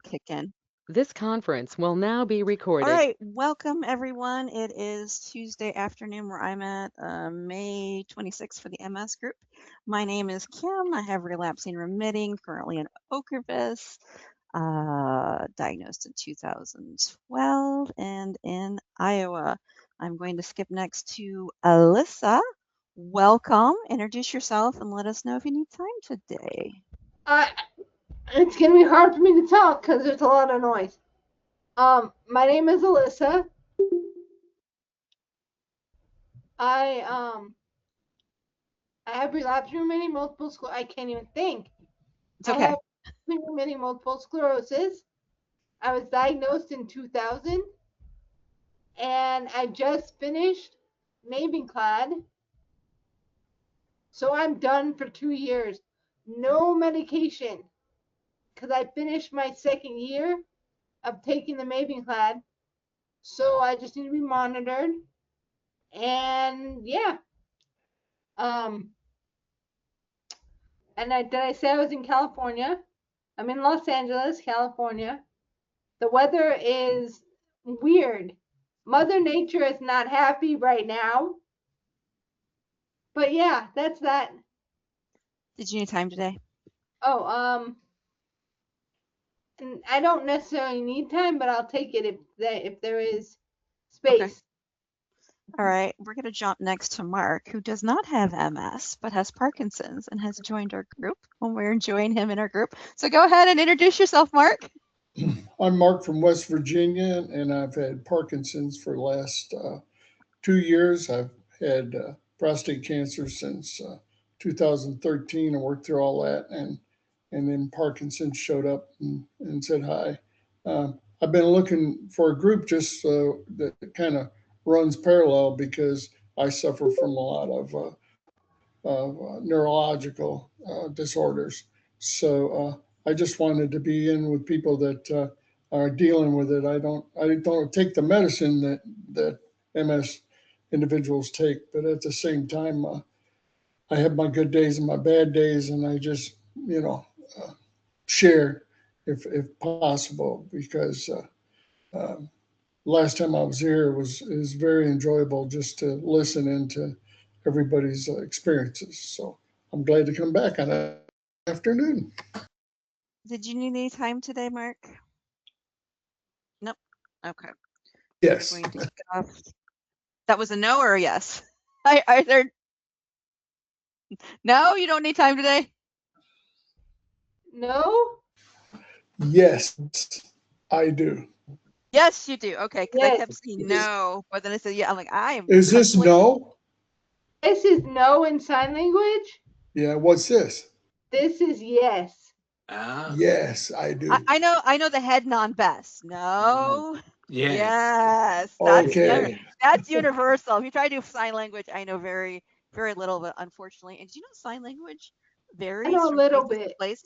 kick in. This conference will now be All recorded. right, welcome everyone. It is Tuesday afternoon where I'm at, May 26th for the MS group. My name is Kim. I have relapsing remitting, currently in Ocrevus, diagnosed in 2012 and in Iowa. I'm going to skip next to Alyssa. Welcome. Introduce yourself and let us know if you need time today. It's gonna be hard for me to talk because there's a lot of noise. My name is Alyssa. I have relapsed remitting multiple sclerosis. I can't even think. It's I okay. have remitting multiple sclerosis. I was diagnosed in 2000, and I just finished Mavenclad. So I'm done for 2 years. No medication, because I finished my second year of taking the Mavenclad. So I just need to be monitored. And yeah. Did I say I was in California? I'm in Los Angeles, California. The weather is weird. Mother Nature is not happy right now. But yeah, that's that. Did you need time today? Oh, and I don't necessarily need time, but I'll take it if there is space. Okay. All right, we're going to jump next to Mark, who does not have MS, but has Parkinson's and has joined our group, and we're enjoying him in our group. So go ahead and introduce yourself, Mark. I'm Mark from West Virginia, and I've had Parkinson's for the last 2 years. I've had prostate cancer since 2013 and worked through all that, and then Parkinson's showed up and said hi. I've been looking for a group just that kind of runs parallel because I suffer from a lot of neurological disorders. So I just wanted to be in with people that are dealing with it. I don't take the medicine that MS individuals take, but at the same time, I have my good days and my bad days, and I just share if possible because last time I was here is very enjoyable just to listen into everybody's experiences. So I'm glad to come back on an afternoon. Did you need any time today, Mark? Nope. Okay. Yes. Going to kick off. That was a no or a yes? Are there? No, you don't need time today. No? Yes, I do. Yes, you do. Okay, because I Yes. kept saying no, but then I said yeah. I'm like, I am. Is this no? This is no in sign language. Yeah. What's this? This is yes. Yes, I do. I know the head nod best. No. Yeah. Yes. Okay. That's universal. If you try to do sign language, I know very, very little, but unfortunately. And do you know sign language I varies know a from little place to bit. place?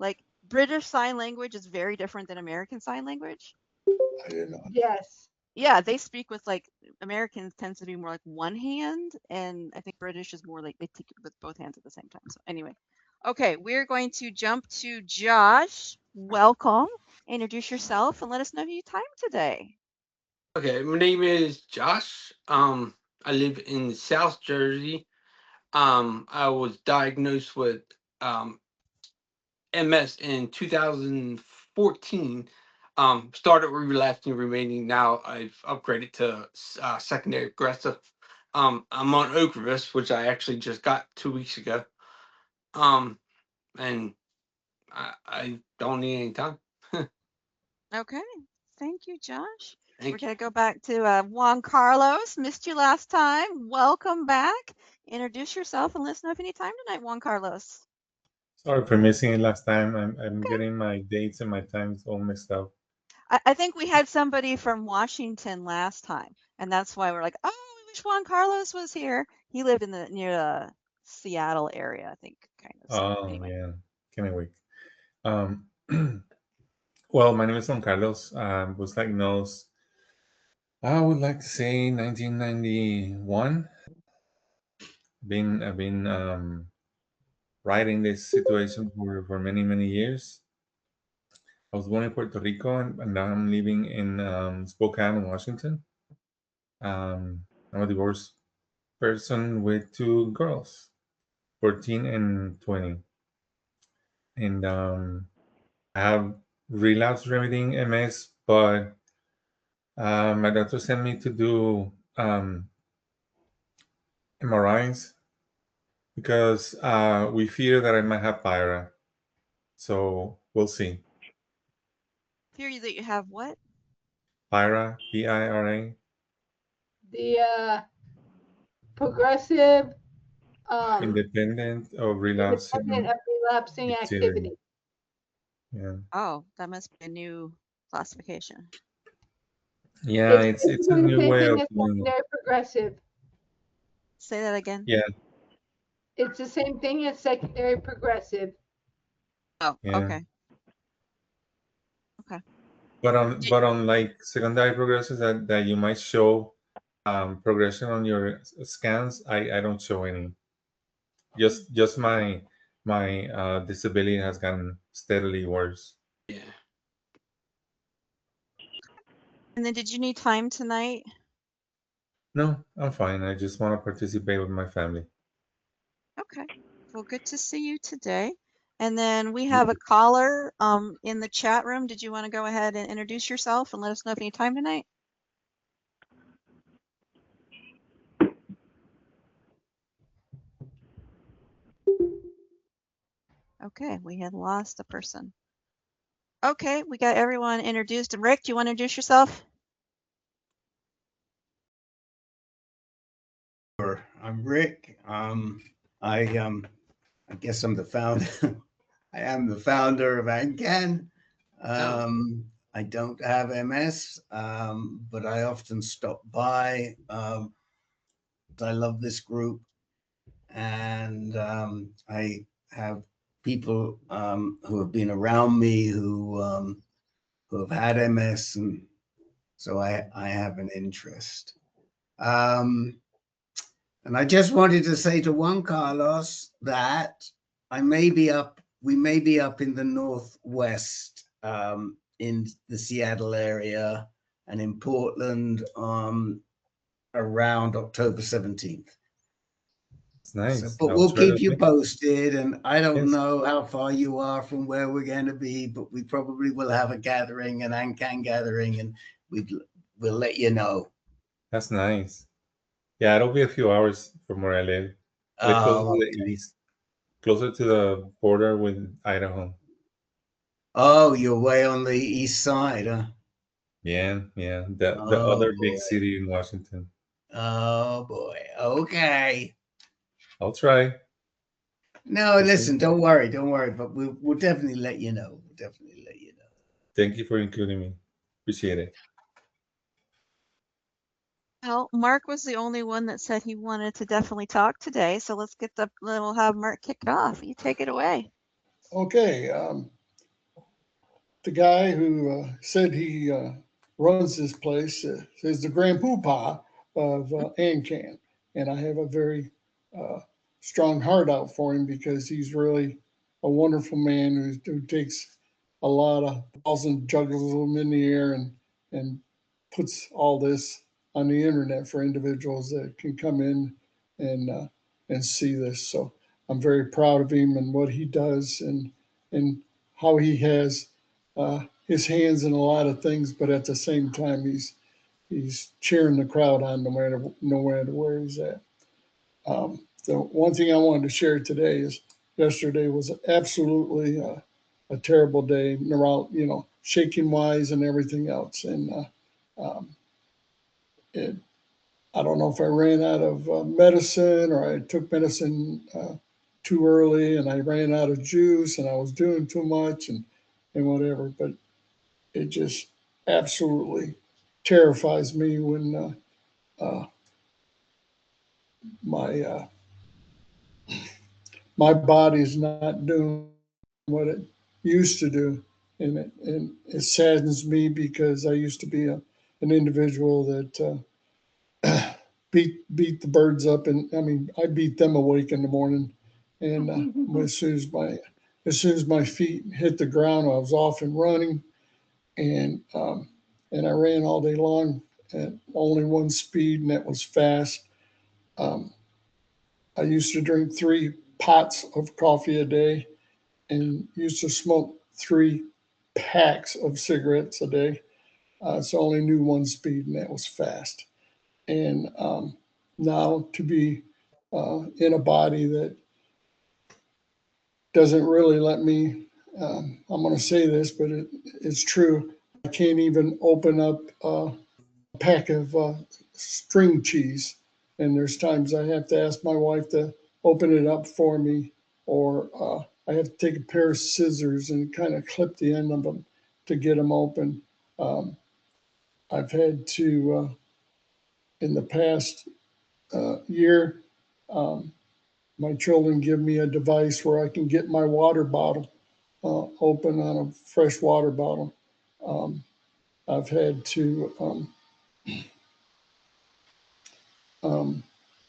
Like British Sign Language is very different than American Sign Language. I didn't know. Yes. Yeah, they speak with like Americans tends to be more like one hand, and I think British is more like they take it with both hands at the same time. So anyway, okay, we're going to jump to Josh. Welcome. Introduce yourself and let us know if you have time today. Okay, my name is Josh. I live in South Jersey. I was diagnosed with um MS in 2014. Started with relapsing remaining. Now I've upgraded to secondary aggressive. I'm on Ocrevus, which I actually just got 2 weeks ago. Um, and I don't need any time. Okay, thank you, Josh. We're Thank you. gonna go back to Juancarlos. Missed you last time. Welcome back. Introduce yourself and let us know if you need time tonight, Juancarlos. Sorry for missing it last time. I'm Okay. getting my dates and my times all messed up. I think we had somebody from Washington last time, and that's why we're like, oh, we wish Juan Carlos was here. He lived in the near the Seattle area, I think, kind of. So Oh anyway, yeah, can't wait. Um, well, my name is Juancarlos. Was diagnosed, I would like to say 1991. I've been riding this situation for many years. I was born in Puerto Rico, and now I'm living in Spokane, Washington. I'm a divorced person with two girls, 14 and 20. And I have relapse remitting MS, but my doctor sent me to do MRIs because we fear that I might have PIRA. So we'll see. Theory that you have what? PIRA, PIRA. The progressive Independent of relapsing independent of relapsing activity. Yeah. Oh, that must be a new classification. Yeah, It's it's a basically the new same way thing of as doing it. secondary progressive. Say that again. Yeah, It's the same thing as secondary progressive. Oh, yeah. okay. Okay. But on like secondary progressions that you might show progression on your scans, I don't show any. Just my disability has gotten steadily worse. Yeah. And then did you need time tonight? No, I'm fine. I just want to participate with my family. Okay. Well, good to see you today. And then we have a caller in the chat room. Did you want to go ahead and introduce yourself and let us know if you need time tonight? Okay, we had lost a person. Okay, we got everyone introduced. And Rick, do you want to introduce yourself? Sure. I'm Rick. I guess I'm the founder. I am the founder of AnCan. I don't have MS, but I often stop by. I love this group, and I have people who have been around me who have had MS, and so I have an interest. And I just wanted to say to Juancarlos that we may be up in the Northwest, in the Seattle area, and in Portland around October 17th. It's nice. So, but I'll we'll try to keep you make it. posted, and I don't Yes. know how far you are from where we're going to be, but we probably will have a gathering, an AnCan gathering, and we'll let you know. That's nice. Yeah, it'll be a few hours from where I live. We're closer to the east, closer to the border with Idaho. Oh, you're way on the east side, huh? Yeah, yeah. The Oh, other big boy. city in Washington. Oh boy. Okay. I'll try. No, listen, don't worry, but we'll definitely let you know. We'll definitely let you know. Thank you for including me. Appreciate it. Well, Mark was the only one that said he wanted to definitely talk today. So we'll have Mark kick it off. You take it away. Okay, the guy who said he runs this place is the grand poobah of AnCan, and I have a very strong heart out for him because he's really a wonderful man who takes a lot of balls and juggles them in the air and puts all this on the internet for individuals that can come in and see this. So I'm very proud of him and what he does and how he has his hands in a lot of things, but at the same time he's cheering the crowd on no matter where he's at. The one thing I wanted to share today is yesterday was absolutely a terrible day, shaking wise and everything else, and I don't know if I ran out of medicine or I took medicine too early and I ran out of juice and I was doing too much and whatever, but it just absolutely terrifies me when my my body's not doing what it used to do, and it saddens me because I used to be an individual that beat the birds up, and I mean I beat them awake in the morning, and as soon as my feet hit the ground, I was off and running, and I ran all day long at only one speed, and that was fast. I used to drink 3 pots of coffee a day and used to smoke 3 packs of cigarettes a day. So I only knew one speed, and that was fast. And now to be in a body that doesn't really let me, I'm going to say this, but it's true. I can't even open up a pack of string cheese. And there's times I have to ask my wife to open it up for me, or I have to take a pair of scissors and kind of clip the end of them to get them open. I've had to, in the past year, my children give me a device where I can get my water bottle open on a fresh water bottle. I've had to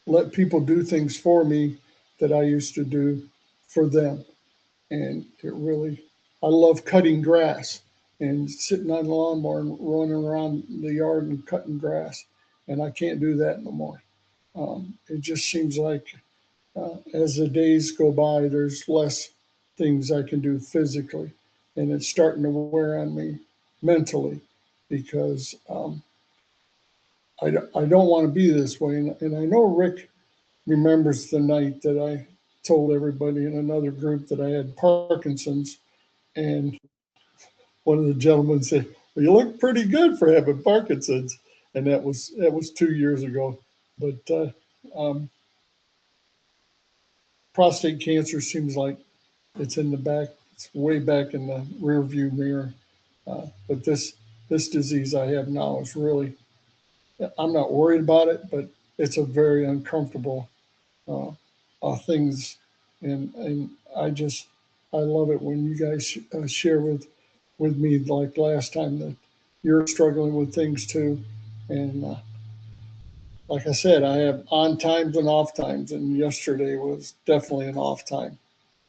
let people do things for me that I used to do for them. And it really, I love cutting grass and sitting on the lawnmower and running around the yard and cutting grass. And I can't do that no more. It just seems like as the days go by, there's less things I can do physically. And it's starting to wear on me mentally because I don't want to be this way. And I know Rick remembers the night that I told everybody in another group that I had Parkinson's. And one of the gentlemen said, well, you look pretty good for having Parkinson's. And that was 2 years ago. But prostate cancer seems like it's in the back, it's way back in the rear view mirror. But this disease I have now is really, I'm not worried about it, but it's a very uncomfortable things. And I love it when you guys share with me, like last time, that you're struggling with things too. And like I said, I have on times and off times, and yesterday was definitely an off time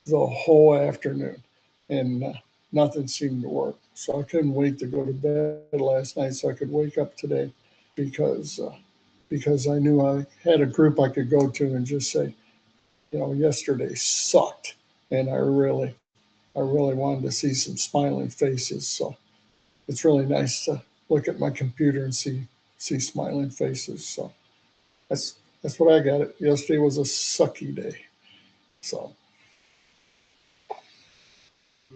the whole afternoon, and nothing seemed to work. So I couldn't wait to go to bed last night so I could wake up today, because I knew I had a group I could go to and just say, yesterday sucked, and I really wanted to see some smiling faces. So it's really nice to look at my computer and see smiling faces. So that's what I got. Yesterday was a sucky day. So. I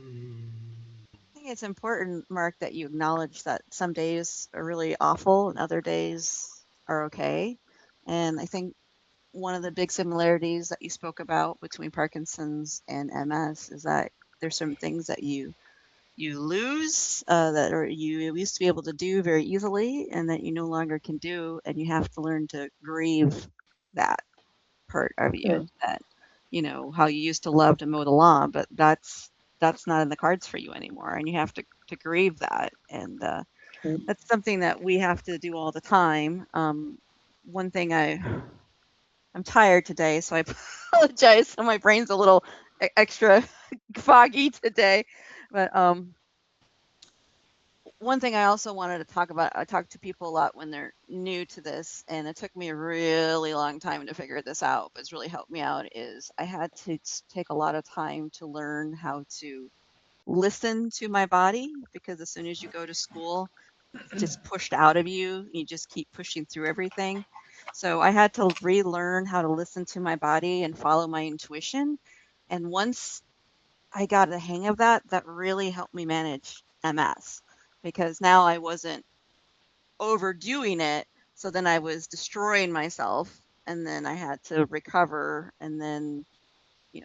think it's important, Mark, that you acknowledge that some days are really awful and other days are okay. And I think one of the big similarities that you spoke about between Parkinson's and MS is that there's some things that you lose that are you used to be able to do very easily and that you no longer can do, and you have to learn to grieve that part of you. That how you used to love to mow the lawn, but that's not in the cards for you anymore, and you have to grieve that. And that's something that we have to do all the time. One thing I'm tired today, so I apologize. So my brain's a little extra foggy today. But one thing I also wanted to talk about, I talk to people a lot when they're new to this, and it took me a really long time to figure this out, but it's really helped me out, is I had to take a lot of time to learn how to listen to my body, because as soon as you go to school, it's just pushed out of you. You just keep pushing through everything. So I had to relearn how to listen to my body and follow my intuition. And once I got the hang of that, that really helped me manage MS, because now I wasn't overdoing it. So then I was destroying myself, and then I had to recover. And then,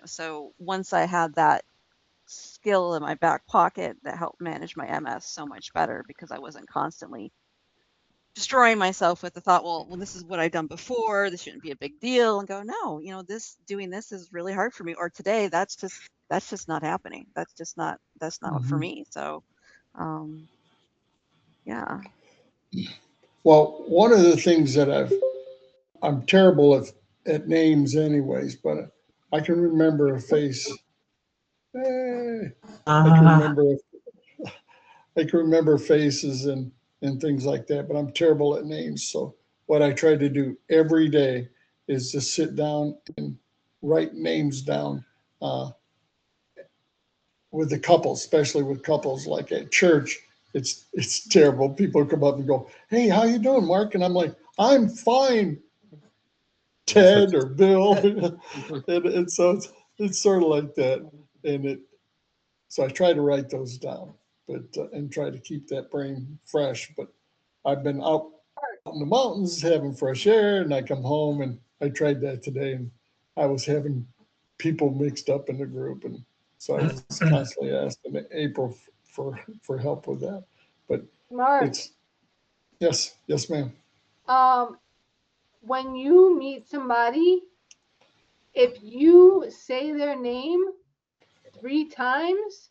so once I had that skill in my back pocket, that helped manage my MS so much better, because I wasn't constantly destroying myself with the thought, well, this is what I've done before. This shouldn't be a big deal. And go, no, doing this is really hard for me. Or today, that's just not happening. That's not for me. So, yeah. Well, one of the things that I'm terrible at names anyways, but I can remember a face. I can remember I can remember faces and things like that, but I'm terrible at names. So what I try to do every day is to sit down and write names down with the couples, especially with couples like at church. It's terrible. People come up and go, "Hey, how you doing, Mark?" And I'm like, "I'm fine, Ted or Bill." and so it's sort of like that. So I try to write those down, but and try to keep that brain fresh. But I've been out in the mountains having fresh air, and I come home and I tried that today, and I was having people mixed up in the group, and so I was constantly asking April for help with that. But Mark, it's yes, ma'am. when you meet somebody, if you say their name 3 times,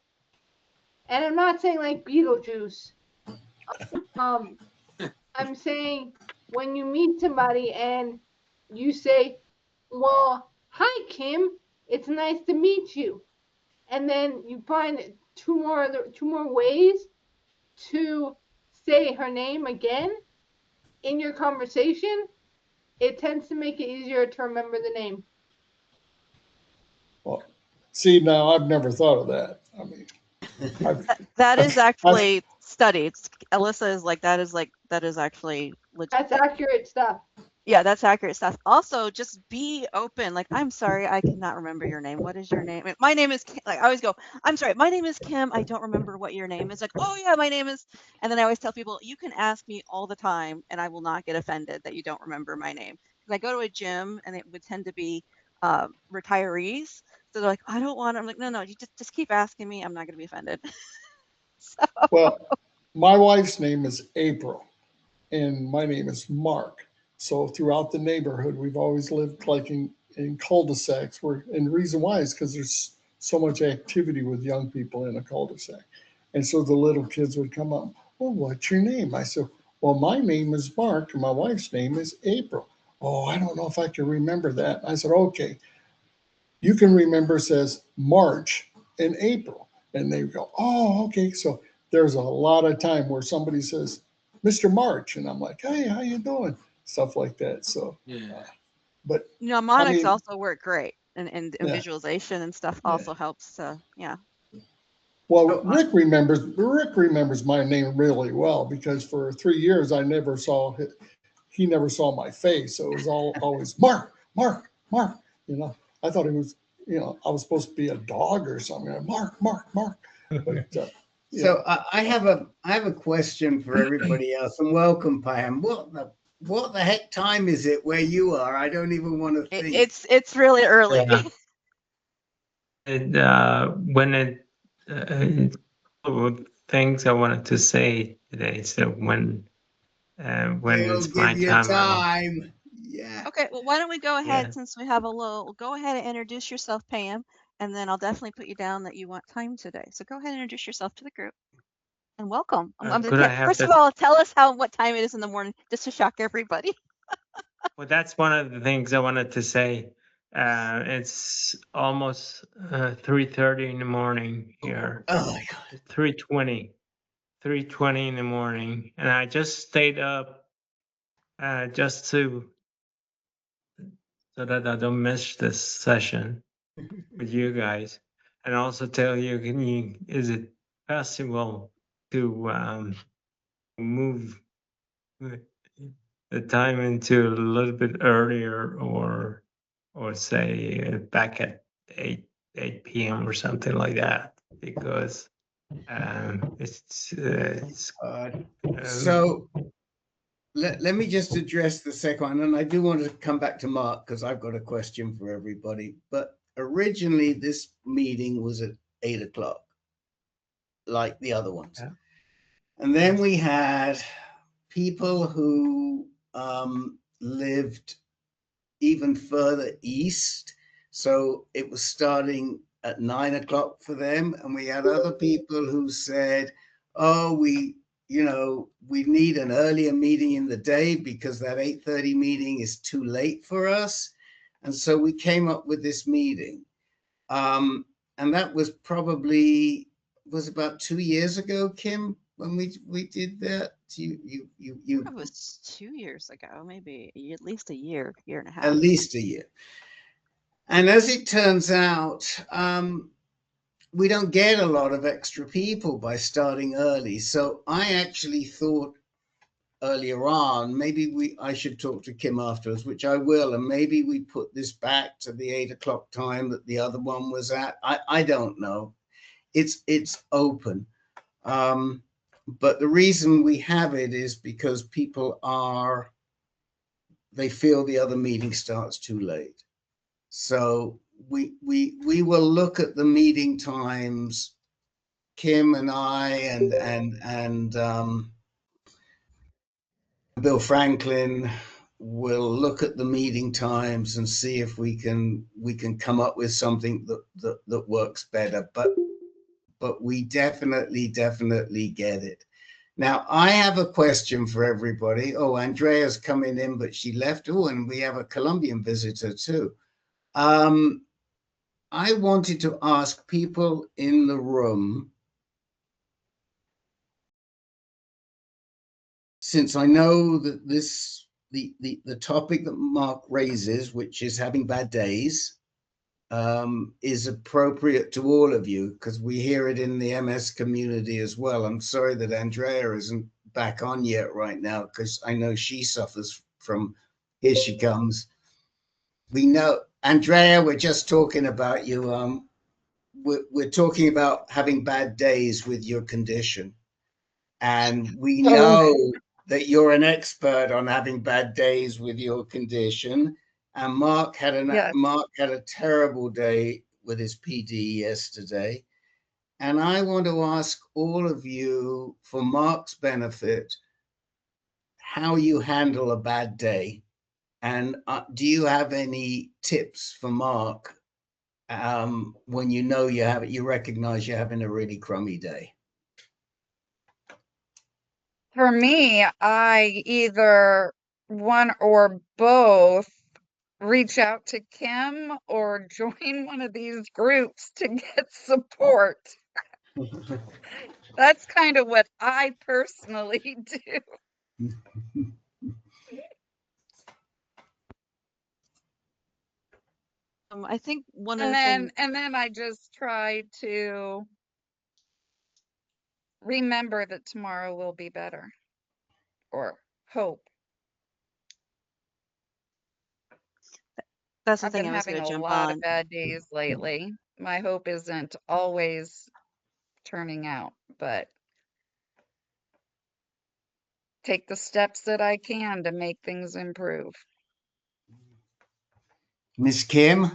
and I'm not saying like Beetlejuice, I'm saying when you meet somebody and you say, "Well, hi Kim, it's nice to meet you," and then you find two more ways to say her name again in your conversation, it tends to make it easier to remember the name. Well, see, now I've never thought of that. I mean, That is I've actually studied. Alyssa is like that is actually legit. That's accurate stuff. Yeah, that's accurate stuff. Also, just be open. Like, I'm sorry, I cannot remember your name. What is your name? My name is Kim. Like, I always go, I'm sorry, my name is Kim. I don't remember what your name is. Like, oh yeah, my name is. And then I always tell people, you can ask me all the time, and I will not get offended that you don't remember my name. Because I go to a gym, and it would tend to be retirees. So they're like, I don't want. I'm like, no, you just keep asking me. I'm not going to be offended. So, well, my wife's name is April, and my name is Mark. So throughout the neighborhood, we've always lived like in cul-de-sacs. And the reason why is because there's so much activity with young people in a cul-de-sac. And so the little kids would come up, "Well, what's your name?" I said, "Well, my name is Mark, and my wife's name is April." "Oh, I don't know if I can remember that." I said, "Okay, you can remember says March and April." And they go, "Oh, okay." So there's a lot of time where somebody says, "Mr. March," and I'm like, "Hey, how you doing?" Stuff like that. So, Yeah. but I mnemonics mean, also work great, and yeah, visualization and stuff yeah. also helps. Yeah. Well, So Rick remembers my name really well because for 3 years I never saw he never saw my face. So it was always Mark, Mark, Mark. You know, I thought he was, I was supposed to be a dog or something. Mark, Mark, Mark. But yeah, So I have a question for everybody else, and welcome, Payam. What the heck time is it where you are? I don't even want to think. It's really early. Yeah. Things I wanted to say today. So when They'll it's give my you time, time. Yeah. Okay, well, why don't we go yeah. ahead since we have go ahead and introduce yourself, Pam, and then I'll definitely put you down that you want time today. So go ahead and introduce yourself to the group and welcome. Could I have First of that? all, tell us what time it is in the morning, just to shock everybody. Well, that's one of the things I wanted to say. It's almost 3:30 in the morning here. Oh my God. 3:20 in the morning, and I just stayed up just so that I don't miss this session with you guys, and also tell you, is it possible to move the time into a little bit earlier, or say back at 8 p.m. or something like that, because it's So let me just address the second one, and I do want to come back to Mark because I've got a question for everybody. But originally, this meeting was at 8 o'clock, like the other ones, Yeah. and then we had people who lived even further east, so it was starting at 9 o'clock for them, and we had other people who said, "Oh, we need an earlier meeting in the day because that 8:30 meeting is too late for us." And so we came up with this meeting, and that was probably about 2 years ago, Kim. when we did that? You It was 2 years ago, maybe at least a year and a half. At least a year. And as it turns out, we don't get a lot of extra people by starting early. So I actually thought earlier on, maybe I should talk to Kim afterwards, which I will, and maybe we put this back to the 8 o'clock time that the other one was at. I don't know. It's open. But the reason we have it is because people they feel the other meeting starts too late. So we will look at the meeting times. Kim and I and Bill Franklin will look at the meeting times and see if we can come up with something that works better. But we definitely get it. Now, I have a question for everybody. Oh, Andrea's coming in, but she left. Oh, and we have a Colombian visitor too. I wanted to ask people in the room, since I know that the topic that Mark raises, which is having bad days, is appropriate to all of you, because we hear it in the MS community as well. I'm sorry that Andrea isn't back on yet right now, because I know she suffers from, here she comes. We know, Andrea, we're just talking about you. We're talking about having bad days with your condition. And we know that you're an expert on having bad days with your condition. And Mark had a terrible day with his PD yesterday. And I want to ask all of you, for Mark's benefit, how you handle a bad day. And do you have any tips for Mark when you know you recognize you're having a really crummy day? For me, I either one or both reach out to Kim or join one of these groups to get support. That's kind of what I personally do. I think one of the things, and then I just try to remember that tomorrow will be better, or hope. that's the I've thing been I was having going to a jump lot on. of bad days lately. My hope isn't always turning out, but take the steps that I can to make things improve. Miss Kim?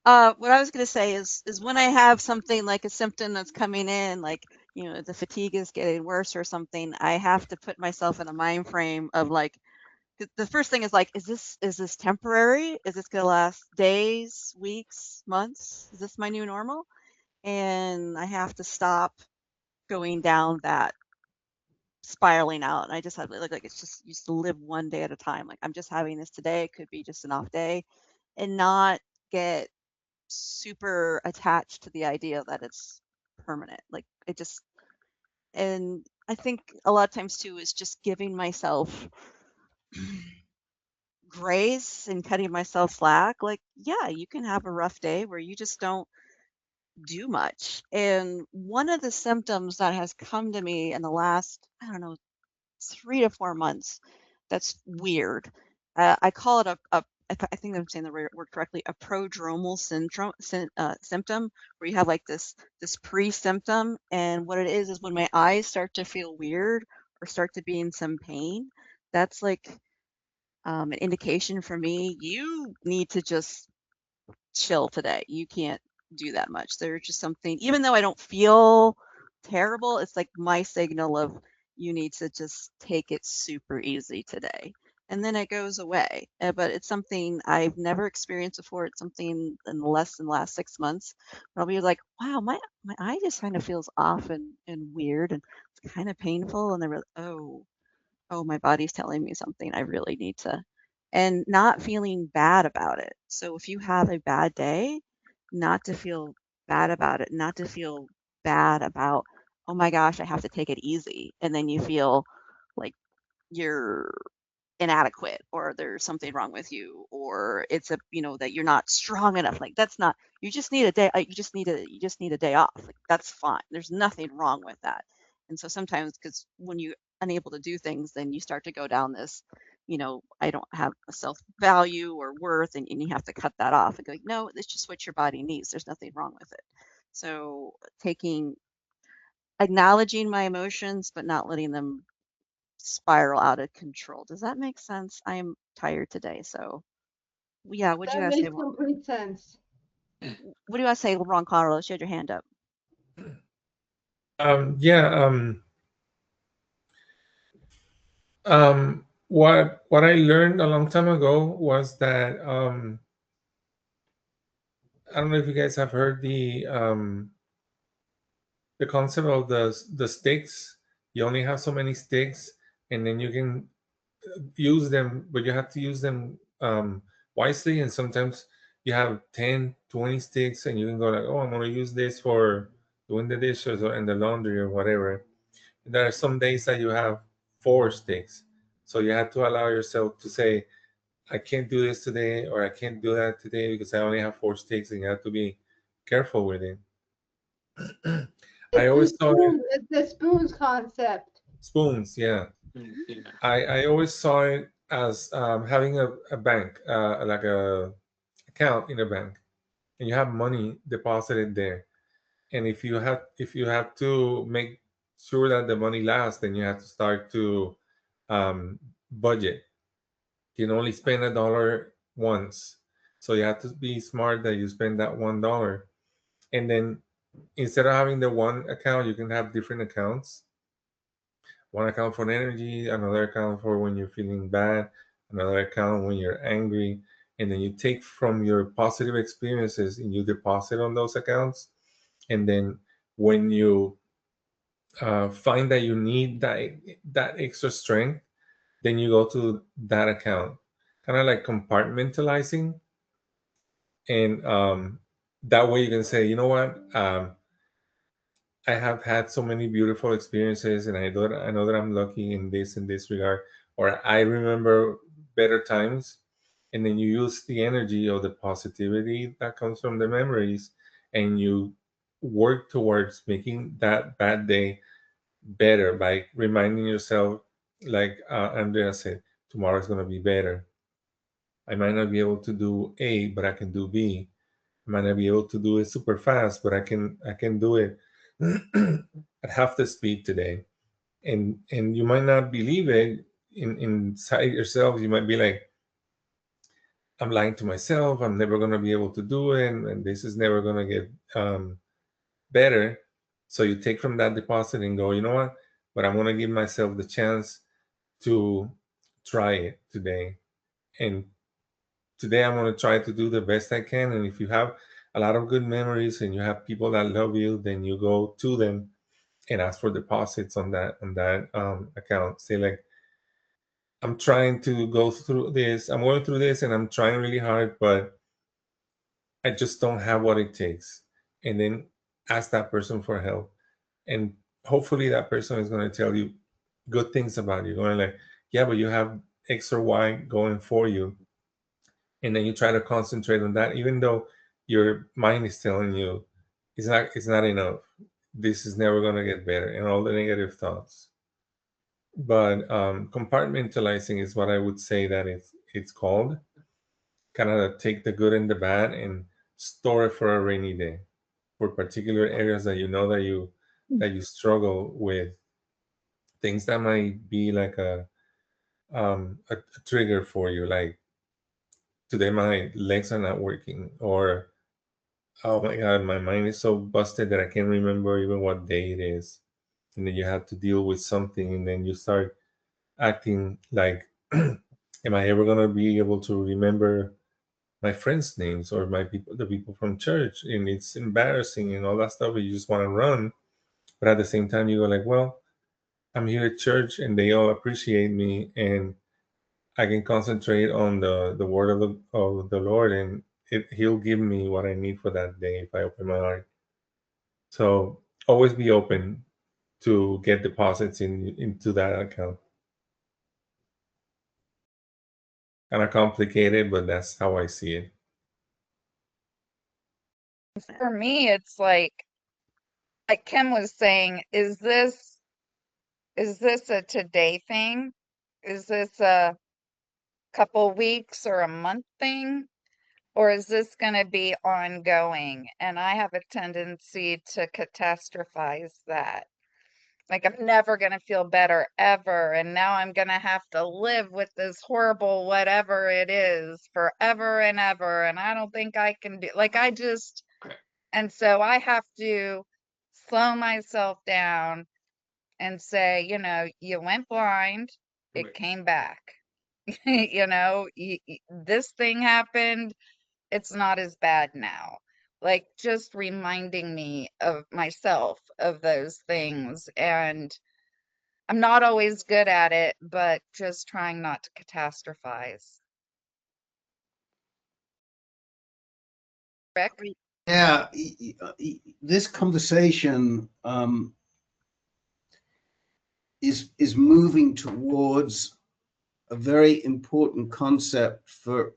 What I was going to say is when I have something like a symptom that's coming in, like, the fatigue is getting worse or something, I have to put myself in a mind frame of like, the first thing is like, is this temporary? Is this going to last days, weeks, months? Is this my new normal? And I have to stop going down that spiraling out. And I just have like it's just used to live one day at a time. Like, I'm just having this today. It could be just an off day, and not get super attached to the idea that it's permanent. Like, it just, and I think a lot of times too is just giving myself grace and cutting myself slack. Like, yeah, you can have a rough day where you just don't do much. And one of the symptoms that has come to me in the last, I don't know, 3 to 4 months, that's weird. I call it I think I'm saying the word correctly, a prodromal symptom, where you have like this pre-symptom, and what it is when my eyes start to feel weird or start to be in some pain. That's like an indication for me, you need to just chill today. You can't do that much. There's just something, even though I don't feel terrible, it's like my signal of, you need to just take it super easy today. And then it goes away. But it's something I've never experienced before. It's something in less than the last 6 months. But I'll be like, wow, my eye just kind of feels off and weird, and it's kind of painful. And they're like, oh, my body's telling me something. I really need to, and not feeling bad about it. So if you have a bad day, not to feel bad about it, not to feel bad about, oh my gosh, I have to take it easy. And then you feel like you're inadequate or there's something wrong with you or it's a that you're not strong enough. Like that's not, you just need a day, you just need a day off. Like that's fine, there's nothing wrong with that. And so sometimes, because when you're unable to do things, then you start to go down this, I don't have a self value or worth, and you have to cut that off and go like, no, it's just what your body needs, there's nothing wrong with it. So acknowledging my emotions but not letting them spiral out of control. Does that make sense? I am tired today, so yeah. What do you That guys say? makes complete sense. What do you guys say, Juancarlos? You had your hand up. Yeah. What I learned a long time ago was that I don't know if you guys have heard the concept of the sticks. You only have so many sticks, and then you can use them, but you have to use them wisely. And sometimes you have 10, 20 sticks, and you can go like, oh, I'm going to use this for doing the dishes or in the laundry or whatever. And there are some days that you have 4 sticks. So you have to allow yourself to say, I can't do this today, or I can't do that today because I only have 4 sticks, and you have to be careful with it. I always thought It's the spoons concept. spoons, yeah. I always saw it as having a bank, like a account in a bank, and you have money deposited there. And if you have to make sure that the money lasts, then you have to start to budget. You can only spend $1 once, so you have to be smart that you spend that $1, and then instead of having the one account, you can have different accounts. One account for energy, another account for when you're feeling bad, another account when you're angry, and then you take from your positive experiences and you deposit on those accounts. And then when you find that you need that extra strength, then you go to that account, kind of like compartmentalizing, and that way you can say, you know what, I have had so many beautiful experiences, and I know that I'm lucky in this regard, or I remember better times, and then you use the energy or the positivity that comes from the memories, and you work towards making that bad day better by reminding yourself, like Andrea said, tomorrow's going to be better. I might not be able to do A, but I can do B. I might not be able to do it super fast, but I can do it at half the speed today. And you might not believe it inside yourself. You might be like, I'm lying to myself. I'm never gonna be able to do it, and this is never gonna get better. So you take from that deposit and go, you know what? But I'm gonna give myself the chance to try it today. And today I'm going to try to do the best I can. And if you have a lot of good memories and you have people that love you, then you go to them and ask for deposits on that account. Say like, I'm trying to go through this. I'm going through this, and I'm trying really hard, but I just don't have what it takes. And then ask that person for help. And hopefully that person is going to tell you good things about you. Going like, yeah, but you have X or Y going for you, and then you try to concentrate on that, even though your mind is telling you it's not enough, this is never going to get better, and all the negative thoughts. But compartmentalizing is what I would say that it's called. Kind of take the good and the bad and store it for a rainy day, for particular areas that you know that you struggle with, things that might be like a trigger for you, like today my legs are not working, or oh my God, my mind is so busted that I can't remember even what day it is. And then you have to deal with something, and then you start acting like, am I ever gonna be able to remember my friends' names or the people from church? And it's embarrassing and all that stuff. You just want to run, but at the same time, you go like, well, I'm here at church, and they all appreciate me, and I can concentrate on the word of the Lord, and He'll give me what I need for that day if I open my heart. So always be open. to get deposits into that account. Kind of complicated, but that's how I see it. For me, it's like Kim was saying, is this a today thing? Is this a couple weeks or a month thing? Or is this going to be ongoing? And I have a tendency to catastrophize that. Like, I'm never going to feel better ever. And now I'm going to have to live with this horrible whatever it is forever and ever. And I don't think I can do, like, and so I have to slow myself down and say, you went blind, it came back. This thing happened, it's not as bad now. Like, just reminding me of myself of those things. And I'm not always good at it, but just trying not to catastrophize. Rick? Yeah, this conversation is moving towards a very important concept for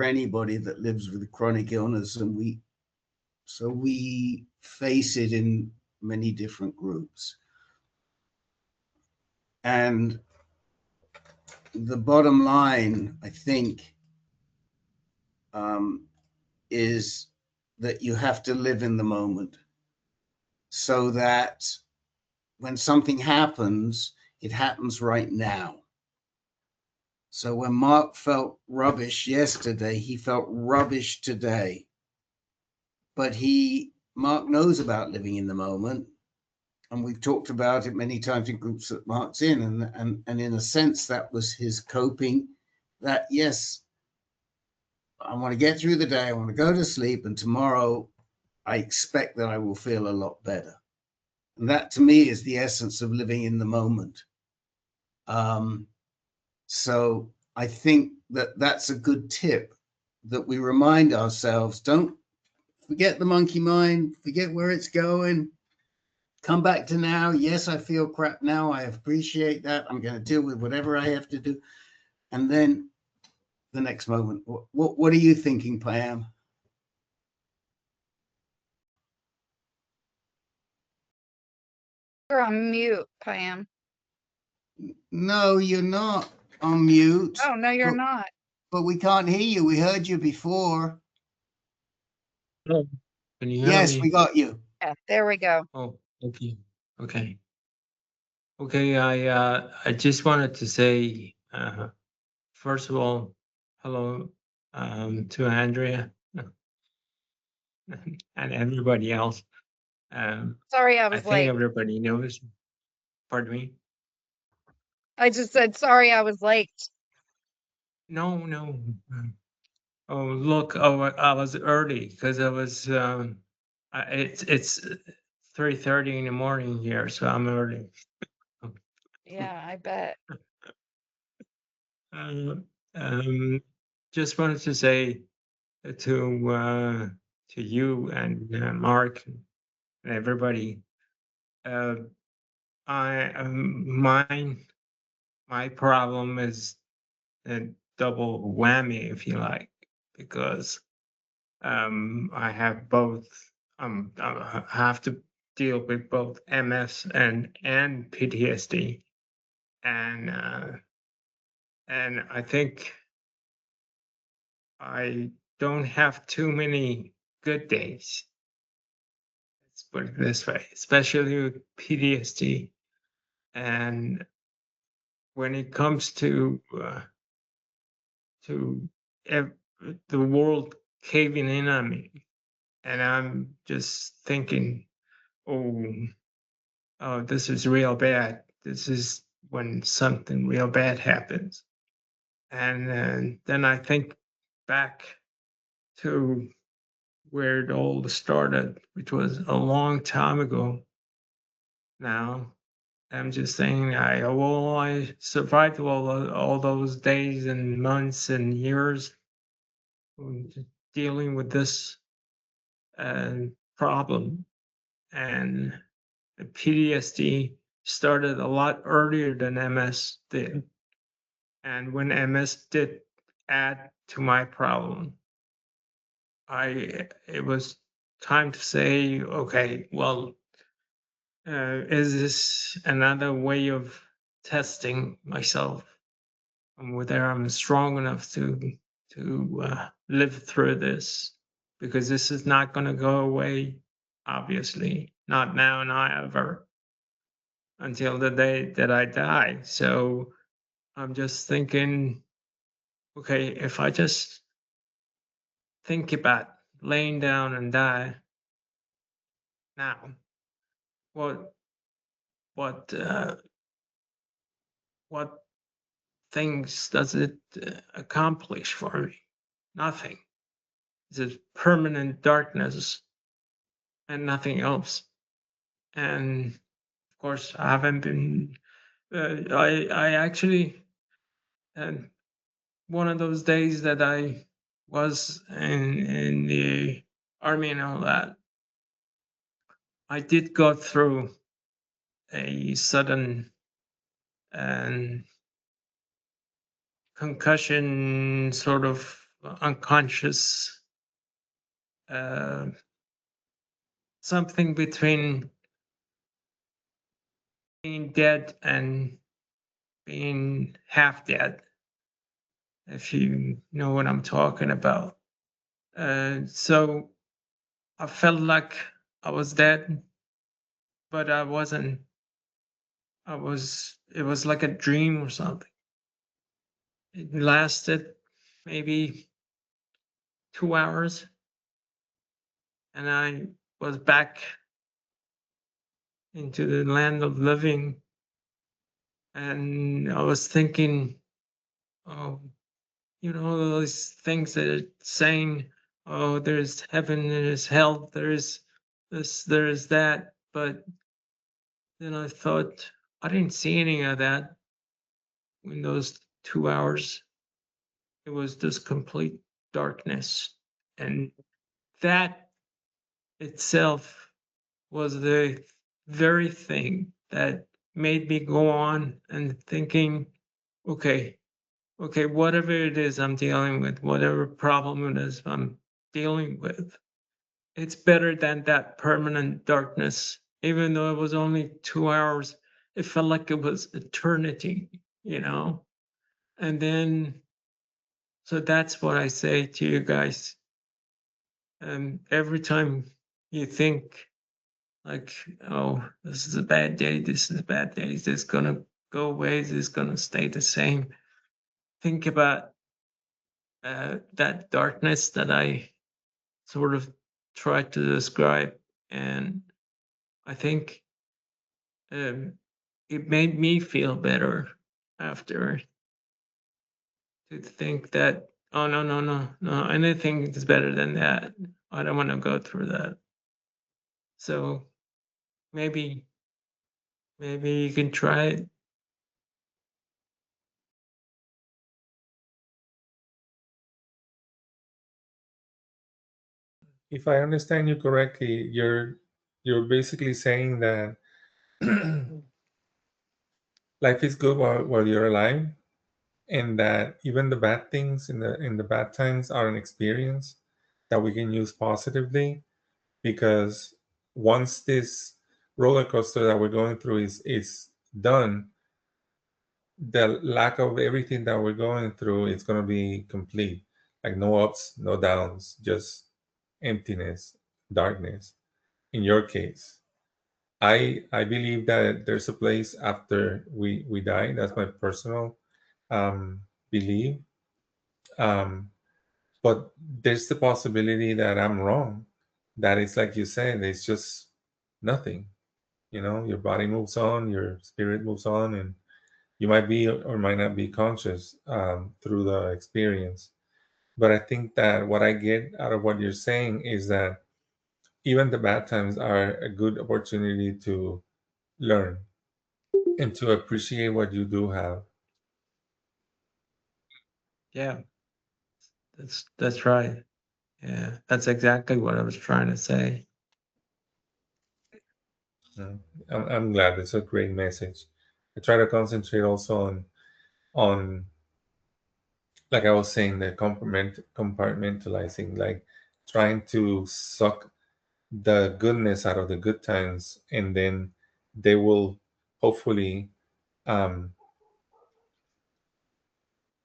anybody that lives with a chronic illness, and we face it in many different groups. And the bottom line, I think, is that you have to live in the moment, so that when something happens, it happens right now. So when Mark felt rubbish yesterday, he felt rubbish today. But Mark knows about living in the moment. And we've talked about it many times in groups that Mark's in. And in a sense, that was his coping, that, yes, I want to get through the day, I want to go to sleep, and tomorrow I expect that I will feel a lot better. And that, to me, is the essence of living in the moment. So I think that that's a good tip, that we remind ourselves, don't forget the monkey mind, forget where it's going, come back to now. Yes, I feel crap now. I appreciate that. I'm going to deal with whatever I have to do. And then the next moment, what are you thinking, Payam? You're on mute, Pam. No, you're not on mute. Oh, no, you're not. But we can't hear you. We heard you before. Hello. Can you hear Yes, me? we got you. Yeah, there we go. Oh, okay. Okay. Okay, I just wanted to say, first of all, hello to Andrea and everybody else. Sorry, I I was think late. everybody knows. Pardon me? I just said, sorry, I was late. No. Oh, look, I was early because I was, it's 3:30 in the morning here, so I'm early. Yeah, I bet. Just wanted to say to you and Mark and everybody, my problem is a double whammy, if you like, because I have both. I have to deal with both MS and PTSD, and I think I don't have too many good days. Let's put it this way, especially with PTSD, and when it comes to the world caving in on me, and I'm just thinking, oh, this is real bad. This is when something real bad happens. And then I think back to where it all started, which was a long time ago now. I'm just saying, I survived all those days and months and years dealing with this problem. And PTSD started a lot earlier than MS did. And when MS did add to my problem, it was time to say, okay, well, is this another way of testing myself and whether I'm strong enough to live through this? Because this is not going to go away, obviously, not now, not ever, until the day that I die. So I'm just thinking, okay, if I just think about laying down and die now, what what what things does it accomplish for me? Nothing. It's a permanent darkness and nothing else. And of course, I haven't been. I actually, and one of those days that I was in the army and all that, I did go through a sudden and concussion, sort of unconscious, something between being dead and being half dead, if you know what I'm talking about. So I felt like I was dead, but I wasn't. It was like a dream or something. It lasted maybe 2 hours, and I was back into the land of living. And I was thinking, oh, those things that are saying, oh, there's heaven, there's hell, there's this, there's that. But then I thought, I didn't see any of that in those 2 hours. It was just complete darkness. And that itself was the very thing that made me go on and thinking, okay, whatever it is I'm dealing with, whatever problem it is I'm dealing with, it's better than that permanent darkness. Even though it was only 2 hours, it felt like it was eternity, you know? And then, so that's what I say to you guys. Every time you think, like, oh, this is a bad day, this is a bad day, is this gonna go away, is this gonna stay the same? Think about that darkness that I sort of tried to describe. And I think it made me feel better after, to think that, oh, no, anything is better than that. I don't want to go through that. So maybe you can try it. If I understand you correctly, you're basically saying that life is good while you're alive, and that even the bad things in the bad times are an experience that we can use positively, because once this roller coaster that we're going through is done, the lack of everything that we're going through is going to be complete, like no ups, no downs, just emptiness, darkness. In your case, I believe that there's a place after we die. That's my personal belief. um, but there's the possibility that I'm wrong, that it's like you said, it's just nothing. Your body moves on, your spirit moves on, and you might be or might not be conscious through the experience. But I think that what I get out of what you're saying is that even the bad times are a good opportunity to learn and to appreciate what you do have. Yeah, that's right. Yeah, that's exactly what I was trying to say. I'm glad. It's a great message. I try to concentrate also on like I was saying, the compartmentalizing, like trying to suck the goodness out of the good times, and then they will hopefully um,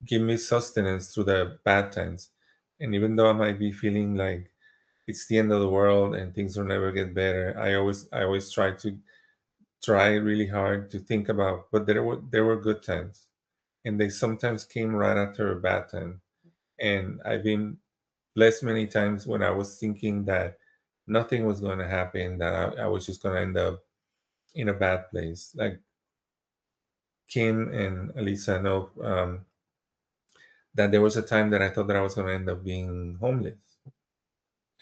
give me sustenance through the bad times. And even though I might be feeling like it's the end of the world and things will never get better, I always try really hard to think about, but there were good times, and they sometimes came right after a bad time. And I've been blessed many times when I was thinking that nothing was going to happen, that I was just going to end up in a bad place. Like Kim and Alyssa know that there was a time that I thought that I was going to end up being homeless.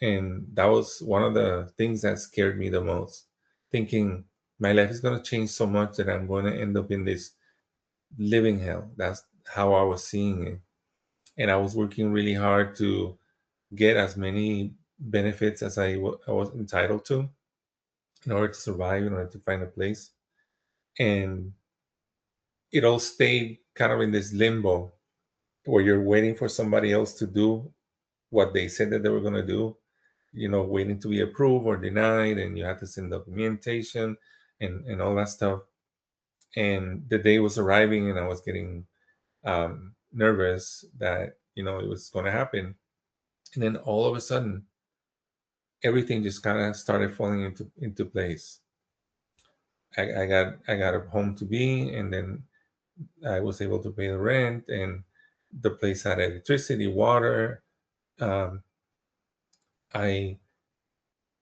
And that was one of the things that scared me the most, thinking my life is going to change so much that I'm going to end up in this living hell. That's how I was seeing it. And I was working really hard to get as many benefits as I was entitled to in order to survive, in order to find a place. And it all stayed kind of in this limbo where you're waiting for somebody else to do what they said that they were going to do, waiting to be approved or denied, and you had to send documentation and all that stuff. And the day was arriving, and I was getting nervous that it was going to happen. And then all of a sudden, everything just kind of started falling into place. I got a home to be, and then I was able to pay the rent, and the place had electricity, water. Um, I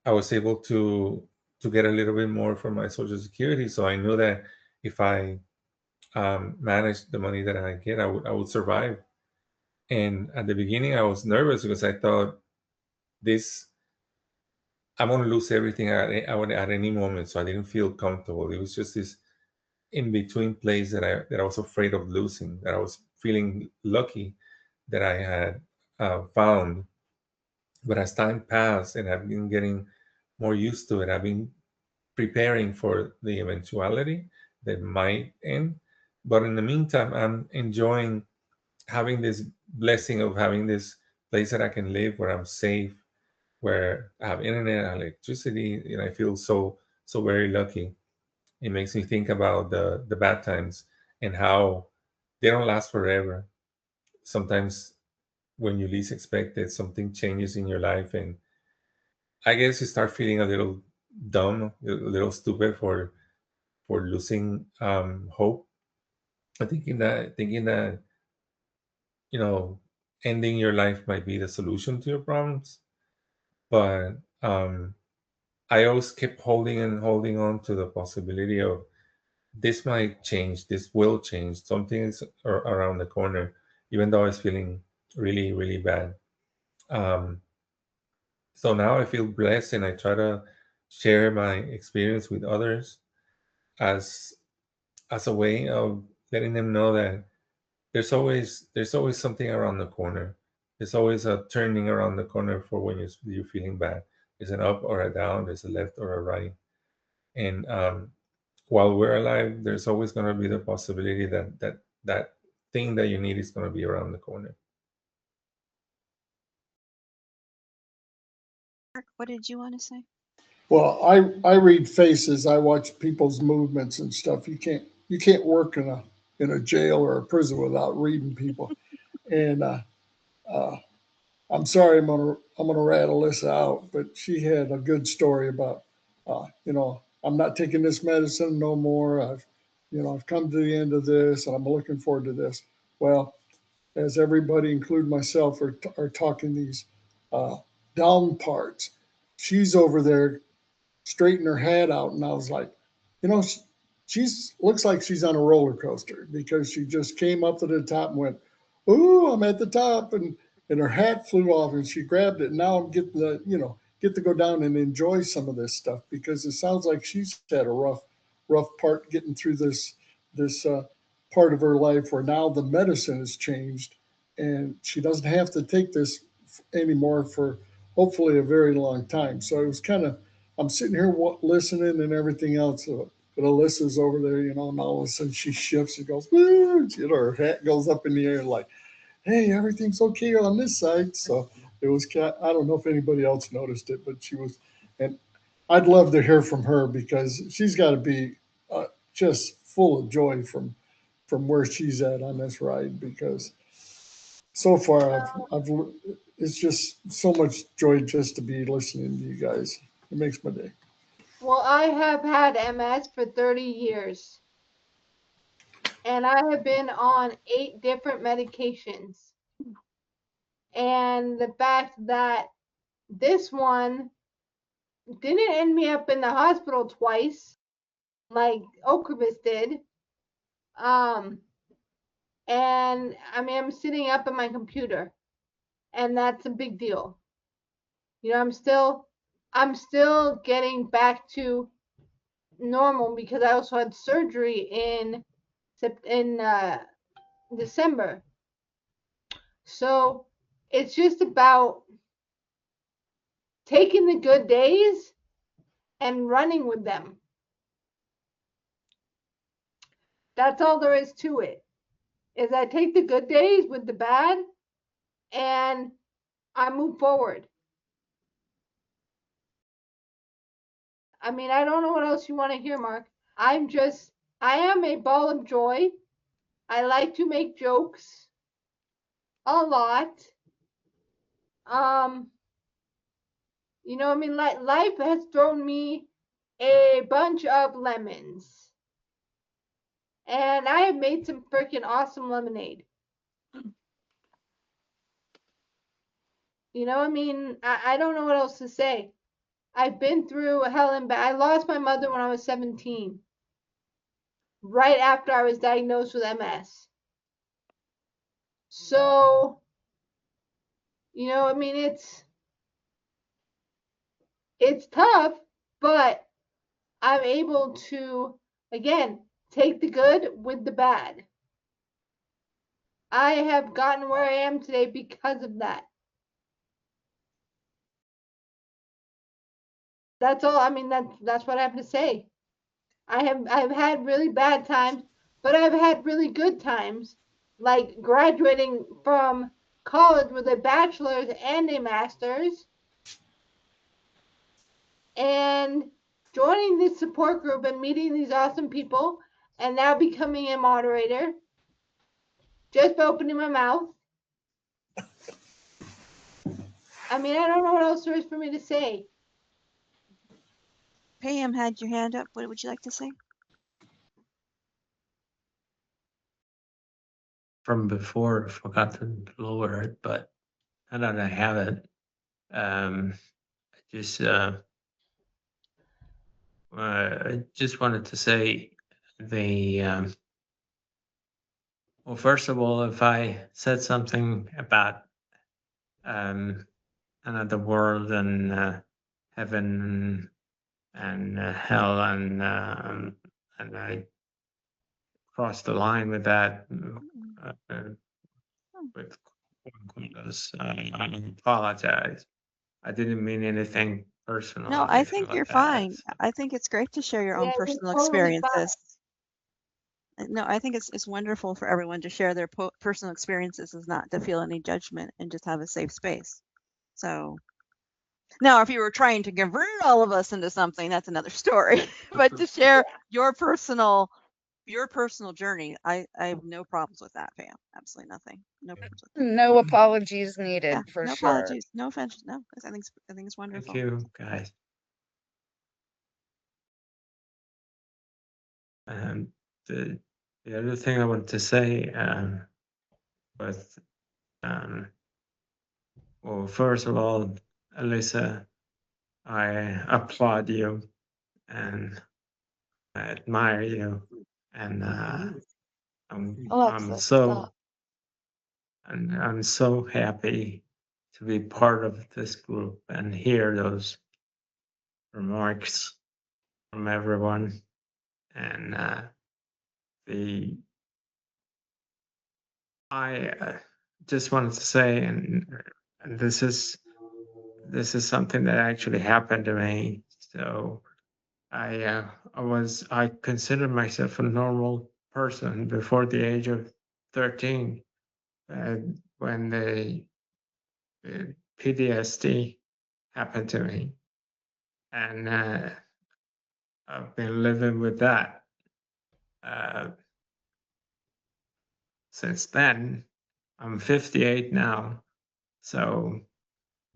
I was able to get a little bit more from my Social Security, so I knew that if I managed the money that I get, I would survive. And at the beginning, I was nervous because I thought this I'm going to lose everything at any moment, so I didn't feel comfortable. It was just this in between place that I was afraid of losing. That I was feeling lucky that I had found. But as time passed and I've been getting more used to it, I've been preparing for the eventuality that might end. But in the meantime, I'm enjoying having this blessing of having this place that I can live where I'm safe, where I have internet, electricity. I feel so very lucky. It makes me think about the bad times and how they don't last forever. Sometimes when you least expect it, something changes in your life, and I guess you start feeling a little dumb, a little stupid for losing hope. Thinking that you know ending your life might be the solution to your problems, but I always kept holding and holding on to the possibility of this might change, this will change, something is around the corner, even though I was feeling really, really bad. Um, so now I feel blessed, and I try to share my experience with others as as a way of letting them know that there's always something around the corner. There's always a turning around the corner for when you're feeling bad. There's an up or a down. There's a left or a right. And while we're alive, there's always going to be the possibility that thing that you need is going to be around the corner. Mark, what did you want to say? Well, I read faces. I watch people's movements and stuff. You can't work in a jail or a prison without reading people. And uh, I'm sorry, I'm gonna rattle this out, but she had a good story about, I'm not taking this medicine no more. I've come to the end of this, and I'm looking forward to this. Well, as everybody, including myself, are talking these uh, down parts, she's over there straightening her head out, and I was like, you know, she's looks like she's on a roller coaster because she just came up to the top and went, "Ooh, I'm at the top," and her hat flew off, and she grabbed it. And now I'm getting get to go down and enjoy some of this stuff because it sounds like she's had a rough part getting through this part of her life where now the medicine has changed, and she doesn't have to take this anymore for hopefully a very long time. So it was kind of I'm sitting here listening and everything else. But Alyssa's over there, and all of a sudden she shifts and goes, her hat goes up in the air like, hey, everything's okay on this side. So it was, I don't know if anybody else noticed it, but she was, and I'd love to hear from her because she's got to be just full of joy from where she's at on this ride, because so far it's just so much joy just to be listening to you guys. It makes my day. Well, I have had MS for 30 years. And I have been on 8 different medications. And the fact that this one didn't end me up in the hospital twice, like Ocrevus did. And I mean, I'm sitting up at my computer, and that's a big deal. You know, I'm still getting back to normal because I also had surgery in December. So it's just about taking the good days and running with them. That's all there is to it. Is I take the good days with the bad and I move forward. I mean, I don't know what else you want to hear, Mark. I am a ball of joy. I like to make jokes a lot. You know, I mean, life has thrown me a bunch of lemons. And I have made some freaking awesome lemonade. You know, I mean, I don't know what else to say. I've been through hell and back. I lost my mother when I was 17, right after I was diagnosed with MS. So, you know, I mean, it's tough, but I'm able to, again, take the good with the bad. I have gotten where I am today because of that. That's all. I mean, that's what I have to say. I've had really bad times, but I've had really good times, like graduating from college with a bachelor's and a master's, and joining this support group and meeting these awesome people, and now becoming a moderator just by opening my mouth. I mean, I don't know what else there is for me to say. Payam had your hand up. What would you like to say? From before, I forgot to lower it, but now that I have it, I just wanted to say well, first of all, if I said something about another world and heaven and hell and I crossed the line with that with Juancarlos, I apologize. I didn't mean anything personal. No, or I anything think you're like that. fine. I think it's great to share your own Yeah, you're personal totally fine. experiences. No, I think it's wonderful for everyone to share their personal experiences, is not to feel any judgment and just have a safe space. So now, if you were trying to convert all of us into something, that's another story. But to share your personal journey, I have no problems with that, Pam. Absolutely nothing. No problems with that. No apologies needed, Yeah, for no sure. apologies, no offense. No, I think it's wonderful. Thank you, guys. And the other thing I wanted to say was, well, first of all, Alyssa, I applaud you and I admire you, and I'm so happy to be part of this group and hear those remarks from everyone. And I just wanted to say, and this is something that actually happened to me. So I considered myself a normal person before the age of 13, when the PTSD happened to me, and I've been living with that since then. I'm 58 now, so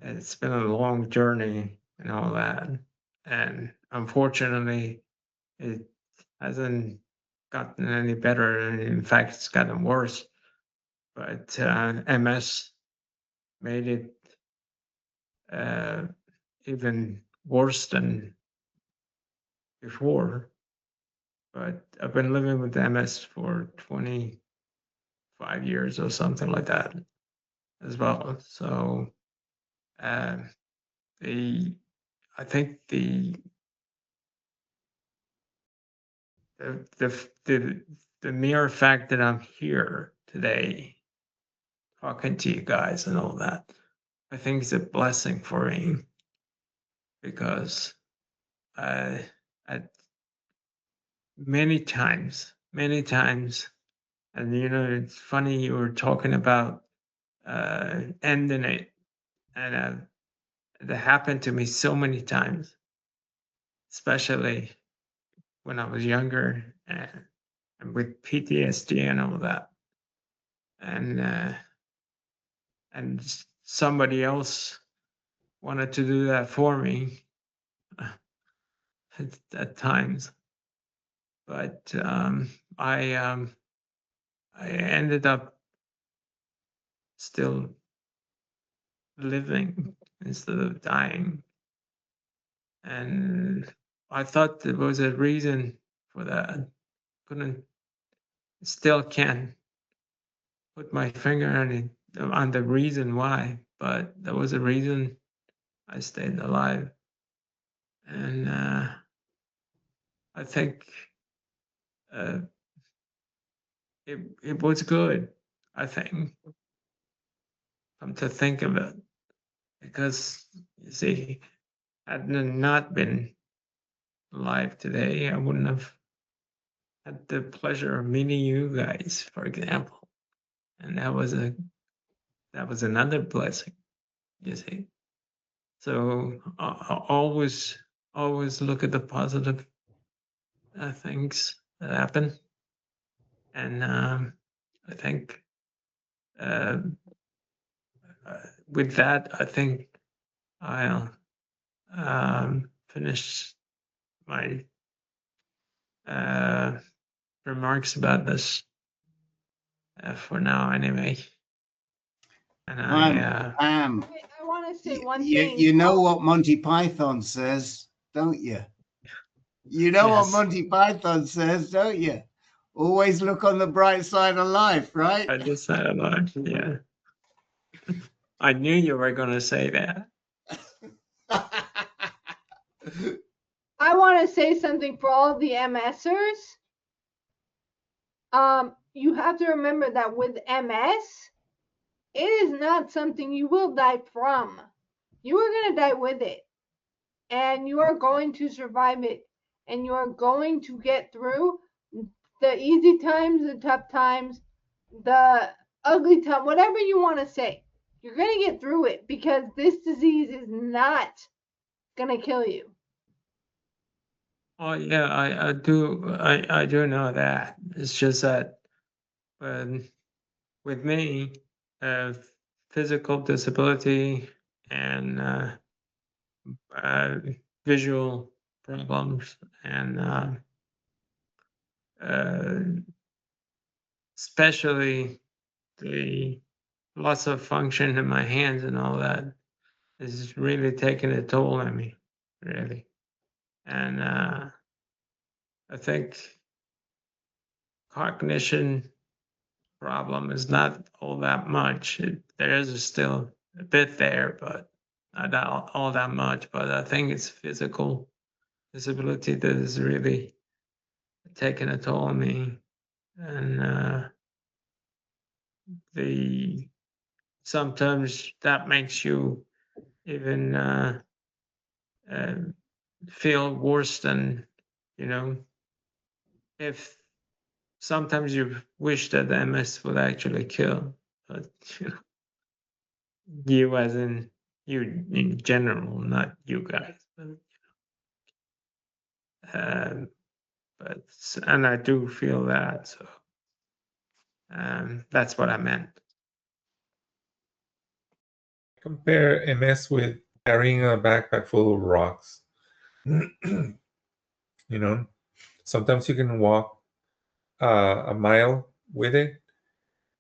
it's been a long journey and all that. And unfortunately, it hasn't gotten any better. And in fact, it's gotten worse. But MS made it even worse than before. But I've been living with MS for 25 years or something like that as well. So I think the mere fact that I'm here today talking to you guys and all that, I think is a blessing for me, because I many times, and it's funny you were talking about ending it, and that happened to me so many times, especially when I was younger, and with PTSD and all that, and somebody else wanted to do that for me at times, but I ended up still living instead of dying, and I thought there was a reason for that. Still can't put my finger on the reason why, but there was a reason I stayed alive, and I think it was good. I think, come to think of it, because you see, had I not been alive today, I wouldn't have had the pleasure of meeting you guys, for example, and that was another blessing. You see, so always look at the positive things that happen, and I think with that, I think I'll finish my remarks about this for now, anyway. And I want to say one thing. You know what Monty Python says, don't you? You know Yes. what Monty Python says, don't you? Always look on the bright side of life, right? I just said a lot. Yeah. I knew you were going to say that. I want to say something for all the MSers. You have to remember that with MS, it is not something you will die from. You are going to die with it, and you are going to survive it, and you are going to get through the easy times, the tough times, the ugly time, whatever you want to say. You're going to get through it, because this disease is not going to kill you. Oh yeah, I do know that. It's just that with me, physical disability and visual problems, and especially the loss of function in my hands and all that is really taking a toll on me, really. And I think cognition problem is not all that much. There is still a bit there, but not all that much. But I think it's physical disability that is really taking a toll on me, and sometimes that makes you even feel worse than, if sometimes you wish that the MS would actually kill, but you as in you in general, not you guys. But and I do feel that, so that's what I meant. Compare MS with carrying a backpack full of rocks. Sometimes you can walk a mile with it,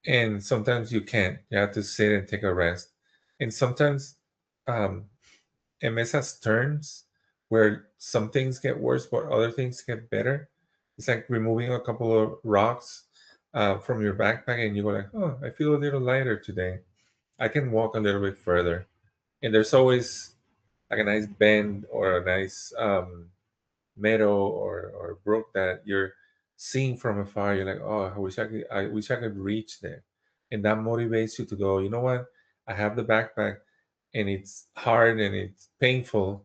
and sometimes you can't. You have to sit and take a rest. And sometimes MS has turns where some things get worse, but other things get better. It's like removing a couple of rocks from your backpack, and you go like, "Oh, I feel a little lighter today. I can walk a little bit further." And there's always like a nice bend or a nice meadow or brook that you're seeing from afar. You're like, "Oh, I wish I could reach there," and that motivates you to go. You know what? I have the backpack, and it's hard and it's painful,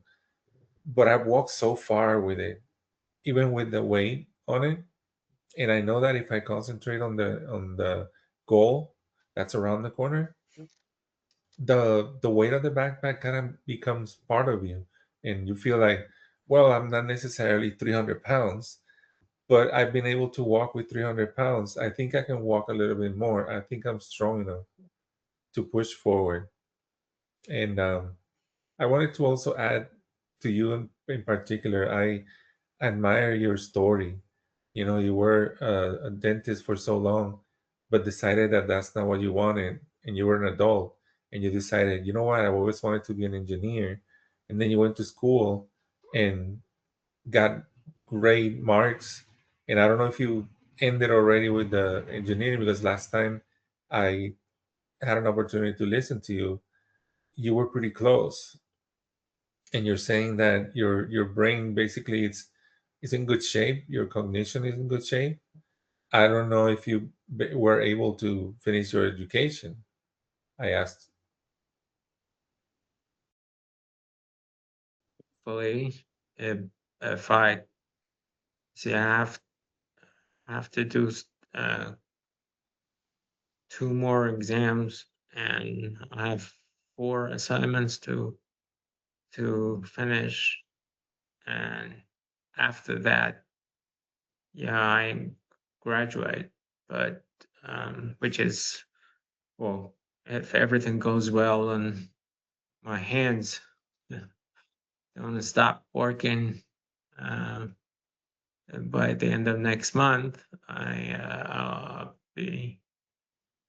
but I've walked so far with it, even with the weight on it, and I know that if I concentrate on the goal that's around the corner, the weight of the backpack kind of becomes part of you, and you feel like, well, I'm not necessarily 300 pounds, but I've been able to walk with 300 pounds. I think I can walk a little bit more. I think I'm strong enough to push forward. And I wanted to also add to you in particular, I admire your story. You were a dentist for so long, but decided that that's not what you wanted, and you were an adult, and you decided, you know what, I always wanted to be an engineer, and then you went to school and got great marks. And I don't know if you ended already with the engineering, because last time I had an opportunity to listen to you, you were pretty close, and you're saying that your brain basically it's in good shape, your cognition is in good shape. I don't know if you were able to finish your education. I asked. Hopefully, if I see, I have to do 2 more exams, and I have 4 assignments to finish, and after that, yeah, I graduate. But which is, well, if everything goes well and my hands don't stop working, by the end of next month, I'll be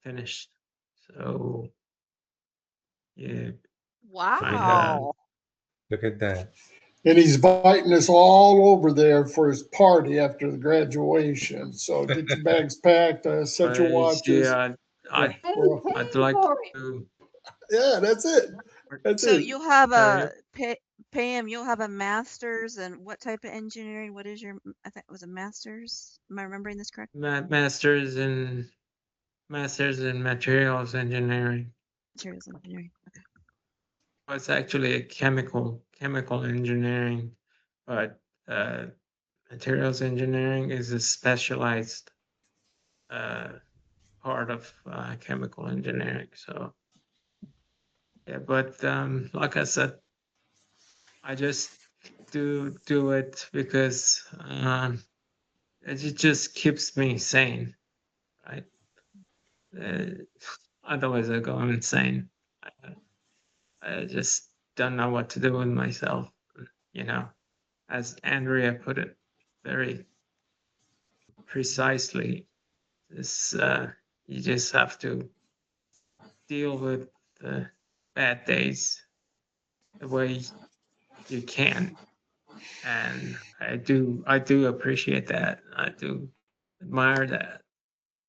finished. So yeah, Wow. Look at that. And he's inviting us all over there for his party after the graduation. So get your bags packed, set your watches. yeah, Yeah, I'd well, I'd like For it. to. yeah, that's it. That's So it. you'll have Sorry, Pam, you'll have a master's in what type of engineering? What is your, I think it was a master's. Am I remembering this correct? masters in materials engineering. Materials engineering. Okay. Well, it's actually a chemical engineering, but materials engineering is a specialized part of chemical engineering. So yeah, but like I said, I just do it because it just keeps me sane, right? Uh, Otherwise, I go insane. I just don't know what to do with myself. You know, as Andrea put it very precisely, this you just have to deal with the bad days the way you can, and I do appreciate that. I do admire that,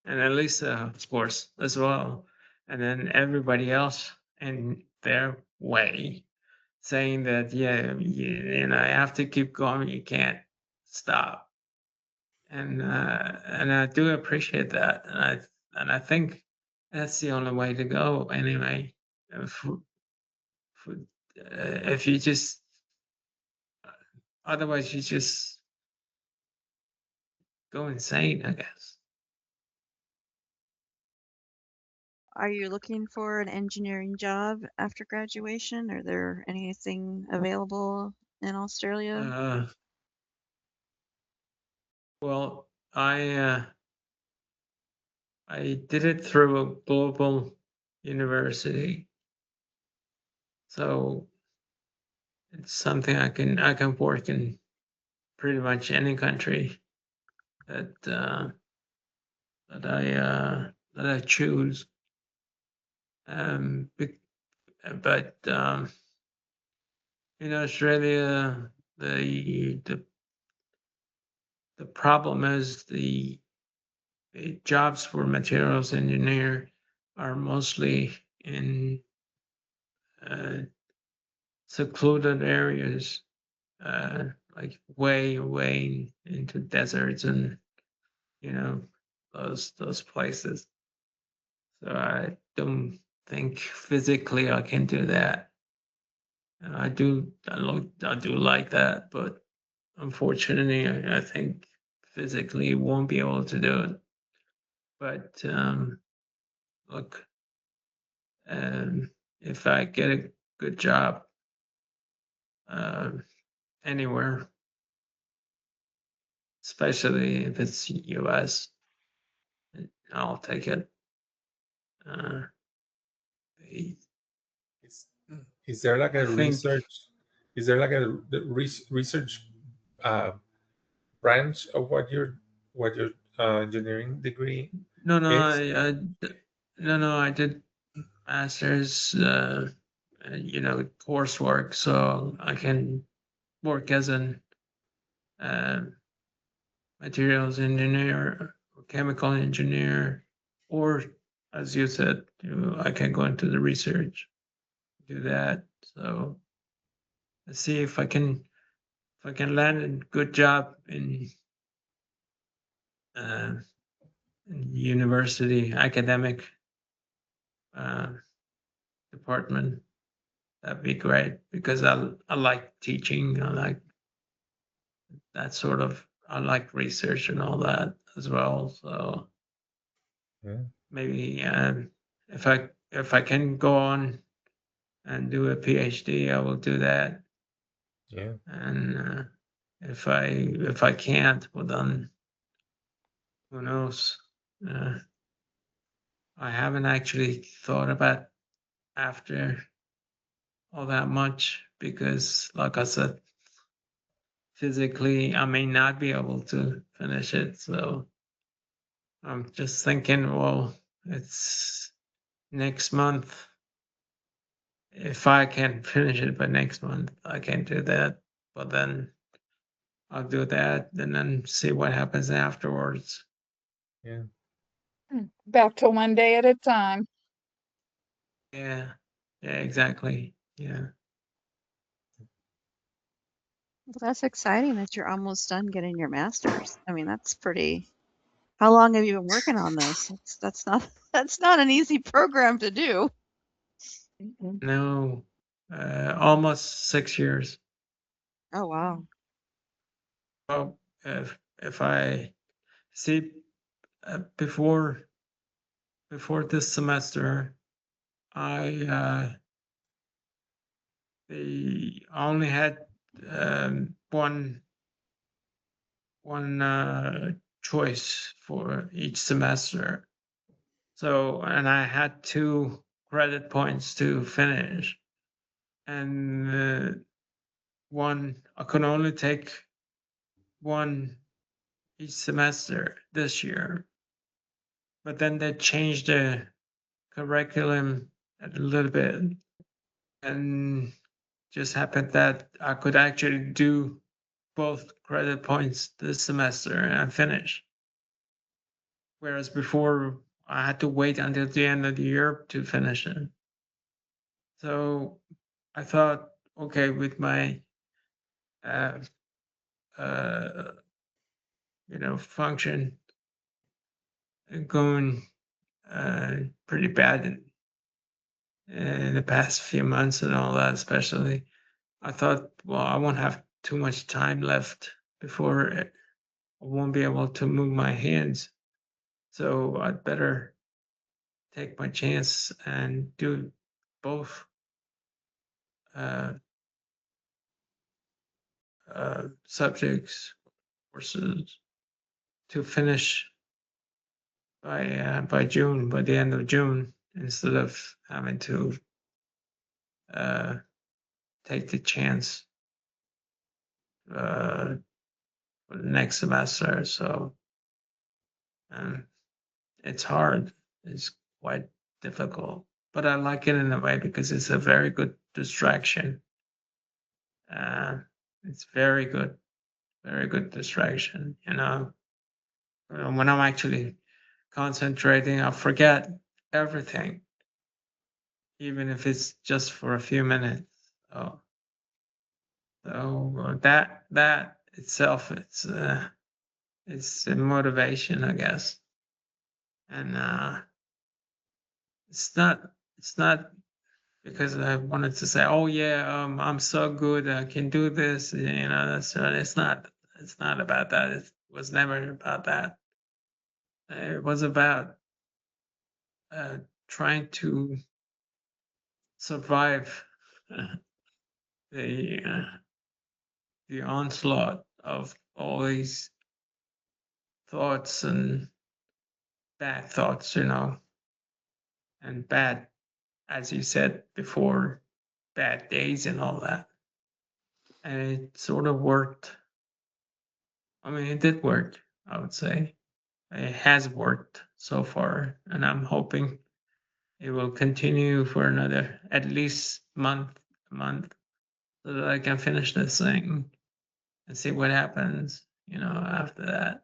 and Alyssa, of course, as well, and then everybody else in their way, saying that I have to keep going. You can't stop, and I do appreciate that, and I think that's the only way to go anyway. If, if you just otherwise you just go insane, I guess. Are you looking for an engineering job after graduation? Are there anything available in Australia? Well, I did it through a global university, so it's something I can work in pretty much any country that that I choose. But in Australia, the problem is the jobs for materials engineer are mostly in secluded areas, like way away into deserts and those places. So I don't think physically I can do that. I do like that, but unfortunately, I think physically won't be able to do it. But look, if I get a good job anywhere, especially if it's U.S., I'll take it. Is there like I a think- research? Is there like a research branch of what your engineering degree? No, is? I did masters, coursework, so I can work as an materials engineer or chemical engineer, or as you said, I can go into the research, do that. So let's see if I can land a good job in university academic department. That'd be great because I like teaching. I like that sort of. I like research and all that as well. So maybe if I can go on and do a PhD, I will do that. Yeah. And if I can't, well then who knows? I haven't actually thought about after all that much because, like I said, physically I may not be able to finish it. So I'm just thinking, well, it's next month. If I can finish it by next month, I can do that. But then I'll do that and then see what happens afterwards. Yeah. Back to one day at a time. Yeah, exactly. Yeah. Well, that's exciting that you're almost done getting your master's. I mean, that's pretty. How long have you been working on this? That's not that's not an easy program to do. No, almost 6 years. Oh wow. Well, if I see before this semester, I only had one choice for each semester. So, and I had 2 credit points to finish, and I could only take one each semester this year. But then they changed the curriculum a little bit, and just happened that I could actually do both credit points this semester and finish. Whereas before I had to wait until the end of the year to finish it. So I thought, okay, with my function going pretty bad in the past few months and all that, especially, I thought, well, I won't have too much time left before I won't be able to move my hands. So I'd better take my chance and do both subjects courses to finish by June, by the end of June, instead of having to take the chance for the next semester. So it's hard. It's quite difficult, but I like it in a way because it's a very good distraction. It's very good distraction. You know, when I'm actually concentrating, I forget everything, even if it's just for a few minutes. So that itself, it's a motivation, I guess, and it's not because I wanted to say, oh yeah, I'm so good, I can do this. You know, it's not about that. It was never about that. It was about trying to survive the onslaught of all these thoughts and bad thoughts, you know, and bad, as you said before, bad days and all that. And it sort of worked. I mean, it did work, I would say. It has worked so far, and I'm hoping it will continue for another at least a month, so that I can finish this thing and see what happens, you know, after that.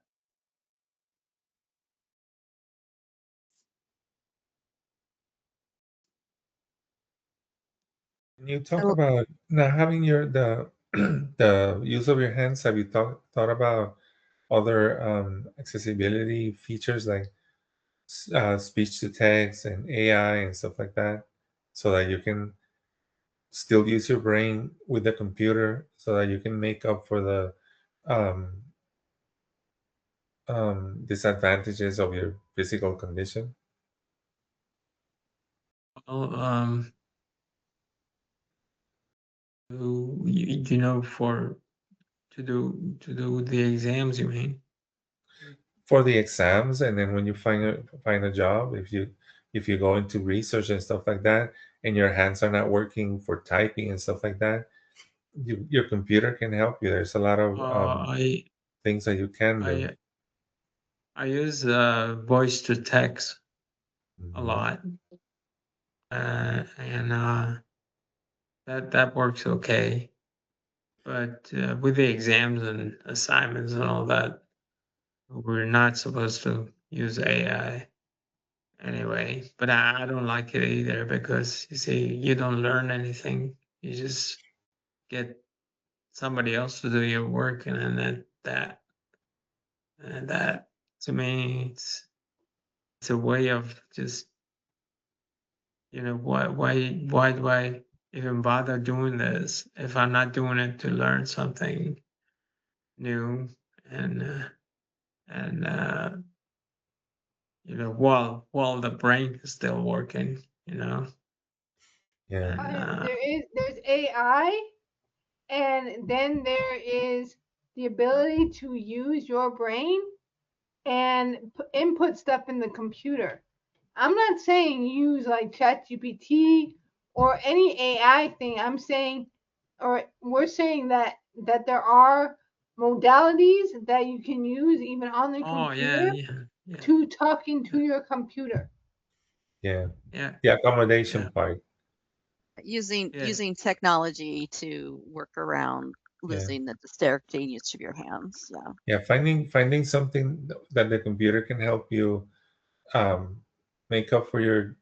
When you talk I- about now having the the use of your hands, have you thought about other accessibility features like speech to text and AI and stuff like that, so that you can still use your brain with the computer, so that you can make up for the um, disadvantages of your physical condition? Well, you know, for to do the exams, you mean? For the exams, and then when you find a job, if you go into research and stuff like that, and your hands are not working for typing and stuff like that, your computer can help you. There's a lot of Uh, I things that you can do. I I use voice to text a Mhm. lot, and that works okay. But with the exams and assignments and all that, we're not supposed to use AI anyway. But I don't like it either because you see, you don't learn anything. You just get somebody else to do your work, and then that to me, it's a way of just, you know, why do I even bother doing this if I'm not doing it to learn something new, and and you know, while the brain is still working, you know. Yeah. And There's AI, and then there is the ability to use your brain and input stuff in the computer. I'm not saying use like ChatGPT or any AI thing. I'm saying, or we're saying that there are modalities that you can use even on the oh yeah, computer yeah, to talk into your computer. Yeah, yeah, the accommodation yeah, part. yeah. using technology to work around Yeah, losing the dexterity use of your hands. Yeah. yeah. Finding something that the computer can help you um, make up for your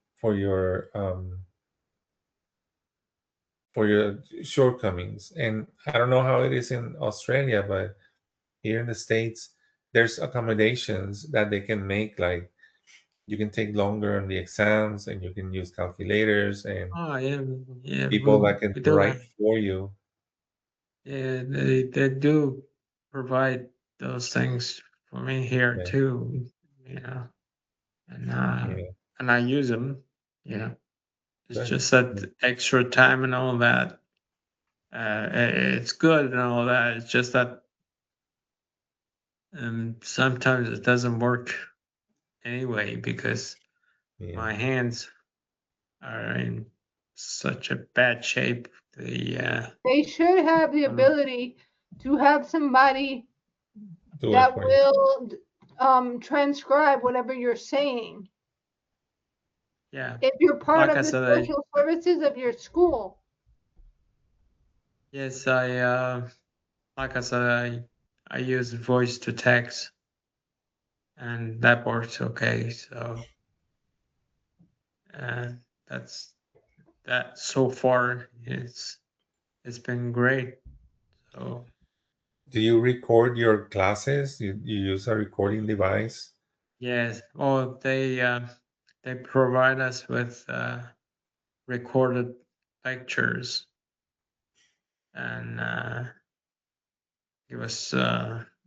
shortcomings. And I don't know how it is in Australia, but here in the States, there's accommodations that they can make. Like you can take longer on the exams, and you can use calculators and Oh yeah, yeah. people that can We do write have for you. Yeah, they do provide those things for me here Yeah. too, you know, and Yeah. and I use them, you know. It's Good. just that extra time and all that. It's good and all that. It's just that sometimes it doesn't work anyway because Yeah. my hands are in such a bad shape. They should have the ability to have somebody Do it that for you. will transcribe whatever you're saying. Yeah, If you're part like of I the said, social services of your school. yes, like I said, I use voice to text, and that works okay. So, that's that so far. It's been great. So Do you record your classes? You use a recording device? yes, oh they provide us with recorded lectures and give us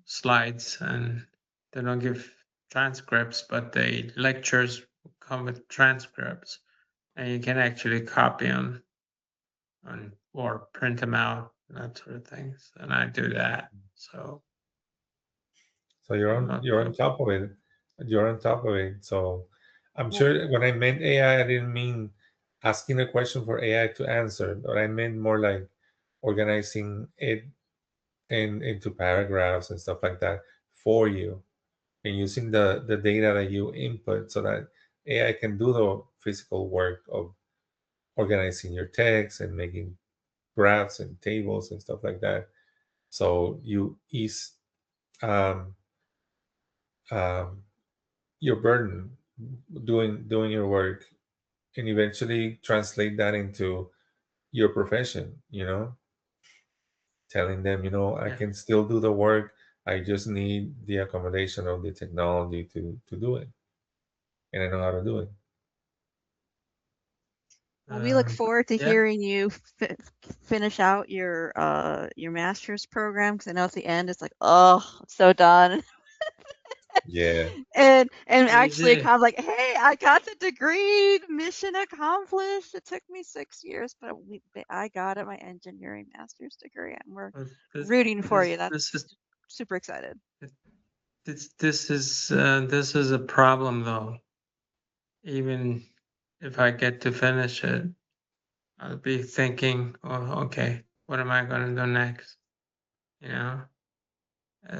slides, and they don't give transcripts, but the lectures come with transcripts, and you can actually copy them or print them out, that sort of things. And I do that. So So not you're on top of it. You're on top of it. So I'm sure when I meant AI, I didn't mean asking a question for AI to answer, but I meant more like organizing it into paragraphs and stuff like that for you, and using the data that you input so that AI can do the physical work of organizing your text and making graphs and tables and stuff like that. So you ease um, um, your burden doing your work, and eventually translate that into your profession. Telling them, I yeah. can still do the work. I just need the accommodation of the technology to do it, and I know how to do it. Well, we look forward to Yeah. hearing you finish out your master's program, because I know at the end it's like, oh, I'm so done. Yeah. And Is actually it? kind of like, hey, I got the degree, mission accomplished. It took me 6 years, but I got it, my engineering master's degree, and we're rooting for you. That's This is super excited. this is a problem though. Even if I get to finish it, I'll be thinking, oh, okay, what am I going to do next? You know.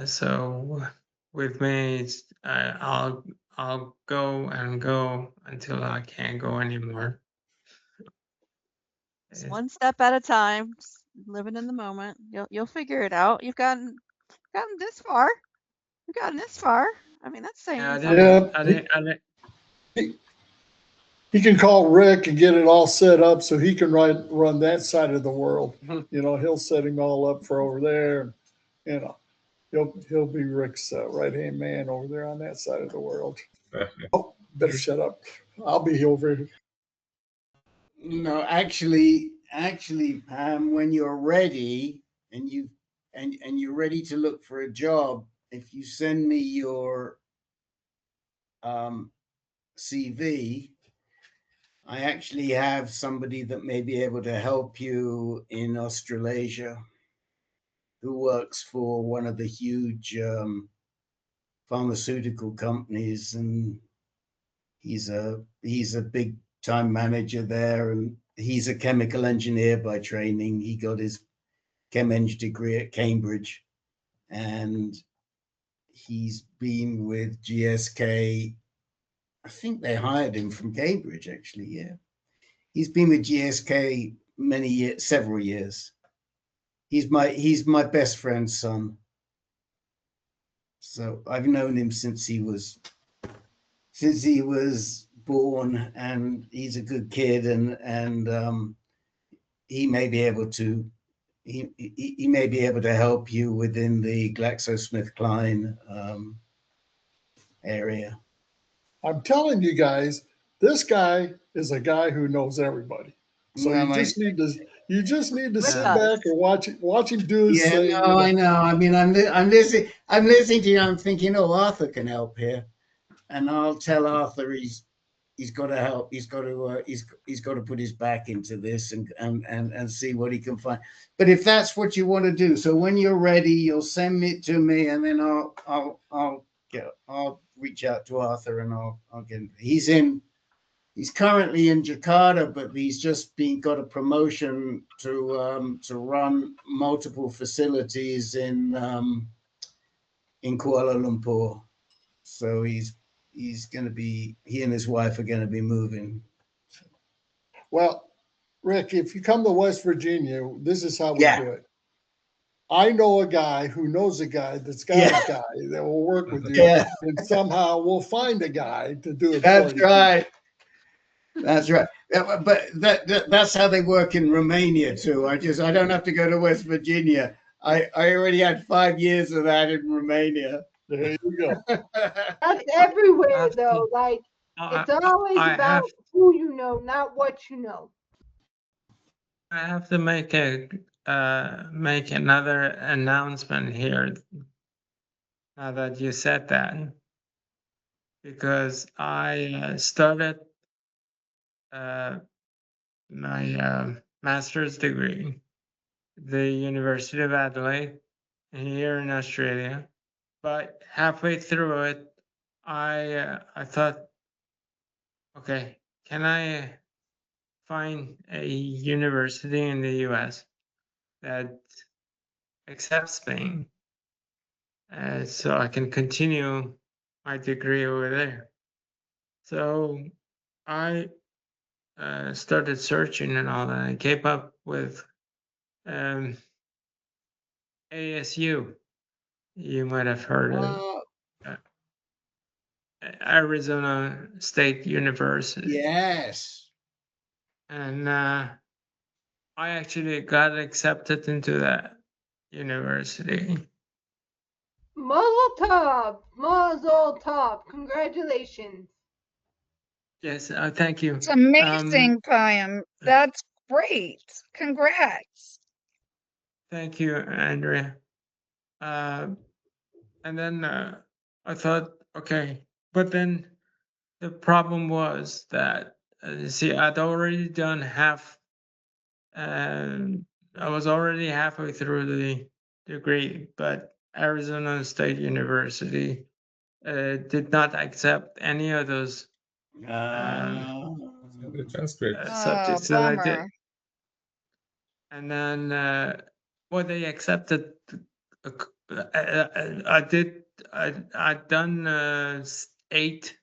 So with me, I'll go and go until I can't go anymore. Just one step at a time, just living in the moment. You'll figure it out. You've gotten this far. You've gotten this far. I mean, that's saying something. He can call Rick and get it all set up so he can run that side of the world. He'll set him all up for over there. He'll be Rick's right hand man over there on that side of the world. Oh, better shut up. I'll be over here. No, actually, Pam, when you're ready and you're ready to look for a job, if you send me your CV, I actually have somebody that may be able to help you in Australasia, who works for one of the huge pharmaceutical companies, and he's a big time manager there, and he's a chemical engineer by training. He got his chem eng degree at Cambridge, and he's been with GSK. I think they hired him from Cambridge, actually. Yeah, he's been with GSK many years, several years. He's my best friend's son. So I've known him since he was born, and he's a good kid, and he may be able to he may be able to help you within the GlaxoSmithKline area. I'm telling you guys, this guy is a guy who knows everybody. So Well, you just need to You just need to Rick sit does. back and watch him do his Yeah, thing. no, I know. I mean, I'm listening to you. I'm thinking, oh, Arthur can help here, and I'll tell Arthur he's got to help. He's got to put his back into this and see what he can find. But if that's what you want to do, so when you're ready, you'll send it to me, and then I'll reach out to Arthur and I'll get him. He's currently in Jakarta, but he's just got a promotion to run multiple facilities in Kuala Lumpur. So he and his wife are going to be moving. Well, Rick, if you come to West Virginia, this is how we Yeah. do it. I know a guy who knows a guy that's got a guy that will work with you, and somehow we'll find a guy to do it. That's right. That's right. But that's how they work in Romania too. I don't have to go to West Virginia. I already had 5 years of that in Romania. There you go. That's everywhere though. Like it's always about who you know, not what you know. I have to make another announcement here. Now that you said that, because I started my master's degree at the University of Adelaide here in Australia, but halfway through it, I thought, okay, can I find a university in the U.S. that accepts me, so I can continue my degree over there? So I started searching and all that. I came up with ASU. You might have heard of Arizona State University. Yes. And I actually got accepted into that university. Mazel tov. Congratulations. Yes, thank you. It's amazing, Payam. That's great. Congrats. Thank you, Andrea. And then I thought, okay, but then the problem was that, see, I'd already done half, I was already halfway through the degree, but Arizona State University did not accept any of those The transcript. subjects that I did. Bummer. And then, well, they accepted. I'd done 8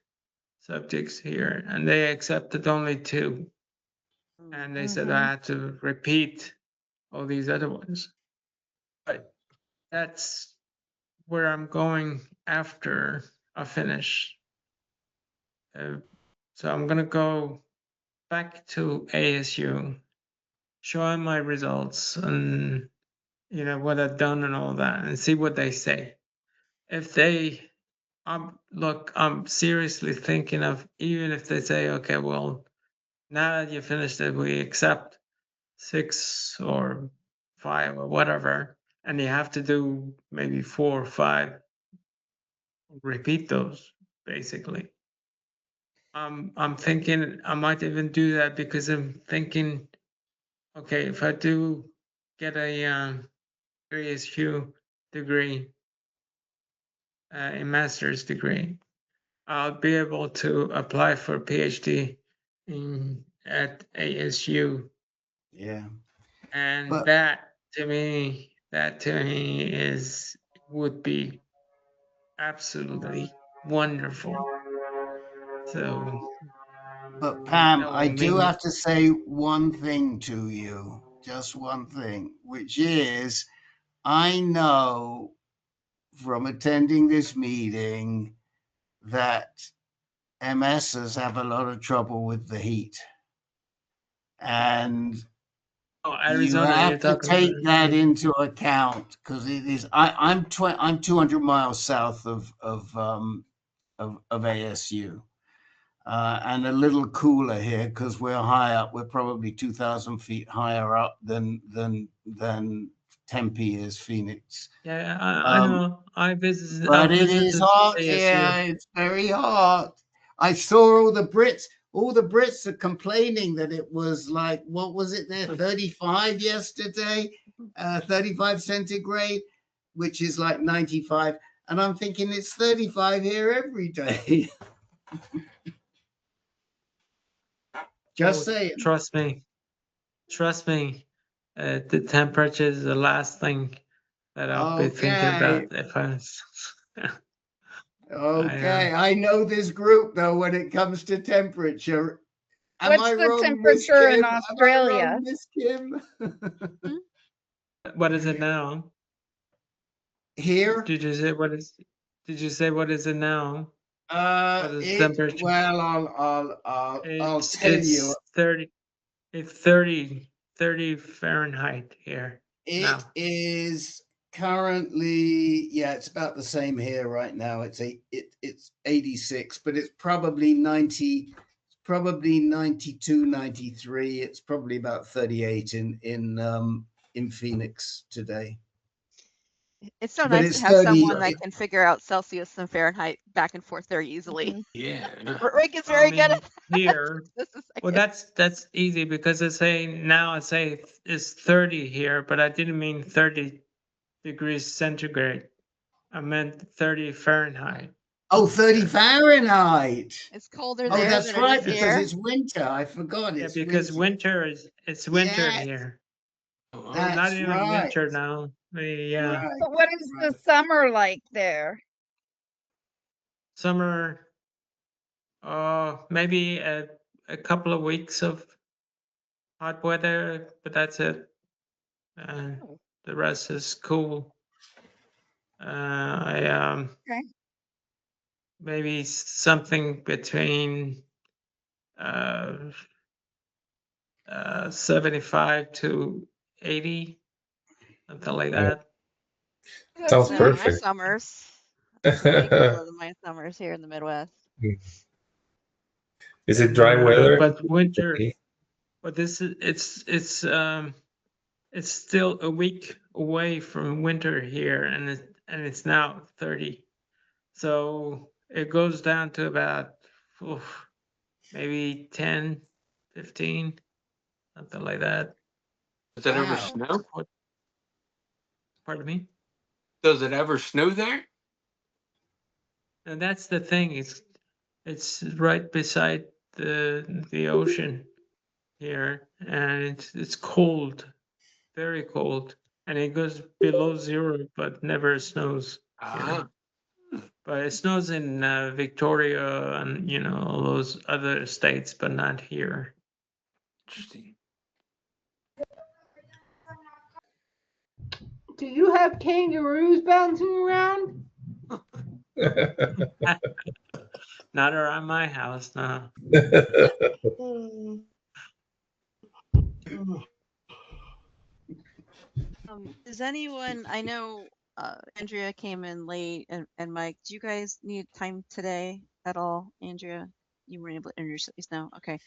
subjects here, and they accepted only 2. And they said I had to repeat all these other ones. But that's where I'm going after I finish. So I'm gonna go back to ASU, show them my results and what I've done and all that, and see what they say. If they, I'm seriously thinking of, even if they say, okay, well, now that you finished it, we accept 6 or 5 or whatever, and you have to do maybe 4 or 5, repeat those basically. I'm thinking I might even do that because I'm thinking, okay, if I do get a ASU degree, a master's degree, I'll be able to apply for a PhD at ASU. Yeah. And that to me would be absolutely wonderful. So, but Pam, I do have to say one thing to you, just one thing, which is, I know from attending this meeting that MSs have a lot of trouble with the heat. And Arizona, you have to take that into account, because it is. I'm 200 miles south of ASU, and a little cooler here because we're high up. We're probably 2,000 feet higher up than Tempe is, Phoenix. Yeah, I know. I But it is visited hot ASU. here. It's very hot. I saw all the Brits. All the Brits are complaining that it was like, what was it there, 35 yesterday, 35 centigrade, which is like 95. And I'm thinking it's 35 here every day. Just saying. Trust me. The temperature is the last thing that I'll be thinking about if I was. Okay, I know this group though when it comes to temperature. What's the temperature in Australia? Am I wrong, Miss Kim? What is it now? Here? Did you say what is? Did you say what is it now? What is the temperature? Well, I'll tell you. 30. It's 30 Fahrenheit here. It is currently, yeah, it's about the same here right now. It's 86, but it's probably 90, probably 92, 93. It's probably about 38 in Phoenix today. It's so But nice it's to have 30 someone that can figure out Celsius and Fahrenheit back and forth very easily. Yeah. Rick is very good at that. Here. Just a Well, second. that's easy because it's 30 here, but I didn't mean 30 degrees centigrade. I meant 30 Fahrenheit. Oh, 30 Fahrenheit. It's colder Oh, there that's than right, it is because here. it's winter. I forgot Yeah, it's because winter. it's winter Yes. here. That's Not even right. winter now. Yeah. Right. But what is the summer like there? Summer, maybe a couple of weeks of hot weather, but that's it. The rest is cool. Okay. Maybe something between 75 to 80, something like that. Sounds My perfect. summers. Way cooler than my summers here in the Midwest. Is it dry weather? But winter. But it's still a week away from winter here, and it's now 30. So it goes down to about maybe 10, 15, something like that. Does it ever Wow. snow? Pardon me? Does it ever snow there? And that's the thing. It's right beside the ocean here, and it's cold, very cold, and it goes below zero, but never snows here. But it snows in Victoria and all those other states, but not here. Interesting. Do you have kangaroos bouncing around? Not around my house, no. Does anyone, I know Andrea came in late and Mike, do you guys need time today at all? Andrea, you weren't able to introduce yourself now. Okay.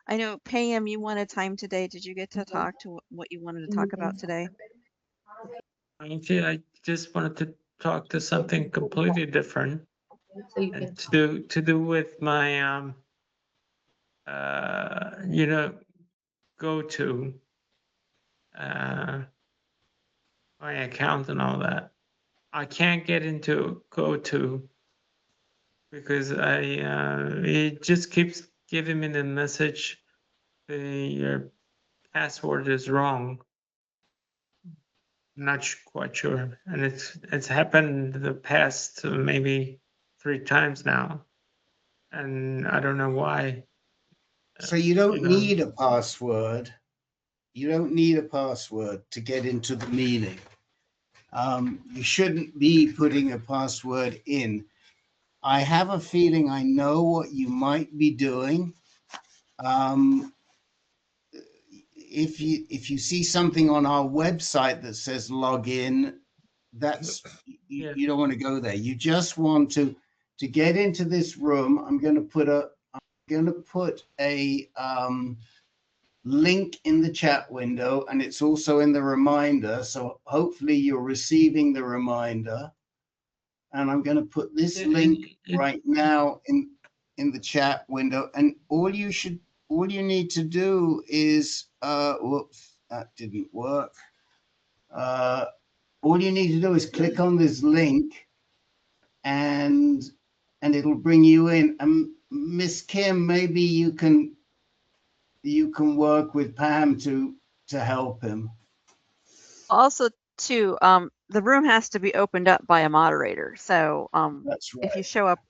I know Payam, you wanted time today. Did you get to talk to what you wanted to talk about today? Actually, I just wanted to talk to something completely different, and to do with my go to my account and all that. I can't get into go to because it just keeps giving me the message your password is wrong. I'm not quite sure, and it's happened the past maybe 3 times now, and I don't know why. So you don't need a password. You don't need a password to get into the meeting. You shouldn't be putting a password in. I have a feeling I know what you might be doing. If you see something on our website that says log in, that's you don't want to go there. You just want to get into this room. I'm going to put going to put a link in the chat window, and it's also in the reminder. So hopefully you're receiving the reminder. And I'm going to put this link right now in the chat window. And all you need to do is, whoops, that didn't work. All you need to do is click on this link, and it'll bring you in. Miss Kim, maybe you can work with Pam to help him. Also, too, the room has to be opened up by a moderator. So That's right. if you show up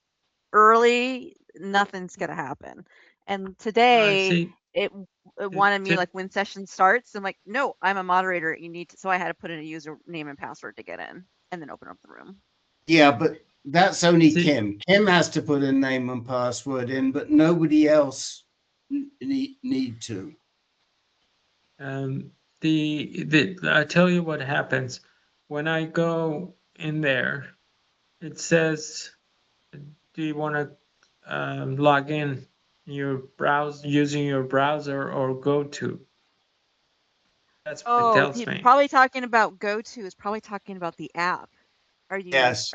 early, nothing's gonna happen. And today See, it wanted me to- like when session starts. I'm like, no, I'm a moderator. You need to. So I had to put in a username and password to get in, and then open up the room. Yeah, but that's only See- Kim. Kim has to put a name and password in, but nobody else need to. I tell you what happens when I go in there. It says, "Do you want to log in using your browser or go to?" That's what it Oh, tells he's me. probably talking about GoTo. Is probably talking about the app. Are you Yes.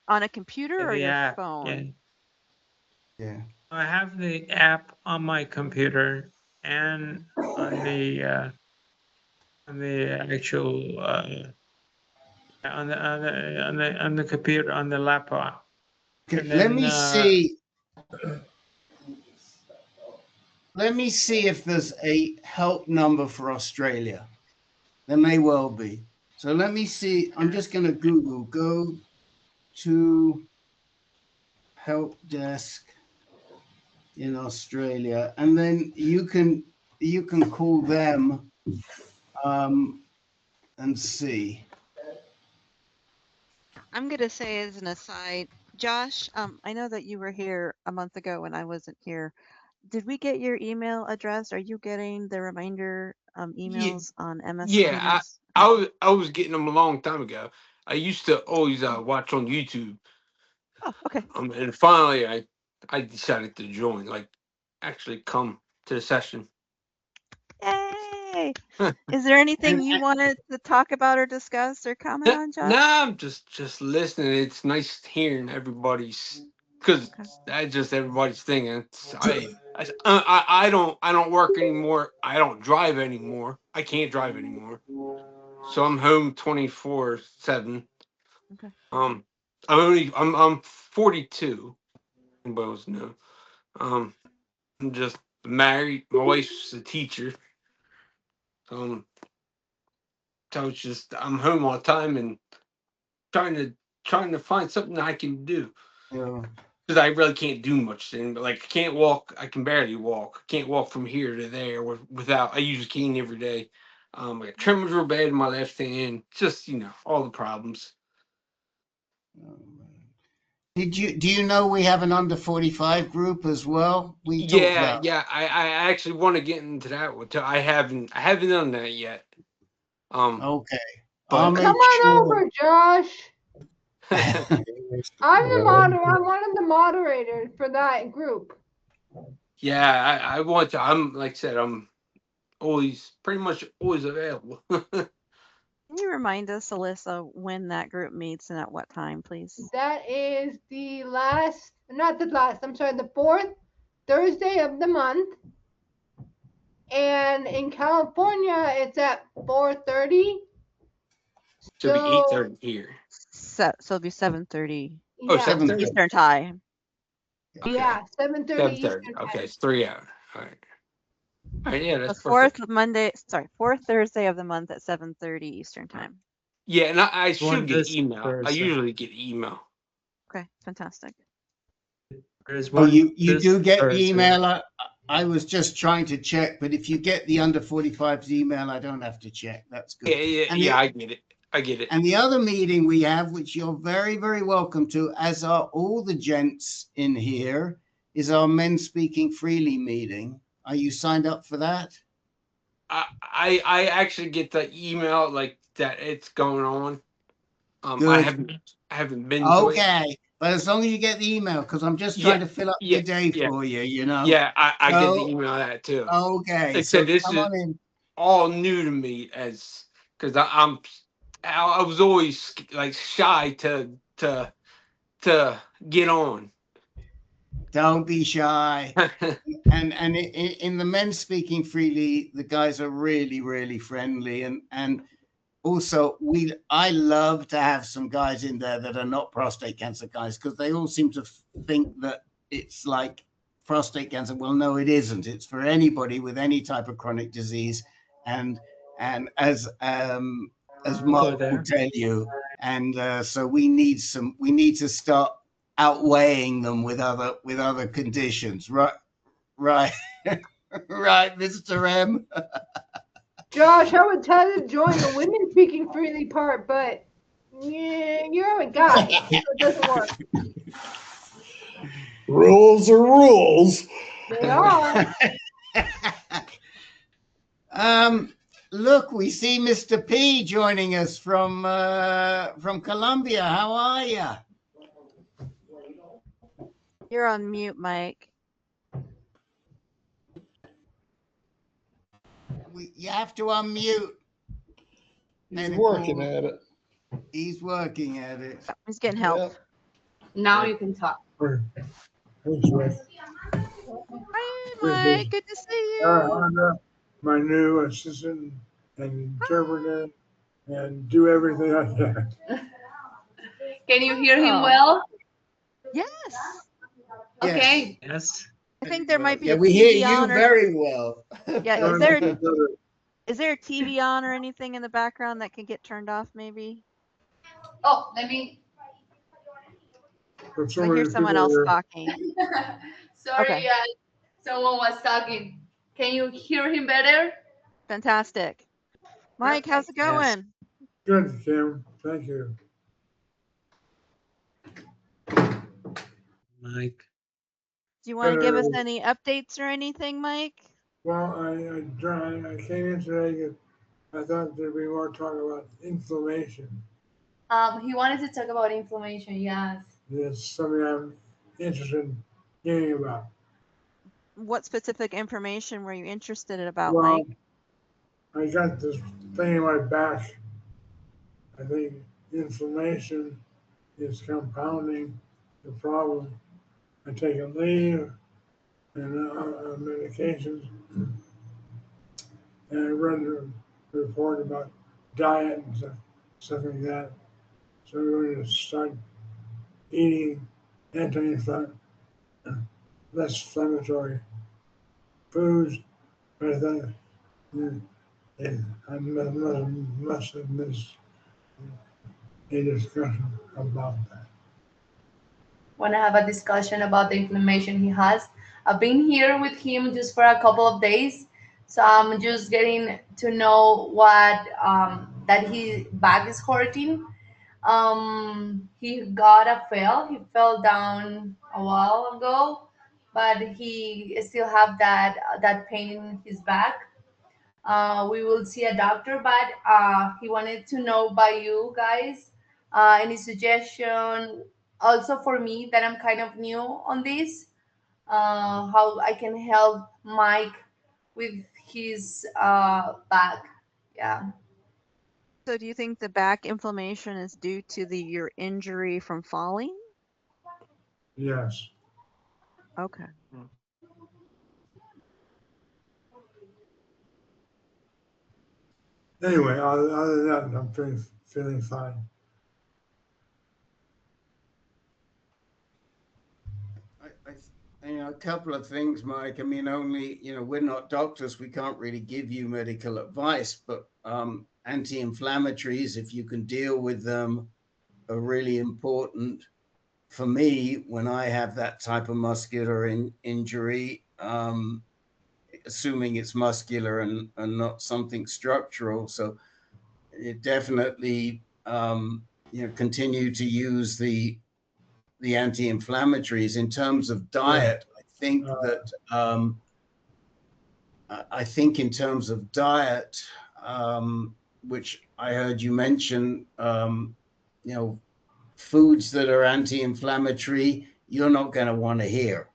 on a computer or The your app, phone? Yeah. I have the app on my computer and on the actual on the computer on the laptop. Okay, And let then, me see. Let me see if there's a help number for Australia. There may well be. So let me see. I'm just going to Google. Go to help desk in Australia, and then you can call them and see. I'm gonna say as an aside, Josh, I know that you were here a month ago when I wasn't here. Did we get your email address? Are you getting the reminder emails on MS Yeah, PD's? I was getting them a long time ago. I used to always watch on YouTube. Oh, okay. And finally I decided to join, like actually come to the session. Yay! Is there anything you wanted to talk about or discuss or comment on, Josh? Nah, I'm just listening. It's nice hearing everybody's, because that's just everybody's thing. And I don't work anymore. I don't drive anymore. I can't drive anymore. So I'm home 24/7. Okay. I'm 42. Anybody else know? I'm just married. My wife's a teacher. So it's just I'm home all the time and trying to find something I can do. Yeah. Because I really can't do much then. But like I can't walk. I can barely walk. I can't walk from here to there without. I use a cane every day. My tremors real bad in my left hand. Just all the problems. Do you know we have an under 45 group as well? We talked Yeah, about. yeah. I actually want to get into that one too. I haven't done that yet. Okay. But I'll Come make on sure. over, Josh. I'm one of the moderators for that group. yeah, I want to. I'm like I said, I'm pretty much always available. Can you remind us, Alyssa, when that group meets and at what time, please? That is the fourth Thursday of the month. And in California, it's at 4:30. Should be 8:30 here. So it'll be 7:30 Oh, Yeah, 7:30. Eastern time. Okay. yeah, 7:30 7:30. Eastern Okay, time. it's 3 hours. All right. All right. Yeah, The that's fourth perfect. fourth Thursday of the month at 7:30 Eastern time. Yeah, and I should get this email. I Thursday. usually get email. Okay, fantastic. There's Oh, one you this do get Thursday. email. I was just trying to check, but if you get the under 45's email, I don't have to check. That's good. Yeah, I get it. I get it. And the other meeting we have, which you're very, very welcome to, as are all the gents in here, is our Men Speaking Freely meeting. Are you signed up for that? I actually get the email like that it's going on. Good. I haven't been to it. But as long as you get the email, because I'm just trying to fill up your day for you, you know. Yeah, I get the email that too. Okay. Except So this come is on in. all new to me, as because I was always like shy to get on. Don't be shy. and in the men speaking freely, the guys are really, really friendly, and also I love to have some guys in there that are not prostate cancer guys, because they all seem to think that it's like prostate cancer. Well, no, it isn't. It's for anybody with any type of chronic disease, and as Mark will tell you, and so we need to start outweighing them with other conditions, right? Right. Right, Mr. M. Josh, I would tell you to join the women speaking freely part, but yeah, you're a guy, so it doesn't work. Rules are rules. They are. Look, we see Mr. P joining us from Colombia. How are you? You're on mute, Mike. You have to unmute. He's working at it. He's working at it. He's getting help. Yep. Now you can talk. Hi, Mike. Good to see you. I'm my new assistant and interpreter and do everything I can. Can you hear him well? Yes. Okay. Yes. I think there might be Yeah, a we TV hear you on or, very well. yeah, is there a TV on or anything in the background that can get turned off maybe? Oh, let me. I hear someone else talking. Sorry, Okay. someone was talking. Can you hear him better? Fantastic. Mike, how's it going? Good, Kim. Thank you. Mike. Do you want to give us any updates or anything, Mike? Well, I came in today because I thought there'd be more talk about inflammation. He wanted to talk about inflammation, yes. It's something I'm interested in hearing about. What specific information were you interested in about, Well, Mike? I got this thing in my back. I think inflammation is compounding the problem. I take a leave and medications, and I read a report about diet and stuff like that. So I'm going to start eating anti-inflammatory, less inflammatory foods. But I thought I must have missed a discussion about that. Want to have a discussion about the inflammation he has. I've been here with him just for a couple of days, so I'm just getting to know what that his back is hurting. He got a fall. He fell down a while ago, but he still have that pain in his back. We will see a doctor, but he wanted to know by you guys any suggestion also for me that I'm kind of new on this, how I can help Mike with his back. Yeah. So do you think the back inflammation is due to your injury from falling? Yes. Okay. Anyway, other than that, I'm feeling fine. A couple of things, Mike. I mean, only, we're not doctors. We can't really give you medical advice, but anti-inflammatories, if you can deal with them, are really important. For me, when I have that type of muscular injury, assuming it's muscular and not something structural. So it definitely, continue to use the anti-inflammatories. In terms of diet, I think that in terms of diet, which I heard you mention, foods that are anti-inflammatory, you're not going to want to hear.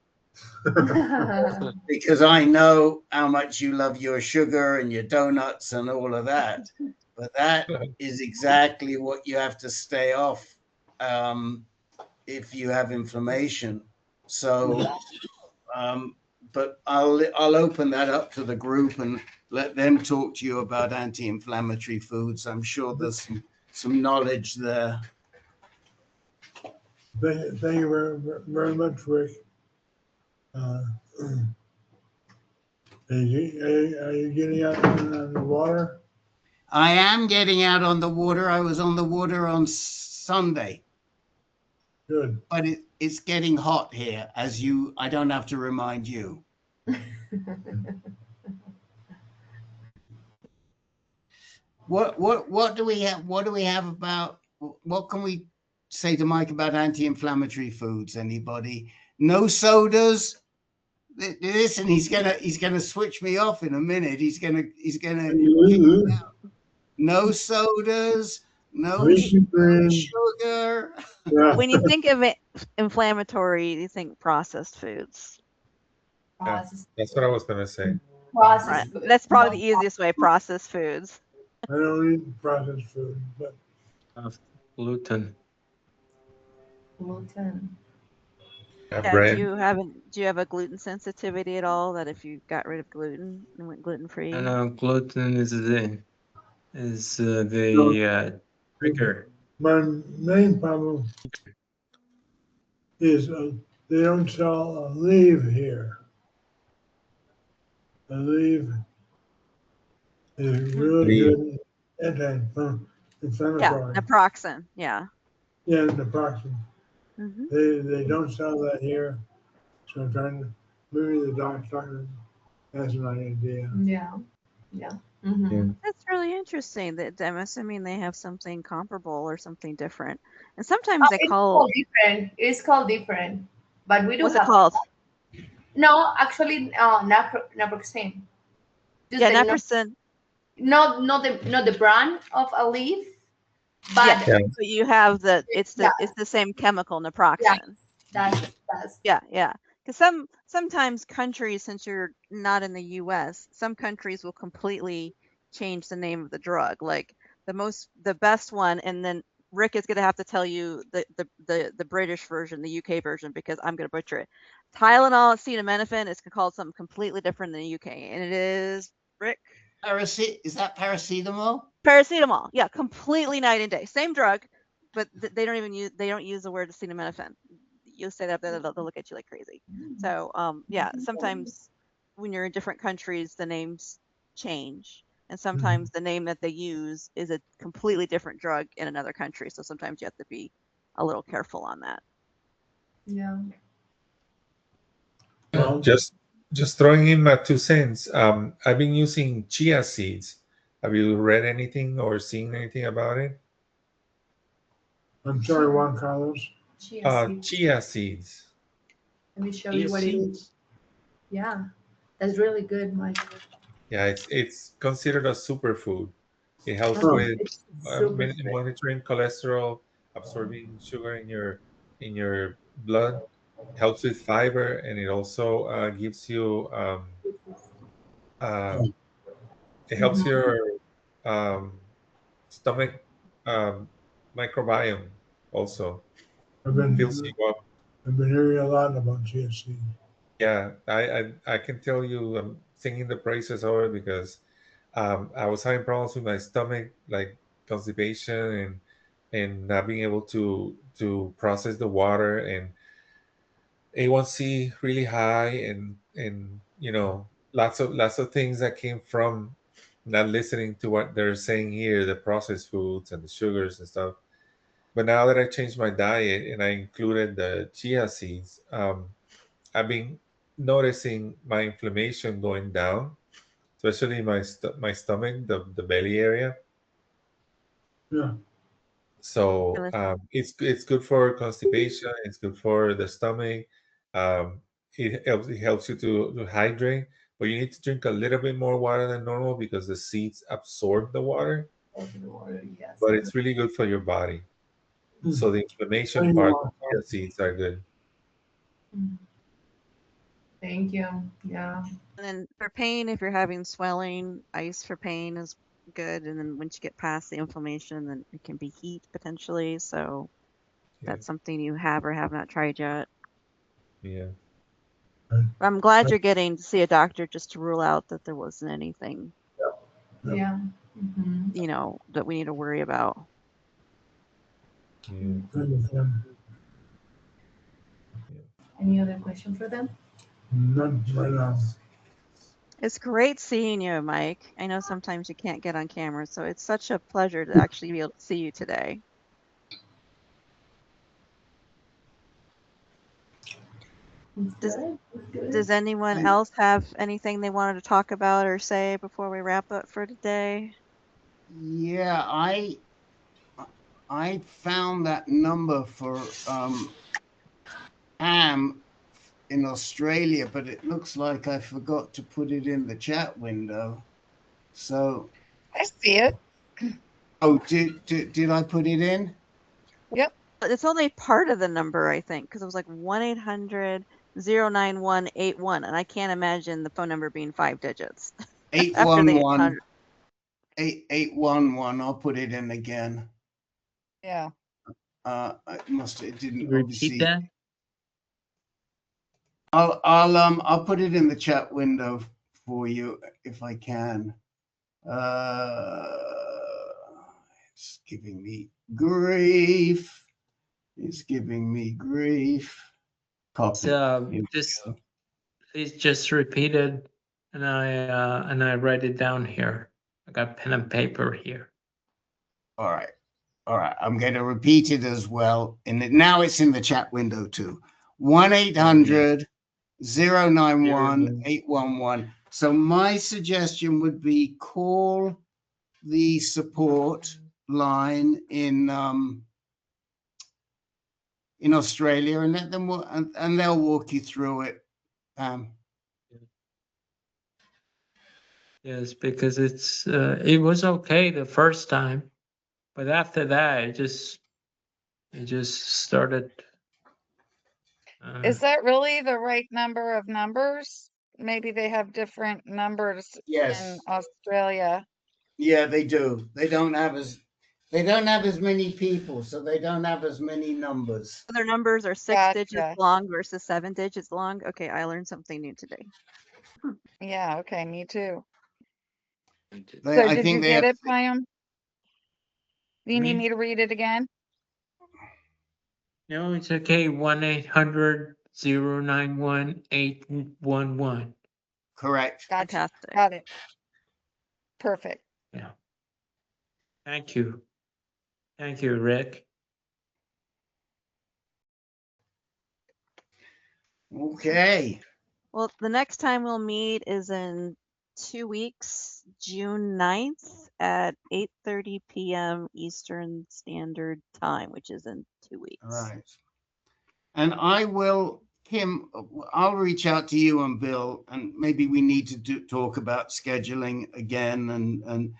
Because I know how much you love your sugar and your donuts and all of that. But that is exactly what you have to stay off if you have inflammation. So, but I'll open that up to the group and let them talk to you about anti-inflammatory foods. I'm sure there's some knowledge there. Thank you very much, Rick. Are you getting out on the water? I am getting out on the water. I was on the water on Sunday. Good. But it's getting hot here, I don't have to remind you. What do we have about, what can we say to Mike about anti-inflammatory foods? Anybody? No sodas. Listen, he's gonna switch me off in a minute. He's gonna kick me out. No sodas, no sugar. Yeah. When you think of it inflammatory, you think processed foods. Yeah, that's what I was gonna say. Right. That's probably the easiest way, processed foods. I don't eat processed food, but Gluten. Gluten. Yeah, bread. do you have a gluten sensitivity at all, that if you got rid of gluten and went gluten-free? Gluten is the trigger. my main problem is they don't sell a leaf here. A leaf is really good anti-inflammatory. Yeah, naproxen. Yeah. Yeah, naproxen. Mm-hmm. They don't sell that here, so I'm trying to, maybe the doctor has an idea. Yeah. Mm-hmm. Yeah. That's really interesting. That I'm assuming they have something comparable or something different. And sometimes they It's call called different. It's called different, but we do what's have it called? No, actually, naproxen. Just Yeah, the naproxen. not the brand of a leaf, but Yeah, but you have it's the same chemical, naproxen. That's Yeah. Because sometimes countries, since you're not in the U.S., some countries will completely change the name of the drug. Like the best one, and then Rick is going to have to tell you the British version, the UK version, because I'm going to butcher it. Tylenol, acetaminophen is called something completely different in the UK, and it is, Rick? Is that paracetamol? Paracetamol. Yeah, completely night and day. Same drug, but they don't use the word acetaminophen. You'll say that, they'll look at you like crazy. So yeah, sometimes when you're in different countries, the names change, and sometimes the name that they use is a completely different drug in another country. So sometimes you have to be a little careful on that. Yeah. Just throwing in my 2 cents. I've been using chia seeds. Have you read anything or seen anything about it? I'm sorry, Juancarlos. Chia seeds. Let me show you what it is. Yeah, that's really good, Mike. Yeah, it's considered a superfood. It helps with monitoring cholesterol, absorbing sugar in your blood, helps with fiber, and it also gives you it helps your stomach microbiome also. Fills you up. I've been hearing a lot about GSC. Yeah, I can tell you I'm singing the praises of it because I was having problems with my stomach, like constipation and not being able to process the water, and A1C really high, and lots of things that came from not listening to what they're saying here, the processed foods and the sugars and stuff. But now that I changed my diet and I included the chia seeds, I've been noticing my inflammation going down, especially my stomach, the belly area. Yeah. So it's good for constipation. It's good for the stomach. It helps you to hydrate, but you need to drink a little bit more water than normal because the seeds absorb the water. Yes. But it's really good for your body. So the inflammation Thank you, part, Juan. chia seeds are good. Thank you. Yeah. And then for pain, if you're having swelling, ice for pain is good. And then once you get past the inflammation, then it can be heat potentially. So Yeah. that's something you have or have not tried yet. Yeah. But I'm glad you're getting to see a doctor just to rule out that there wasn't anything, Yeah. Mhm. you know, that we need to worry about. Yeah. Thank you, Kim. Any other question for them? None right now. It's great seeing you, Mike. I know sometimes you can't get on camera, so it's such a pleasure to actually be able to see you today. It's Does- good. It's good. Does anyone else have anything they wanted to talk about or say before we wrap up for today? Yeah, I found that number for Pam in Australia, but it looks like I forgot to put it in the chat window. So, I see it. oh, did I put it in? Yep. But it's only part of the number, I think, because it was like 1-800-091-81, and I can't imagine the phone number being 5 digits. After the 811 800. 8811. I'll put it in again. Yeah. It didn't Repeat obviously. that. I'll put it in the chat window for you if I can. It's giving me grief. It's giving me grief. Copy. So Here we just go. please just repeat it, and I write it down here. I got pen and paper here. All right. I'm going to repeat it as well. Now it's in the chat window too. 1-800-091-811. So my suggestion would be call the support line in Australia, and let them and they'll walk you through it. Yes, because it was okay the first time, but after that it just started. Is that really the right number of numbers? Maybe they have different numbers Yes. in Australia. Yeah, they do. They don't have as many people, so they don't have as many numbers. Their numbers are 6 digits Gotcha. long versus 7 digits long. Okay, I learned something new today. Yeah, okay, me too. I So did think you they get have. it, Payam? Do you need Me? me to read it again? No, it's okay. 1-800-091-811. Correct. Gotcha. Fantastic. Got it. Perfect. Yeah. Thank you. Thank you, Rick. Okay. Well, the next time we'll meet is in 2 weeks, June 9th at 8:30 p.m. Eastern Standard Time, which is in 2 weeks. All right. And I will, Kim, I'll reach out to you and Bill, and maybe we need to talk about scheduling again. And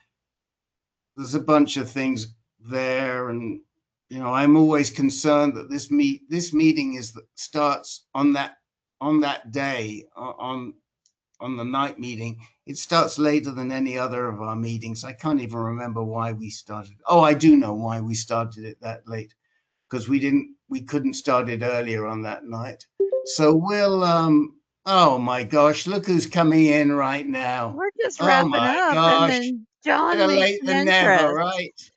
there's a bunch of things there. And, I'm always concerned that this meeting starts on that day, on the night meeting. It starts later than any other of our meetings. I can't even remember why we started. Oh, I do know why we started it that late, because we couldn't start it earlier on that night. So we'll oh my gosh, look who's coming in right now. We're just Oh wrapping my up, gosh. and then John Better makes late an than never, entrance. right?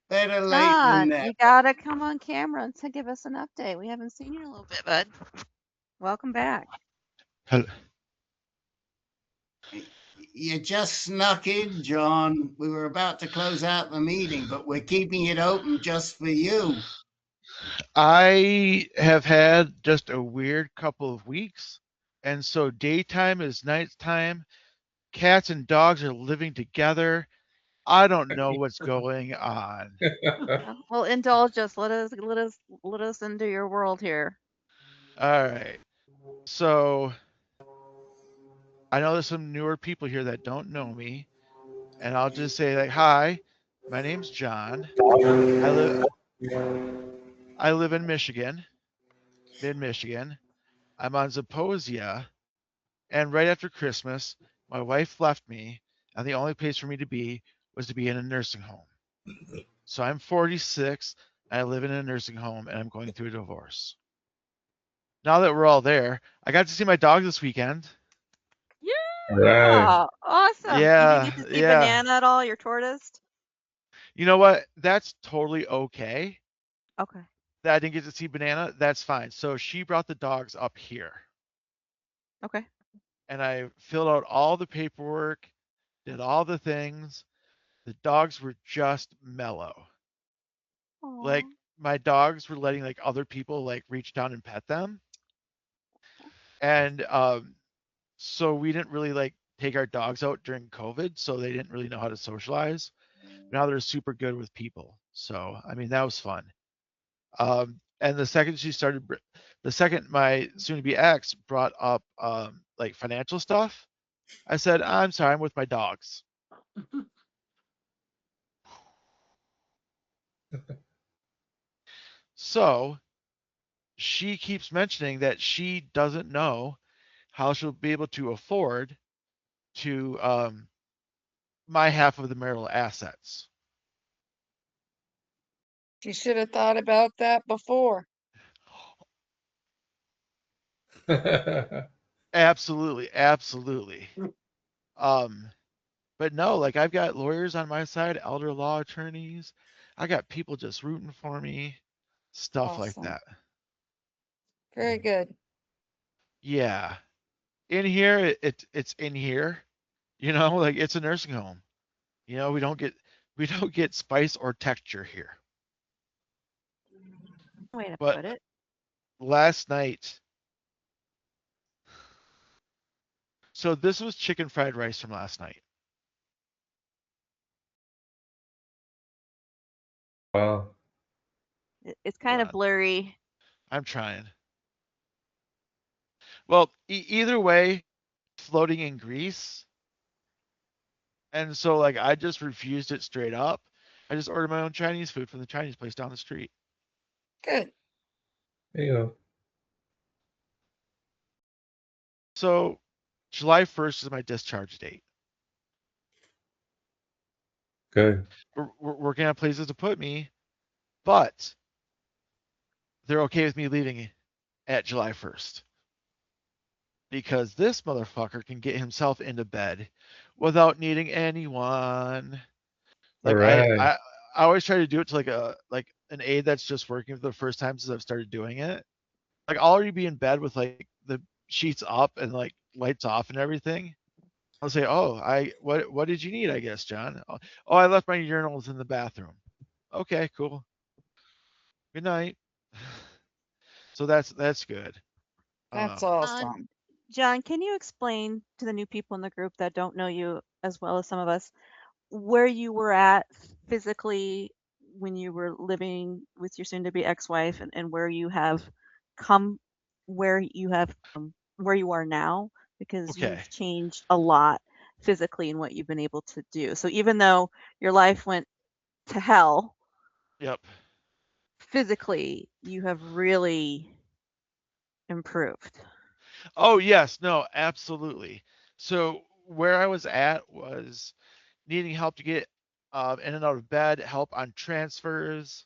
Better late John, than never. you gotta come on camera to give us an update. We haven't seen you in a little bit, bud. Welcome back. Hello. You just snuck in, John. We were about to close out the meeting, but we're keeping it open just for you. I have had just a weird couple of weeks, and so daytime is nighttime. Cats and dogs are living together. I don't know what's going on. Well, indulge us. Let us into your world here. All right. So I know there's some newer people here that don't know me, and I'll just say like, hi, my name's John. I live in Michigan, mid-Michigan. I'm on Zaposia, and right after Christmas, my wife left me, and the only place for me to be was to be in a nursing home. So I'm 46, and I live in a nursing home, and I'm going through a divorce. Now that we're all there, I got to see my dog this weekend. All right. Oh, awesome. You Yeah, didn't get to see yeah. Banana at all, your tortoise? You know what? That's totally okay. Okay. That I didn't get to see Banana. That's fine. So she brought the dogs up here, Okay. and I filled out all the paperwork, did all the things. The dogs were just mellow. Like Aw. my dogs were letting like other people like reach down and pet them, and so we didn't really like take our dogs out during COVID, so they didn't really know how to socialize. Now they're super good with people. So I mean that was fun. And the second my soon-to-be ex brought up like financial stuff, I said, "I'm sorry, I'm with my dogs." So she keeps mentioning that she doesn't know how she'll be able to afford to my half of the marital assets. You should have thought about that before. Absolutely, absolutely. But no, like I've got lawyers on my side, elder law attorneys. I got people just rooting for me, stuff like Awesome. that. Very good. Yeah. In here, it's in here. You know, like it's a nursing home. You know, we don't get spice or texture here. Way to But put it. last night, so this was chicken fried rice from last night. Wow. It's Hold kind of on, blurry. I'm trying. Well, either way, floating in grease. And so like I just refused it straight up. I just ordered my own Chinese food from the Chinese place down the street. Good. There you go. So July 1st is my discharge date. Good. We're working on places to put me, but they're okay with me leaving at July 1st. Because this motherfucker can get himself into bed without needing anyone. All Like right. I always try to do it to like an aide that's just working for the first time since I've started doing it. Like I'll already be in bed with like the sheets up and like lights off and everything. I'll say, "Oh, what did you need? I guess, John. Oh, I left my urinals in the bathroom. Okay, cool. Good night." So that's good. That's Um, awesome. John, can you explain to the new people in the group that don't know you as well as some of us where you were at physically when you were living with your soon-to-be ex-wife and where you have come, where you have where you are now? Because okay. you've changed a lot physically in what you've been able to do. So even though your life went to hell, Yep. physically you have really improved. Oh yes, no, absolutely. So where I was at was needing help to get in and out of bed, help on transfers,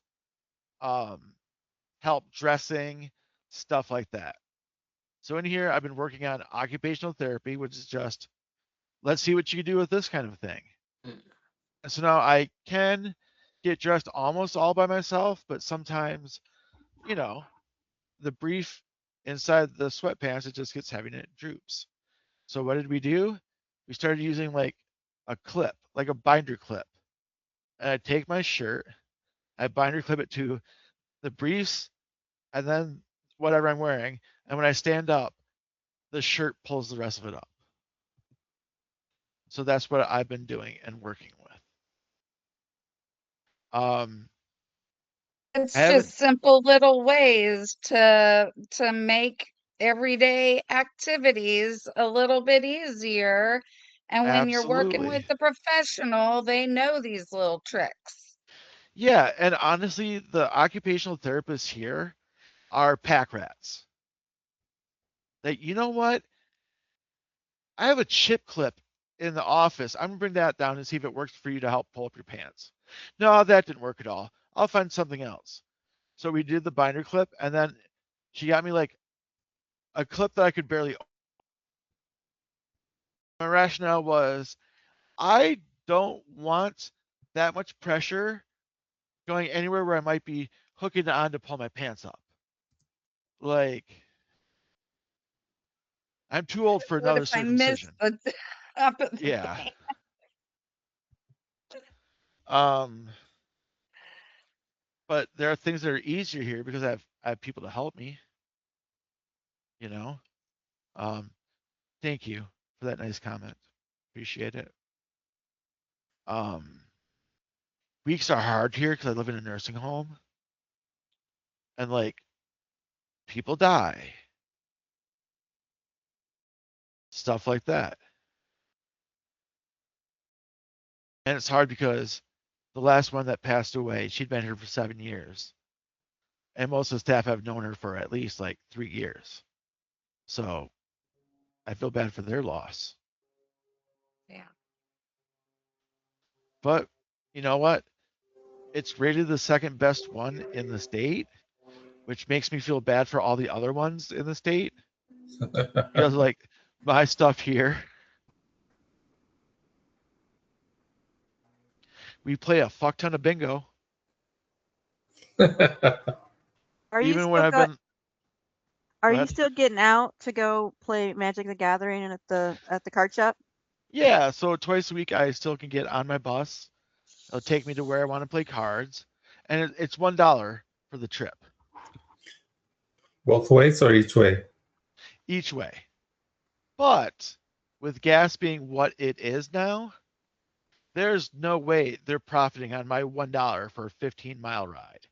um, help dressing, stuff like that. So in here, I've been working on occupational therapy, which is just let's see what you can do with this kind of thing. And so now I can get dressed almost all by myself, but sometimes, you know, the brief inside the sweatpants, it just gets heavy and it droops. So what did we do? We started using like a clip, like a binder clip. And I take my shirt, I binder clip it to the briefs and then whatever I'm wearing. And when I stand up, the shirt pulls the rest of it up. So that's what I've been doing and working with. I It's haven't just simple little ways to make everyday activities a little bit easier. And when you're working with absolutely. the professional, they know these little tricks. Yeah, and honestly, the occupational therapists here are pack rats. That, you know what? I have a chip clip in the office. I'm gonna bring that down and see if it works for you to help pull up your pants. No, that didn't work at all. I'll find something else. So we did the binder clip, and then she got me like a clip that I could barely. My rationale was I don't want that much pressure going anywhere where I might be hooking it on to pull my pants up. Like, I'm too old for What another if I miss circumcision. the top of the Yeah. pants? But there are things that are easier here because I have people to help me, you know. Um, thank you for that nice comment. Appreciate it. Um, weeks are hard here because I live in a nursing home, and like people die, stuff like that. And it's hard because the last one that passed away, she'd been here for 7 years, and most of the staff have known her for at least like 3 years. So I feel bad for their loss. Yeah. But you know what? It's rated the second best one in the state, which makes me feel bad for all the other ones in the state. Because like my stuff here, we play a fuck ton of bingo. Are you Even when still I've been, Are go you ahead. still getting out to go play Magic the Gathering at the card shop? Yeah, so twice a week I still can get on my bus. It'll take me to where I want to play cards, and it's $1 for the trip Both ways or each way? each way. But with gas being what it is now, there's no way they're profiting on my $1 for a 15-mile ride.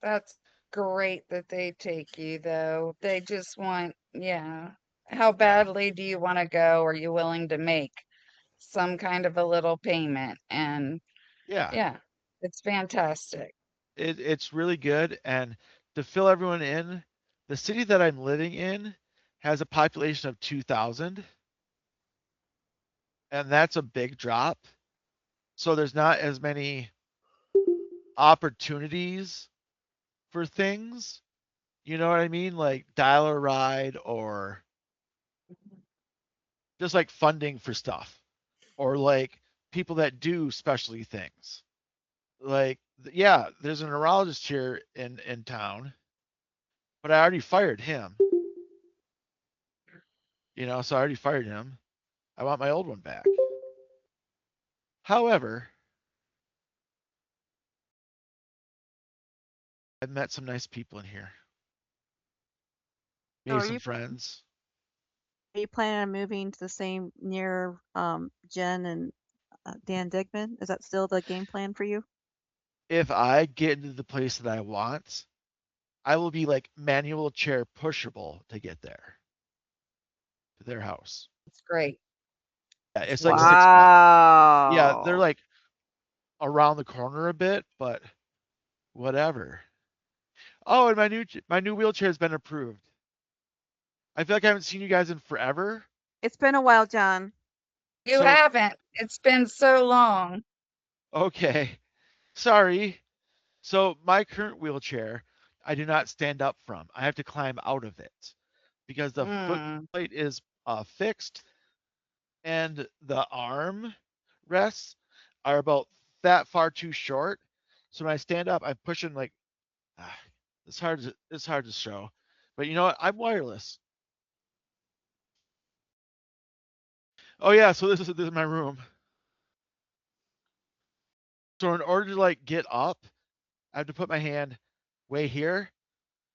That's great that they take you, though. They just want, yeah. How badly do you want to go? Are you willing to make some kind of a little payment? And Yeah, yeah, it's fantastic. it's really good. And to fill everyone in, the city that I'm living in has a population of 2,000, and that's a big drop. So there's not as many opportunities for things. You know what I mean? Like dial a ride or just like funding for stuff or like people that do specialty things. Like, yeah, there's a neurologist here in town, but I already fired him. So I already fired him. I want my old one back. However, I've met some nice people in here. So Made some friends. are you planning on moving to the same near Jen and Dan Digman? Is that still the game plan for you? If I get into the place that I want, I will be like manual chair pushable to get there to their house. It's great. Yeah, it's like 6 blocks. Yeah, they're Wow. like around the corner a bit, but whatever. Oh, and my new wheelchair has been approved. I feel like I haven't seen you guys in forever. It's been a while, John. You So haven't. It's been so long. okay, sorry. So my current wheelchair, I do not stand up from. I have to climb out of it because the foot plate is fixed and the arm rests are about that far too short. So when I stand up, I'm pushing like it's hard to show. But you know what? I'm wireless. Oh yeah, so this is my room. So in order to like get up, I have to put my hand way here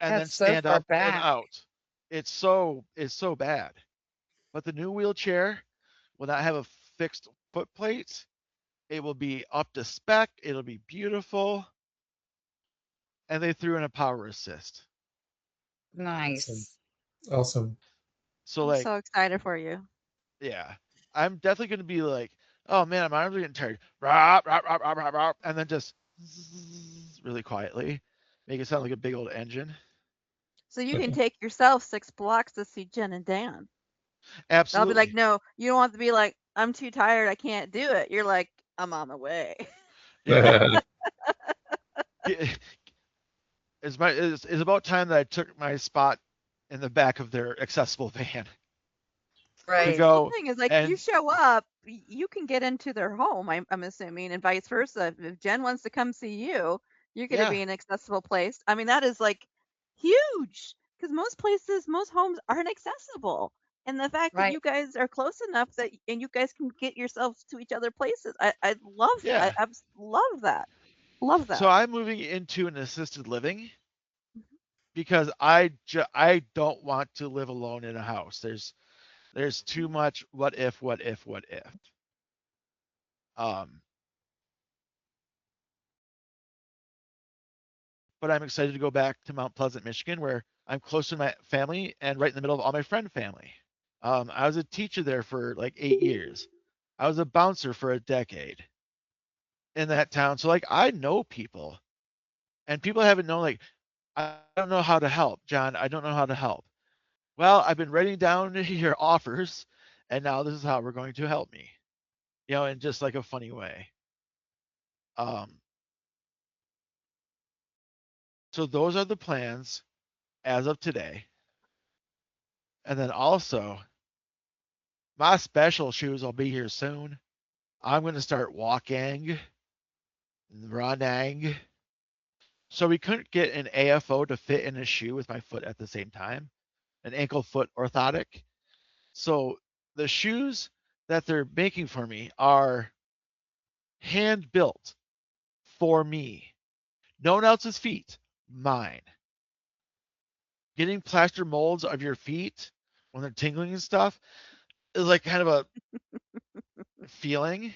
and then That's so stand far up and back. out. It's so bad. But the new wheelchair will not have a fixed foot plate. It will be up to spec. It'll be beautiful. And they threw in a power assist. Nice. Awesome. So I'm like, so excited for you. yeah, I'm definitely going to be like Oh man, my arms are getting tired. Rah, rah, rah, rah, rah, rah, and then just really quietly make it sound like a big old engine. So you can take yourself 6 blocks to see Jen and Dan. I'll be like, Absolutely. no, you don't have to be like, I'm too tired, I can't do it. You're like, I'm on my way. Yeah. It's about time that I took my spot in the back of their accessible van. Well, Right. the cool Go thing is, like, you and show up, you can get into their home, I'm assuming, and vice versa. If Jen wants to come see you, you're gonna be yeah, in an accessible place. I mean, that is, like, huge because most places, most homes aren't accessible. And the fact that Right. you guys are close enough that and you guys can get yourselves to each other places, I love yeah. I love that. Love So that. I'm moving into an assisted living Mhm. because I don't want to live alone in a house. There's too much what if, what if, what if. Um, but I'm excited to go back to Mount Pleasant, Michigan, where I'm close to my family and right in the middle of all my friend family. I was a teacher there for like 8 years. I was a bouncer for a decade in that town. So like I know people and people haven't known like I don't know how to help, John. I don't know how to help. Well, I've been writing down your offers and now this is how we're going to help me. In just like a funny way. Um, so those are the plans as of today. And then also my special shoes will be here soon. I'm going to start walking, running. So we couldn't get an AFO to fit in a shoe with my foot at the same time, an ankle foot orthotic. So the shoes that they're making for me are hand built for me. No one else's feet, mine. Getting plaster molds of your feet when they're tingling and stuff is like kind of a feeling.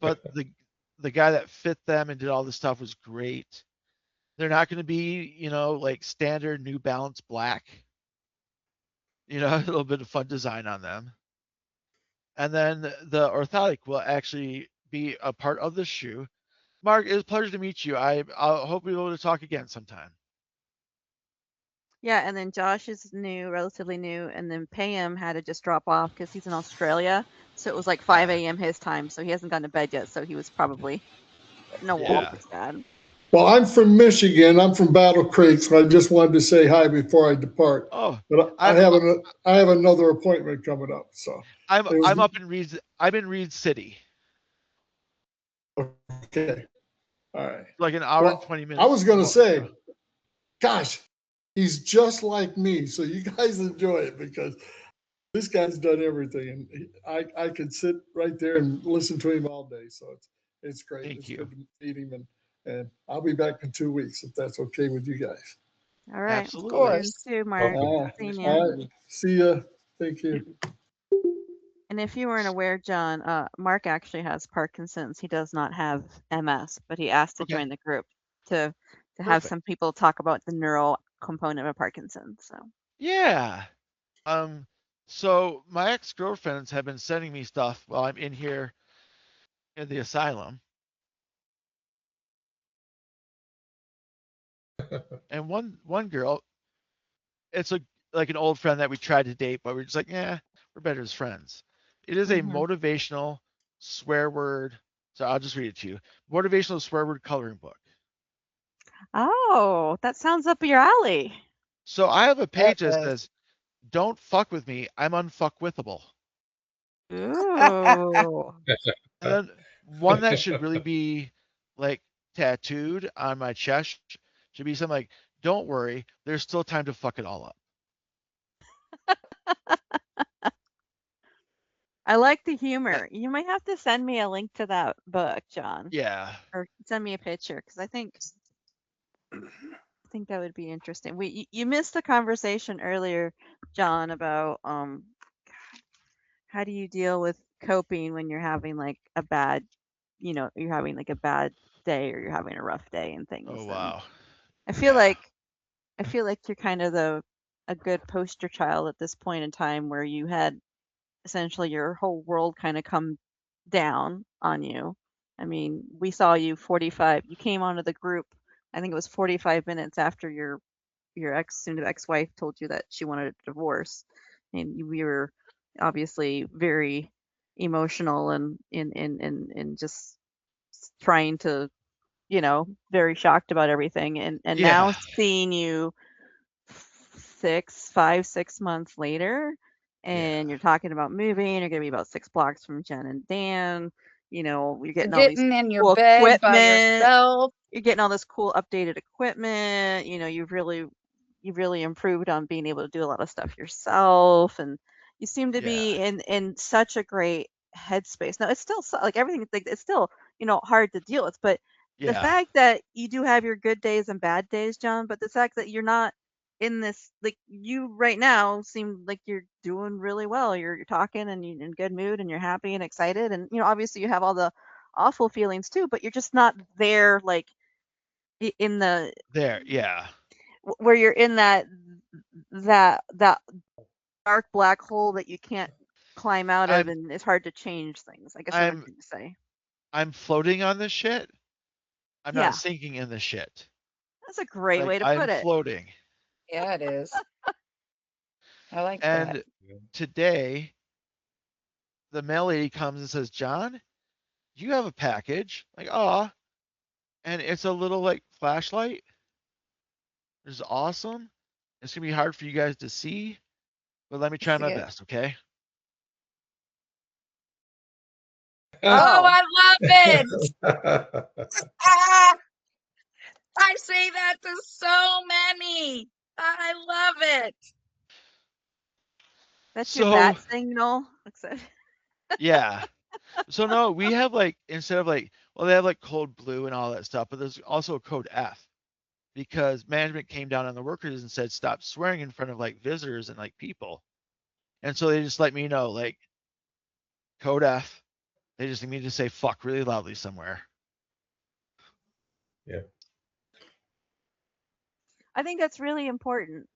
But the guy that fit them and did all this stuff was great. They're not going to be, like standard New Balance black. A little bit of fun design on them. And then the orthotic will actually be a part of the shoe. Mark, it's a pleasure to meet you. I hope we'll be able to talk again sometime. Yeah, and then Josh is new, relatively new, and then Payam had to just drop off because he's in Australia. So it was like 5 a.m. his time, so he hasn't gone to bed yet. So he was probably getting a womp. Yeah. It's bad. Well, I'm from Michigan. I'm from Battle Creek, so I just wanted to say hi before I depart. Oh, But I have another appointment coming up. So I'm up in Reed. I'm in Reed City. Okay. All right. Like an hour and 20 minutes. I was going to say, gosh, he's just like me. So you guys enjoy it because this guy's done everything, and I could sit right there and listen to him all day. So it's great. Thank it's you. good to meet him, and I'll be back in 2 weeks if that's okay with you guys. All right. Absolutely. Of course. You too, Mark. Seeing you. All right. See ya. Thank you. And if you weren't aware, John, Mark actually has Parkinson's. He does not have MS, but he asked to Okay. join the group to have Perfect. some people talk about the neural component of Parkinson's. So Yeah. So my ex-girlfriends have been sending me stuff while I'm in here in the asylum. And one girl, it's like an old friend that we tried to date, but we're just like, yeah, we're better as friends. It is a motivational swear word. So I'll just read it to you. Motivational swear word coloring book. Oh, that sounds up your alley. So I have a page that does. says, "Don't fuck with me. I'm unfuckwithable." Ooh. And then one that should really be like tattooed on my chest should be something like, "Don't worry, there's still time to fuck it all up." I like the humor. You might have to send me a link to that book, John, Yeah. or send me a picture because I think that would be interesting. You missed the conversation earlier, John, about how do you deal with coping when you're having like a bad, you're having like a bad day or you're having a rough day and things. Oh And wow. I feel Yeah. like you're kind of a good poster child at this point in time where you had essentially your whole world kind of come down on you. I mean, we saw you 45, you came onto the group, I think it was 45 minutes after your soon ex-wife told you that she wanted a divorce. And we were obviously very emotional and just trying to, very shocked about everything. And now Yeah. seeing you 6 months later, and Yeah. you're talking about moving, you're gonna be about 6 blocks from Jen and Dan, you're getting all these Getting in your cool bed by equipment, yourself. you're getting all this cool updated equipment, you've really improved on being able to do a lot of stuff yourself, and you seem to Yeah. be in such a great headspace. Now it's still like everything, like it's still hard to deal with, but the Yeah. fact that you do have your good days and bad days, John, but the fact that you're not in this, like, you right now seem like you're doing really well. You're talking and you're in good mood and you're happy and excited, and obviously you have all the awful feelings too, but you're just not there, like, in the There. Yeah. where you're in that dark black hole that you can't climb out of, I'm and it's hard to change things, I guess what I'm I'm trying to say. I'm floating on this shit. I'm not Yeah, sinking in the shit. that's a great Like way to I'm put it. floating. Yeah, it is. I like that. And today the mail lady comes and says, John, you have a package. Like, oh, and it's a little like flashlight. It's awesome. It's gonna be hard for you guys to see, but let me try See my it. best, okay? Oh, Oh, I love it. Ah, I say that to so many. I love it. that's your So bat signal. Except yeah. So no, we have like instead of like well, they have like code blue and all that stuff, but there's also a code F because management came down on the workers and said stop swearing in front of like visitors and like people. And so they just let me know like code F. They just need me to say fuck really loudly somewhere. Yeah. I think that's really important.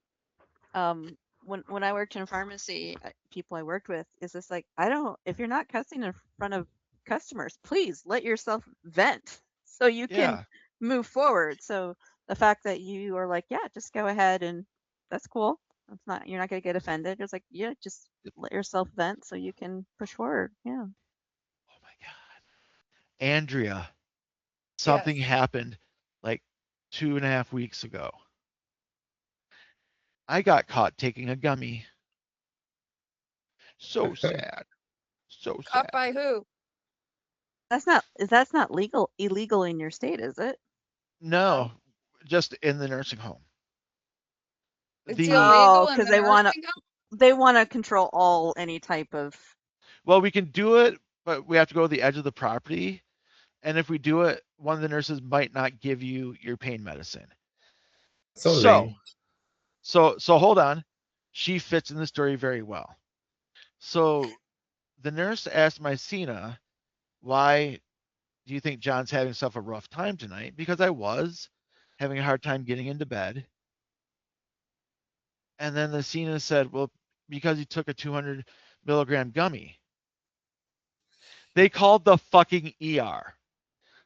When I worked in pharmacy, people I worked with is this, like, I don't, if you're not cussing in front of customers, please let yourself vent so you can Yeah. move forward. So the fact that you are like, yeah, just go ahead, and that's cool. That's not, you're not gonna get offended. It's like, yeah, just let yourself vent so you can push forward. Yeah. Oh my God. Andrea, Yes. something happened like 2.5 weeks ago. I got caught taking a gummy. So sad. So Caught sad. by who? That's not illegal in your state, is it? No. No, just in the nursing home. It's The Oh, illegal in because the they wanna nursing home? they wanna control any type of. well, we can do it, but we have to go to the edge of the property. And if we do it, one of the nurses might not give you your pain medicine. So So, lame. so hold on. She fits in the story very well. So the nurse asked Mycena, why do you think John's having such a rough time tonight? Because I was having a hard time getting into bed. And then the Mycena said, well, because he took a 200 milligram gummy. They called the fucking ER.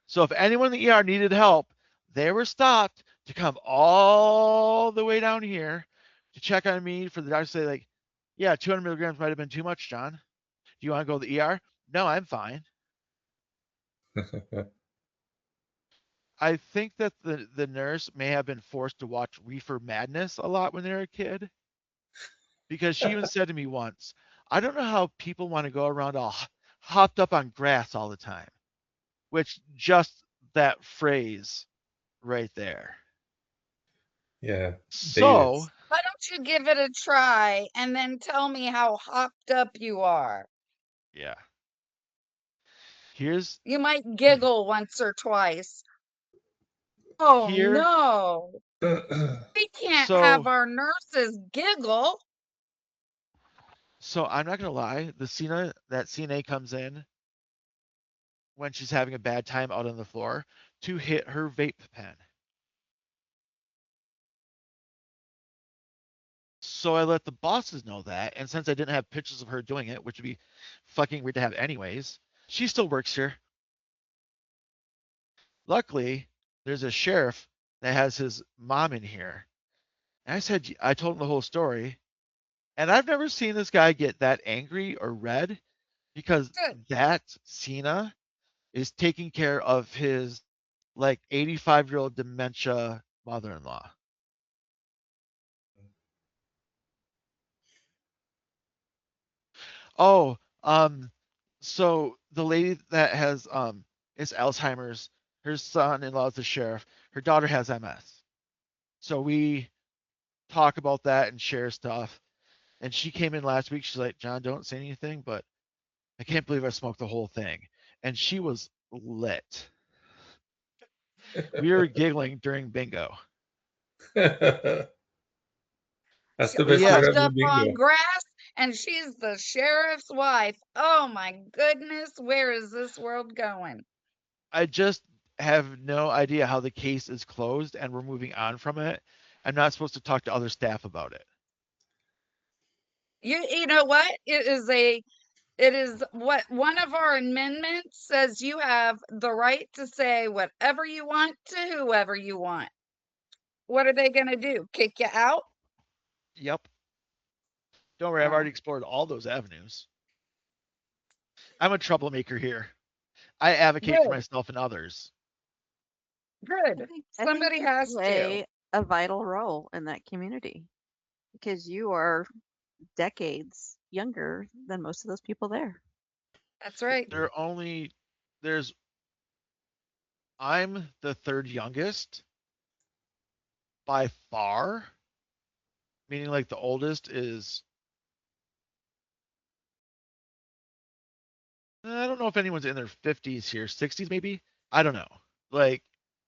So if anyone in the ER needed help, they were stopped to come all the way down here to check on me for the doctor to say, like, yeah, 200 milligrams might have been too much, John. Do you want to go to the ER? No, I'm fine. I think that the nurse may have been forced to watch Reefer Madness a lot when they were a kid because she even said to me once, I don't know how people want to go around all hopped up on grass all the time, which just that phrase right there. Yeah, dated. So, Why don't you give it a try and then tell me how hopped up you are? yeah. Here's You might giggle once or twice. Oh here. no. We can't So have our nurses giggle. so I'm not gonna lie, the CNA comes in when she's having a bad time out on the floor to hit her vape pen. So I let the bosses know that, and since I didn't have pictures of her doing it, which would be fucking weird to have anyways, she still works here. Luckily, there's a sheriff that has his mom in here. And I told him the whole story, and I've never seen this guy get that angry or red because Good. that Cena is taking care of his like 85-year-old dementia mother-in-law. Oh, so the lady that has is Alzheimer's, her son-in-law is the sheriff, her daughter has MS. So we talk about that and share stuff. And she came in last week, she's like, John, don't say anything, but I can't believe I smoked the whole thing. And she was lit. We were giggling during bingo. That's the We best yeah. part hopped of the up on bingo. grass, and she's the sheriff's wife. Oh my goodness, where is this world going? I just have no idea how the case is closed and we're moving on from it. I'm not supposed to talk to other staff about it. You know what? It is what one of our amendments says you have the right to say whatever you want to whoever you want. What are they going to do? Kick you out? Yep. Don't worry, I've already explored all those avenues. I'm a troublemaker here. I advocate for Good. myself and others. Good. Somebody you has to. play a vital role in that community because you are decades younger than most of those people there. That's right. I'm the third youngest by far, meaning like the oldest is, I don't know if anyone's in their 50s here, 60s maybe. I don't know. Like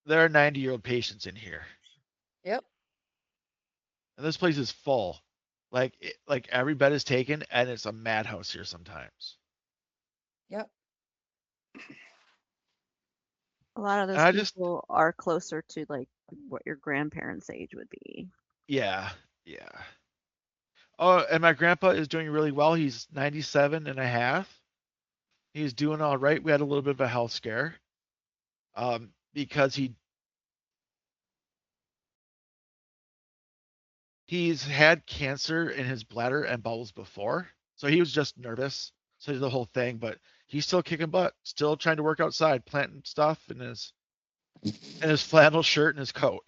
there are 90-year-old patients in here. Yep. And this place is full. Like every bed is taken, and it's a madhouse here sometimes. Yep. A lot of those people are closer to like what your grandparents' age would be. Yeah. Oh, and my grandpa is doing really well. He's 97 and a half. He's doing all right. We had a little bit of a health scare because he's had cancer in his bladder and bowels before. So he was just nervous. So he did the whole thing, but he's still kicking butt, still trying to work outside, planting stuff in his flannel shirt and his coat.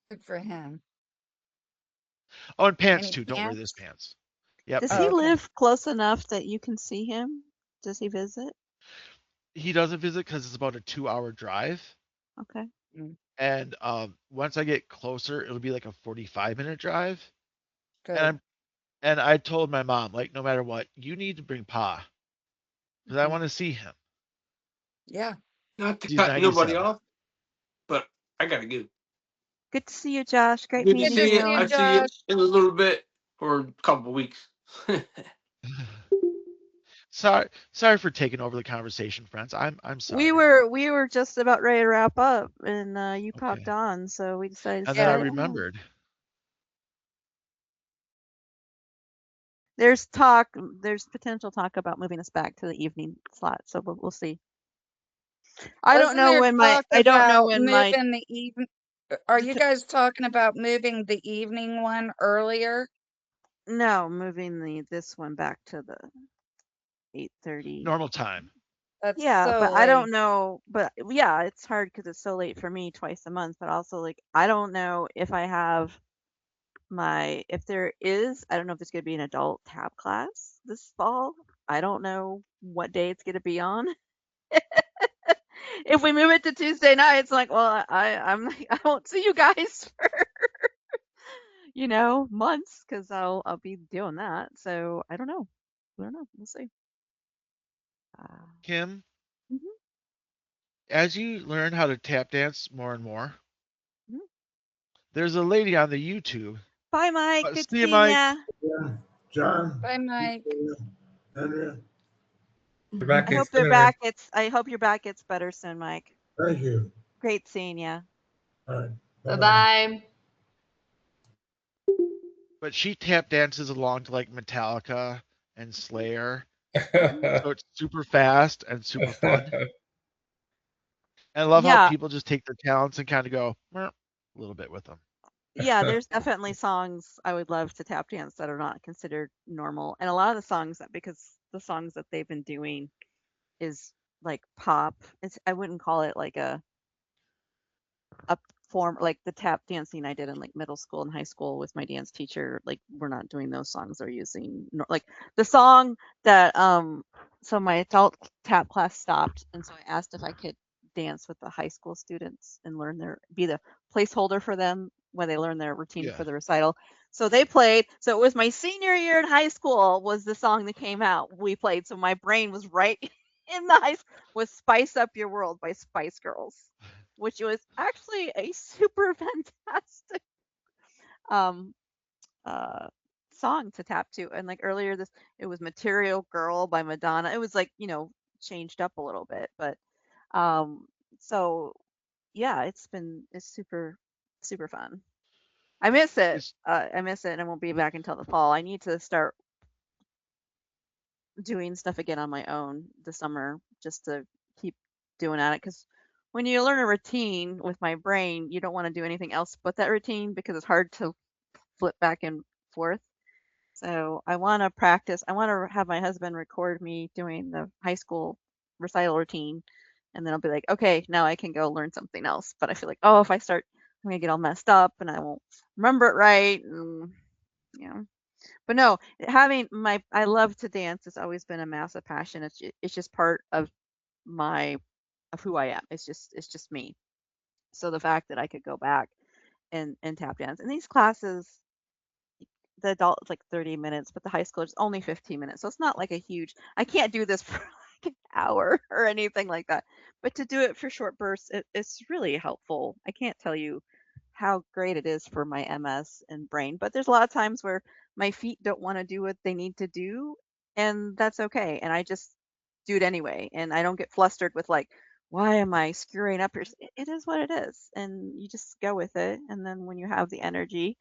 Good for him. Oh, and pants Any too. Don't wear this pants. Yep. Does he live close enough that you can see him? Does he visit? He doesn't visit because it's about a 2-hour drive. Okay. And once I get closer, it'll be like a 45-minute drive. Good. And I told my mom, like, no matter what, you need to bring Pa because I want to see him. Yeah. Not to cut nobody off, but I gotta go. Good to see you, Josh. Great Good meeting to see you. you. I'll see you in a little bit or a couple weeks. Sorry for taking over the conversation, friends. I'm sorry. We were just about ready to wrap up, and you popped on, so we decided. And then I remembered. There's potential talk about moving us back to the evening slot, so we'll see. I don't know when my moving the evening. Are you guys talking about moving the evening one earlier? No, moving this one back to the 8:30 normal time. That's yeah, so but late. I don't know. But yeah, it's hard because it's so late for me twice a month. But also, like, I don't know if I have if there is, I don't know if there's going to be an adult tab class this fall. I don't know what day it's going to be on. If we move it to Tuesday night, it's like, well, I'm like, I won't see you guys for months because I'll be doing that. So I don't know. We'll see. Kim, as you learn how to tap dance more and more, there's a lady on the YouTube. Bye, Mike. Good see you, Mike. Yeah, John. Bye, Mike. Andrea. I hope your back gets better soon, Mike. Thank you. Great seeing you. All right. Bye-bye. but she tap dances along to like Metallica and Slayer. So it's super fast and super fun. And I love how Yeah, people just take their talents and kind of go "Meow," a little bit with them. yeah, there's definitely songs I would love to tap dance that are not considered normal. And a lot of the songs that because the songs that they've been doing is like pop. I wouldn't call it like a form like the tap dancing I did in like middle school and high school with my dance teacher. Like we're not doing those songs. They're using like the song that so my adult tap class stopped, and so I asked if I could dance with the high school students and learn be the placeholder for them when they learn their routine Yeah. for the recital. So they played. So it was my senior year in high school was the song that came out. We played. So my brain was right in the high was Spice Up Your World by Spice Girls, which was actually a super fantastic um uh song to tap to. And like earlier this it was Material Girl by Madonna. It was like, changed up a little bit, but um so yeah, it's super fun. I miss it. It's I miss it and I won't be back until the fall. I need to start doing stuff again on my own this summer just to keep doing at it because when you learn a routine with my brain, you don't want to do anything else but that routine because it's hard to flip back and forth. So I want to practice. I want to have my husband record me doing the high school recital routine, and then I'll be like, okay, now I can go learn something else. But I feel like, oh, if I start, I'm gonna get all messed up and I won't remember it right. And, you know, but no, I love to dance. It's always been a massive passion. It's just part my of who I am. It's just me. So the fact that I could go back and tap dance and these classes, the adult is like 30 minutes, but the high school is only 15 minutes. So it's not like a huge. I can't do this for like an hour or anything like that. But to do it for short bursts, it's really helpful. I can't tell you how great it is for my MS and brain. But there's a lot of times where my feet don't want to do what they need to do, and that's okay. And I just do it anyway, and I don't get flustered with like, why am I screwing up here? It is what it is, and you just go with it. And then when you have the energy,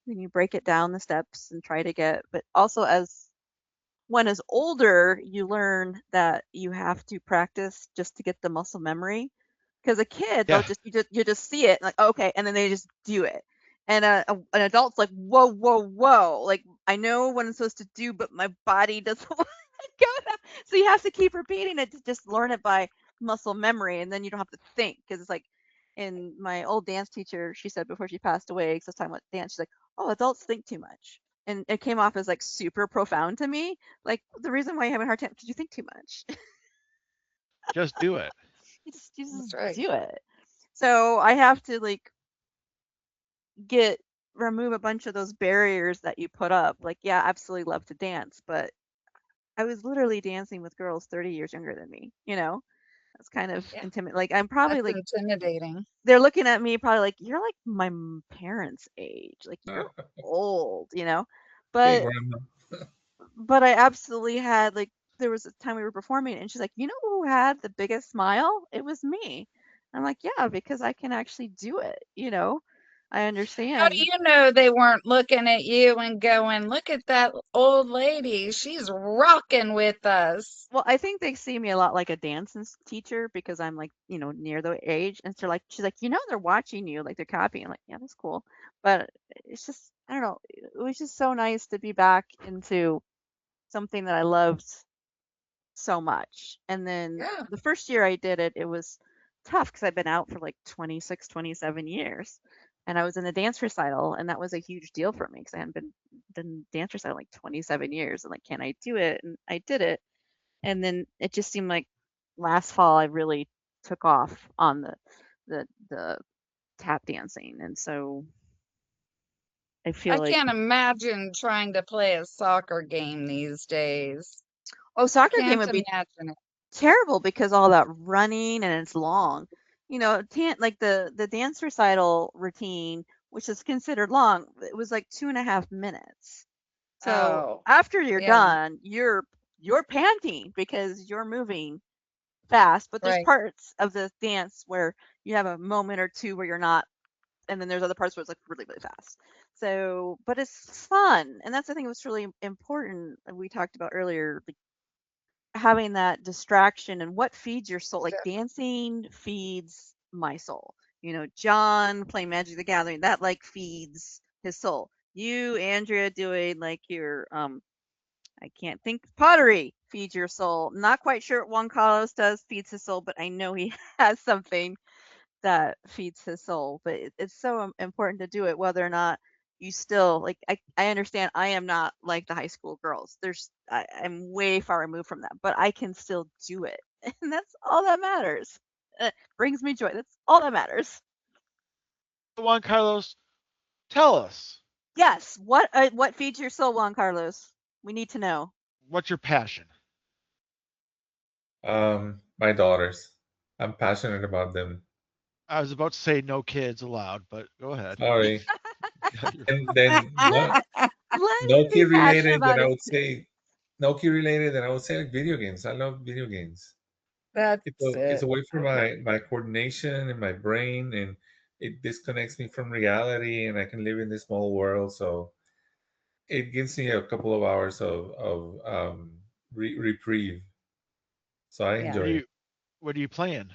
then you break it down the steps and try to get. But also as one is older, you learn that you have to practice just to get the muscle memory. Because a kid, they'll Yeah. just see it like okay, and then they just do it. And an adult's like whoa whoa whoa, like I know what I'm supposed to do, but my body doesn't want to go that. So you have to keep repeating it to just learn it by muscle memory, and then you don't have to think because it's like. In my old dance teacher, she said before she passed away, because I was talking about dance, she's like, "Oh, adults think too much." And it came off as like super profound to me. Like the reason why you're having a hard time because you think too much. Just do it. You just That's right. do it. So I have to like remove a bunch of those barriers that you put up. Like, yeah, I absolutely love to dance, but I was literally dancing with girls 30 years younger than me, That's kind of Yeah, intimate. Like I'm probably that's like intimidating. they're looking at me probably like you're like my parents' age. Like you're old. Hey, But Grandma. But I absolutely had like there was a time we were performing and she's like, "You know who had the biggest smile? It was me." I'm like, "Yeah, because I can actually do it. I How do understand." you know they weren't looking at you and going, look at that old lady. She's rocking with us. Well, I think they see me a lot like a dance teacher because I'm like, near the age. And so like she's like, they're watching you, like they're copying. I'm like, yeah, that's cool. But it's just I don't know. It was just so nice to be back into something that I loved so much. And then Yeah. the first year I did it, it was tough because I've been out for like 26, 27 years. And I was in a dance recital, and that was a huge deal for me because I hadn't been dance recital like 27 years. And like, can I do it? And I did it. And then it just seemed like last fall I really took off on the tap dancing. And so I feel I like can't imagine trying to play a soccer game these days. soccer game Can't would be imagine it. terrible because all that running and it's long. Like the dance recital routine, which is considered long, it was like 2.5 minutes. So Oh, after you're yeah, done, you're panting because you're moving fast. But there's right. parts of the dance where you have a moment or two where you're not and then there's other parts where it's like really, really fast. So, but it's fun, and that's the thing that's really important. We talked about earlier, like having that distraction and what feeds your soul. Like dancing feeds my soul. You know, John playing Magic the Gathering, that like feeds his soul. You, Andrea, doing like your I can't think pottery feeds your soul. Not quite sure what Juan Carlos does feeds his soul, but I know he has something that feeds his soul. But it's so important to do it, whether or not you still like. I understand. I am not like the high school girls. I'm way far removed from that, but I can still do it, and that's all that matters. It brings me joy. That's all that matters. Juan Carlos, tell us, Yes. What feeds your soul, Juan Carlos? We need to know. what's your passion? My daughters. I'm passionate about them. I was about to say no kids allowed, but go ahead. Sorry. You're And then no, Let no him be kid passionate related. about Then I his would say no kid related. Then I would say like video games. I love video games. That's It's it. a way for Okay. my coordination and my brain, and it disconnects me from reality, and I can live in this small world. So it gives me a couple of hours of reprieve. So I Yeah. what enjoy are it. you what are you playing?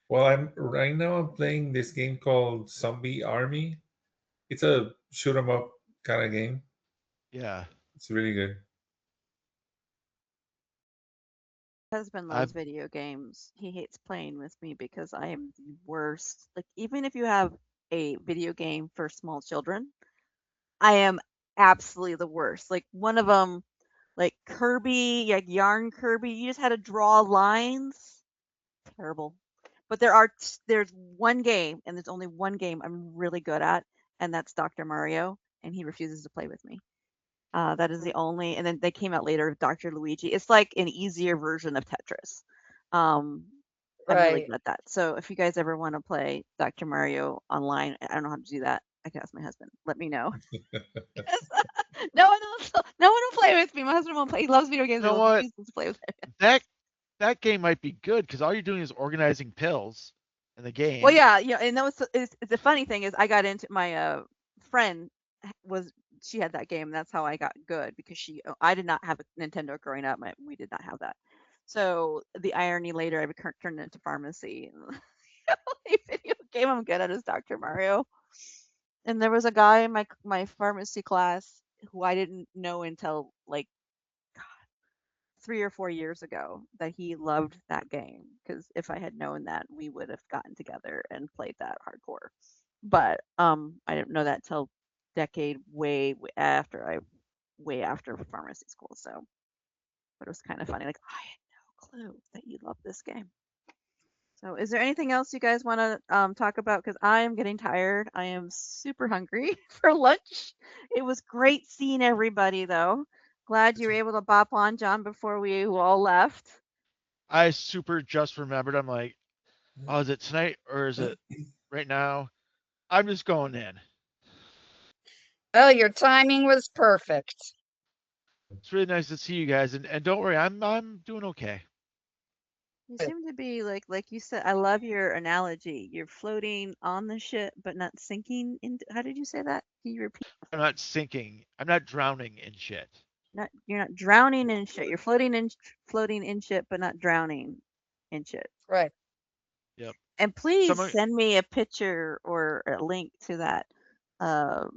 Well, I'm right now. I'm playing this game called Zombie Army. It's a shoot 'em up kind of game. Yeah. It's really good. Husband I've loves video games. He hates playing with me because I am the worst. Like even if you have a video game for small children, I am absolutely the worst. Like one of them, like Kirby, like Yarn Kirby, you just had to draw lines. Terrible. But there's one game, and there's only one game I'm really good at, and that's Dr. Mario, and he refuses to play with me. That is the only, and then they came out later, Dr. Luigi. It's like an easier version of Tetris. Um, I'm really Right. good at that. So if you guys ever want to play Dr. Mario online, I don't know how to do that. I can ask my husband. Let me know. No one will play with me. My husband won't play. He loves video games. You He know what? refuses to play with me. That that game might be good because all you're doing is organizing pills in the Well, game. yeah, and that was it's the funny thing is I got into my friend was she had that game. That's how I got good because I did not have a Nintendo growing up. We did not have that. So the irony later, I turned into pharmacy. The only video game I'm good at is Dr. Mario. And there was a guy in my pharmacy class who I didn't know until like 3 or 4 years ago that he loved that game because if I had known that, we would have gotten together and played that hardcore. But I didn't know that till decade way after pharmacy school. So, but it was kind of funny. Like I had no clue that you love this game. So, is there anything else you guys want to talk about? Because I am getting tired. I am super hungry for lunch. It was great seeing everybody, though. Glad you were able to bop on, John, before we all left. I super just remembered. I'm like, oh, is it tonight or is it right now? I'm just going in. Oh, your timing was perfect. It's really nice to see you guys, and don't worry, I'm doing okay. You seem to be like you said. I love your analogy. You're floating on the ship, but not sinking into. How did you say that? Can you repeat? I'm not sinking. I'm not drowning in shit. You're not drowning in shit. You're floating in shit, but not drowning in shit. Right. Yep. And please Someone, send me a picture or a link to that uh,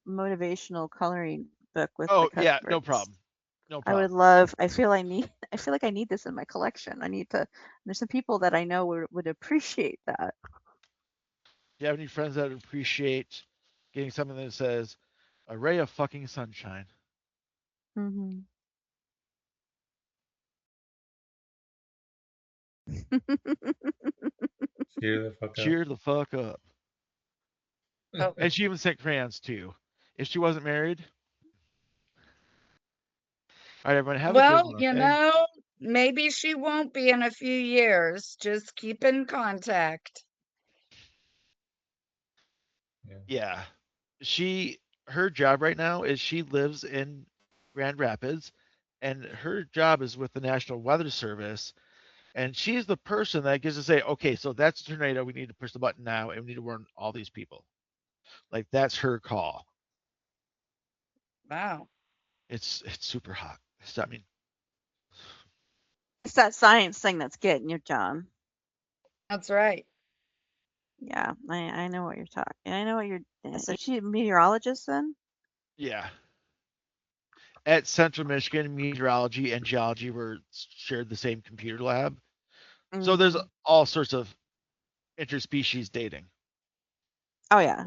motivational coloring book with the oh cut yeah, no breaks. problem. No I would problem. love. I feel like I need this in my collection. I need to. There's some people that I know would appreciate that. Do you have any friends that appreciate getting something that says a ray of fucking sunshine? Hmm. Cheer the fuck up. Cheer the fuck up. Oh, And she even sent crayons too. If she wasn't married. All right, everyone, have a good well, one, okay? maybe she won't be in a few years. Just keep in contact. Yeah. Her job right now is she lives in Grand Rapids and her job is with the National Weather Service And she's the person that gets to say, okay, so that's a tornado. We need to push the button now, and we need to warn all these people. Like that's her call. Wow. It's super hot. I mean, It's that science thing that's getting you, John. That's right. Yeah, I know what you're talking. I know what you're. So she a meteorologist then? yeah. At Central Michigan, meteorology and geology were shared the same computer lab. So there's Mhm. all sorts of interspecies dating. Oh yeah.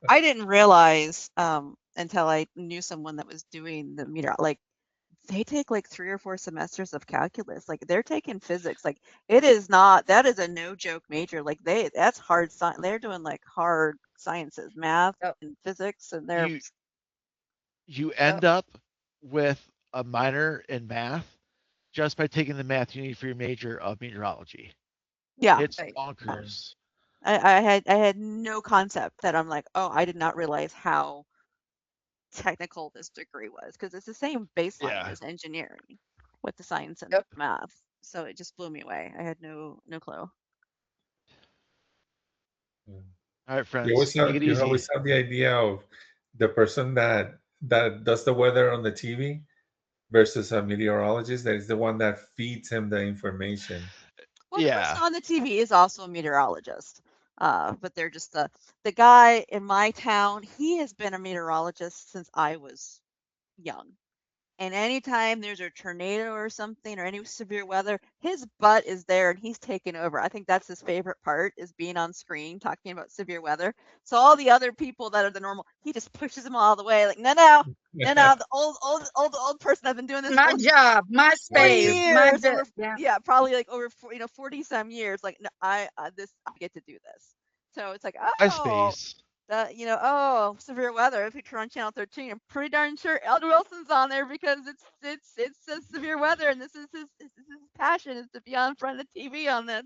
I didn't realize until I knew someone that was doing the meteor. Like they take like 3 or 4 semesters of calculus. Like they're taking physics. Like it is not. That is a no joke major. Like that's hard science. They're doing like hard sciences, math Yep. and physics, and they're You end up with a minor in math just by taking the math you need for your major of meteorology. yeah. It's Right. bonkers. I had no concept that I'm like, oh, I did not realize how technical this degree was because it's the same baseline Yeah. as engineering with the science and Yep. math. So it just blew me away. I had no clue. All right, friends, You always take it you easy. always have the idea of the person that does the weather on the TV versus a meteorologist that is the one that feeds him the information. Well, the person Yeah. on the TV is also a meteorologist, but they're just the guy in my town. He has been a meteorologist since I was young. And anytime there's a tornado or something or any severe weather, his butt is there and he's taking over. I think that's his favorite part is being on screen talking about severe weather. So all the other people that are the normal, he just pushes them all the way. Like, no, the old person. I've been doing this My for job, my 40 space, my years, over yeah. probably like over 40 some years. Like, no, I get to do this. So it's like, My oh, space. oh, severe weather. If you turn on channel 13, I'm pretty darn sure Elder Wilson's on there because it's a severe weather, and this is his passion is to be on front of the TV on this.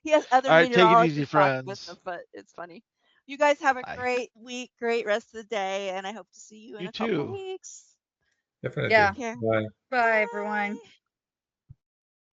He has other All right, take it easy, meteorologists talking with him, friends. but it's funny. You guys have a Bye. great week, great rest of the day, and I hope to see you in You a couple too. weeks. Definitely. Yeah. Take care. Bye. Bye, everyone. Bye.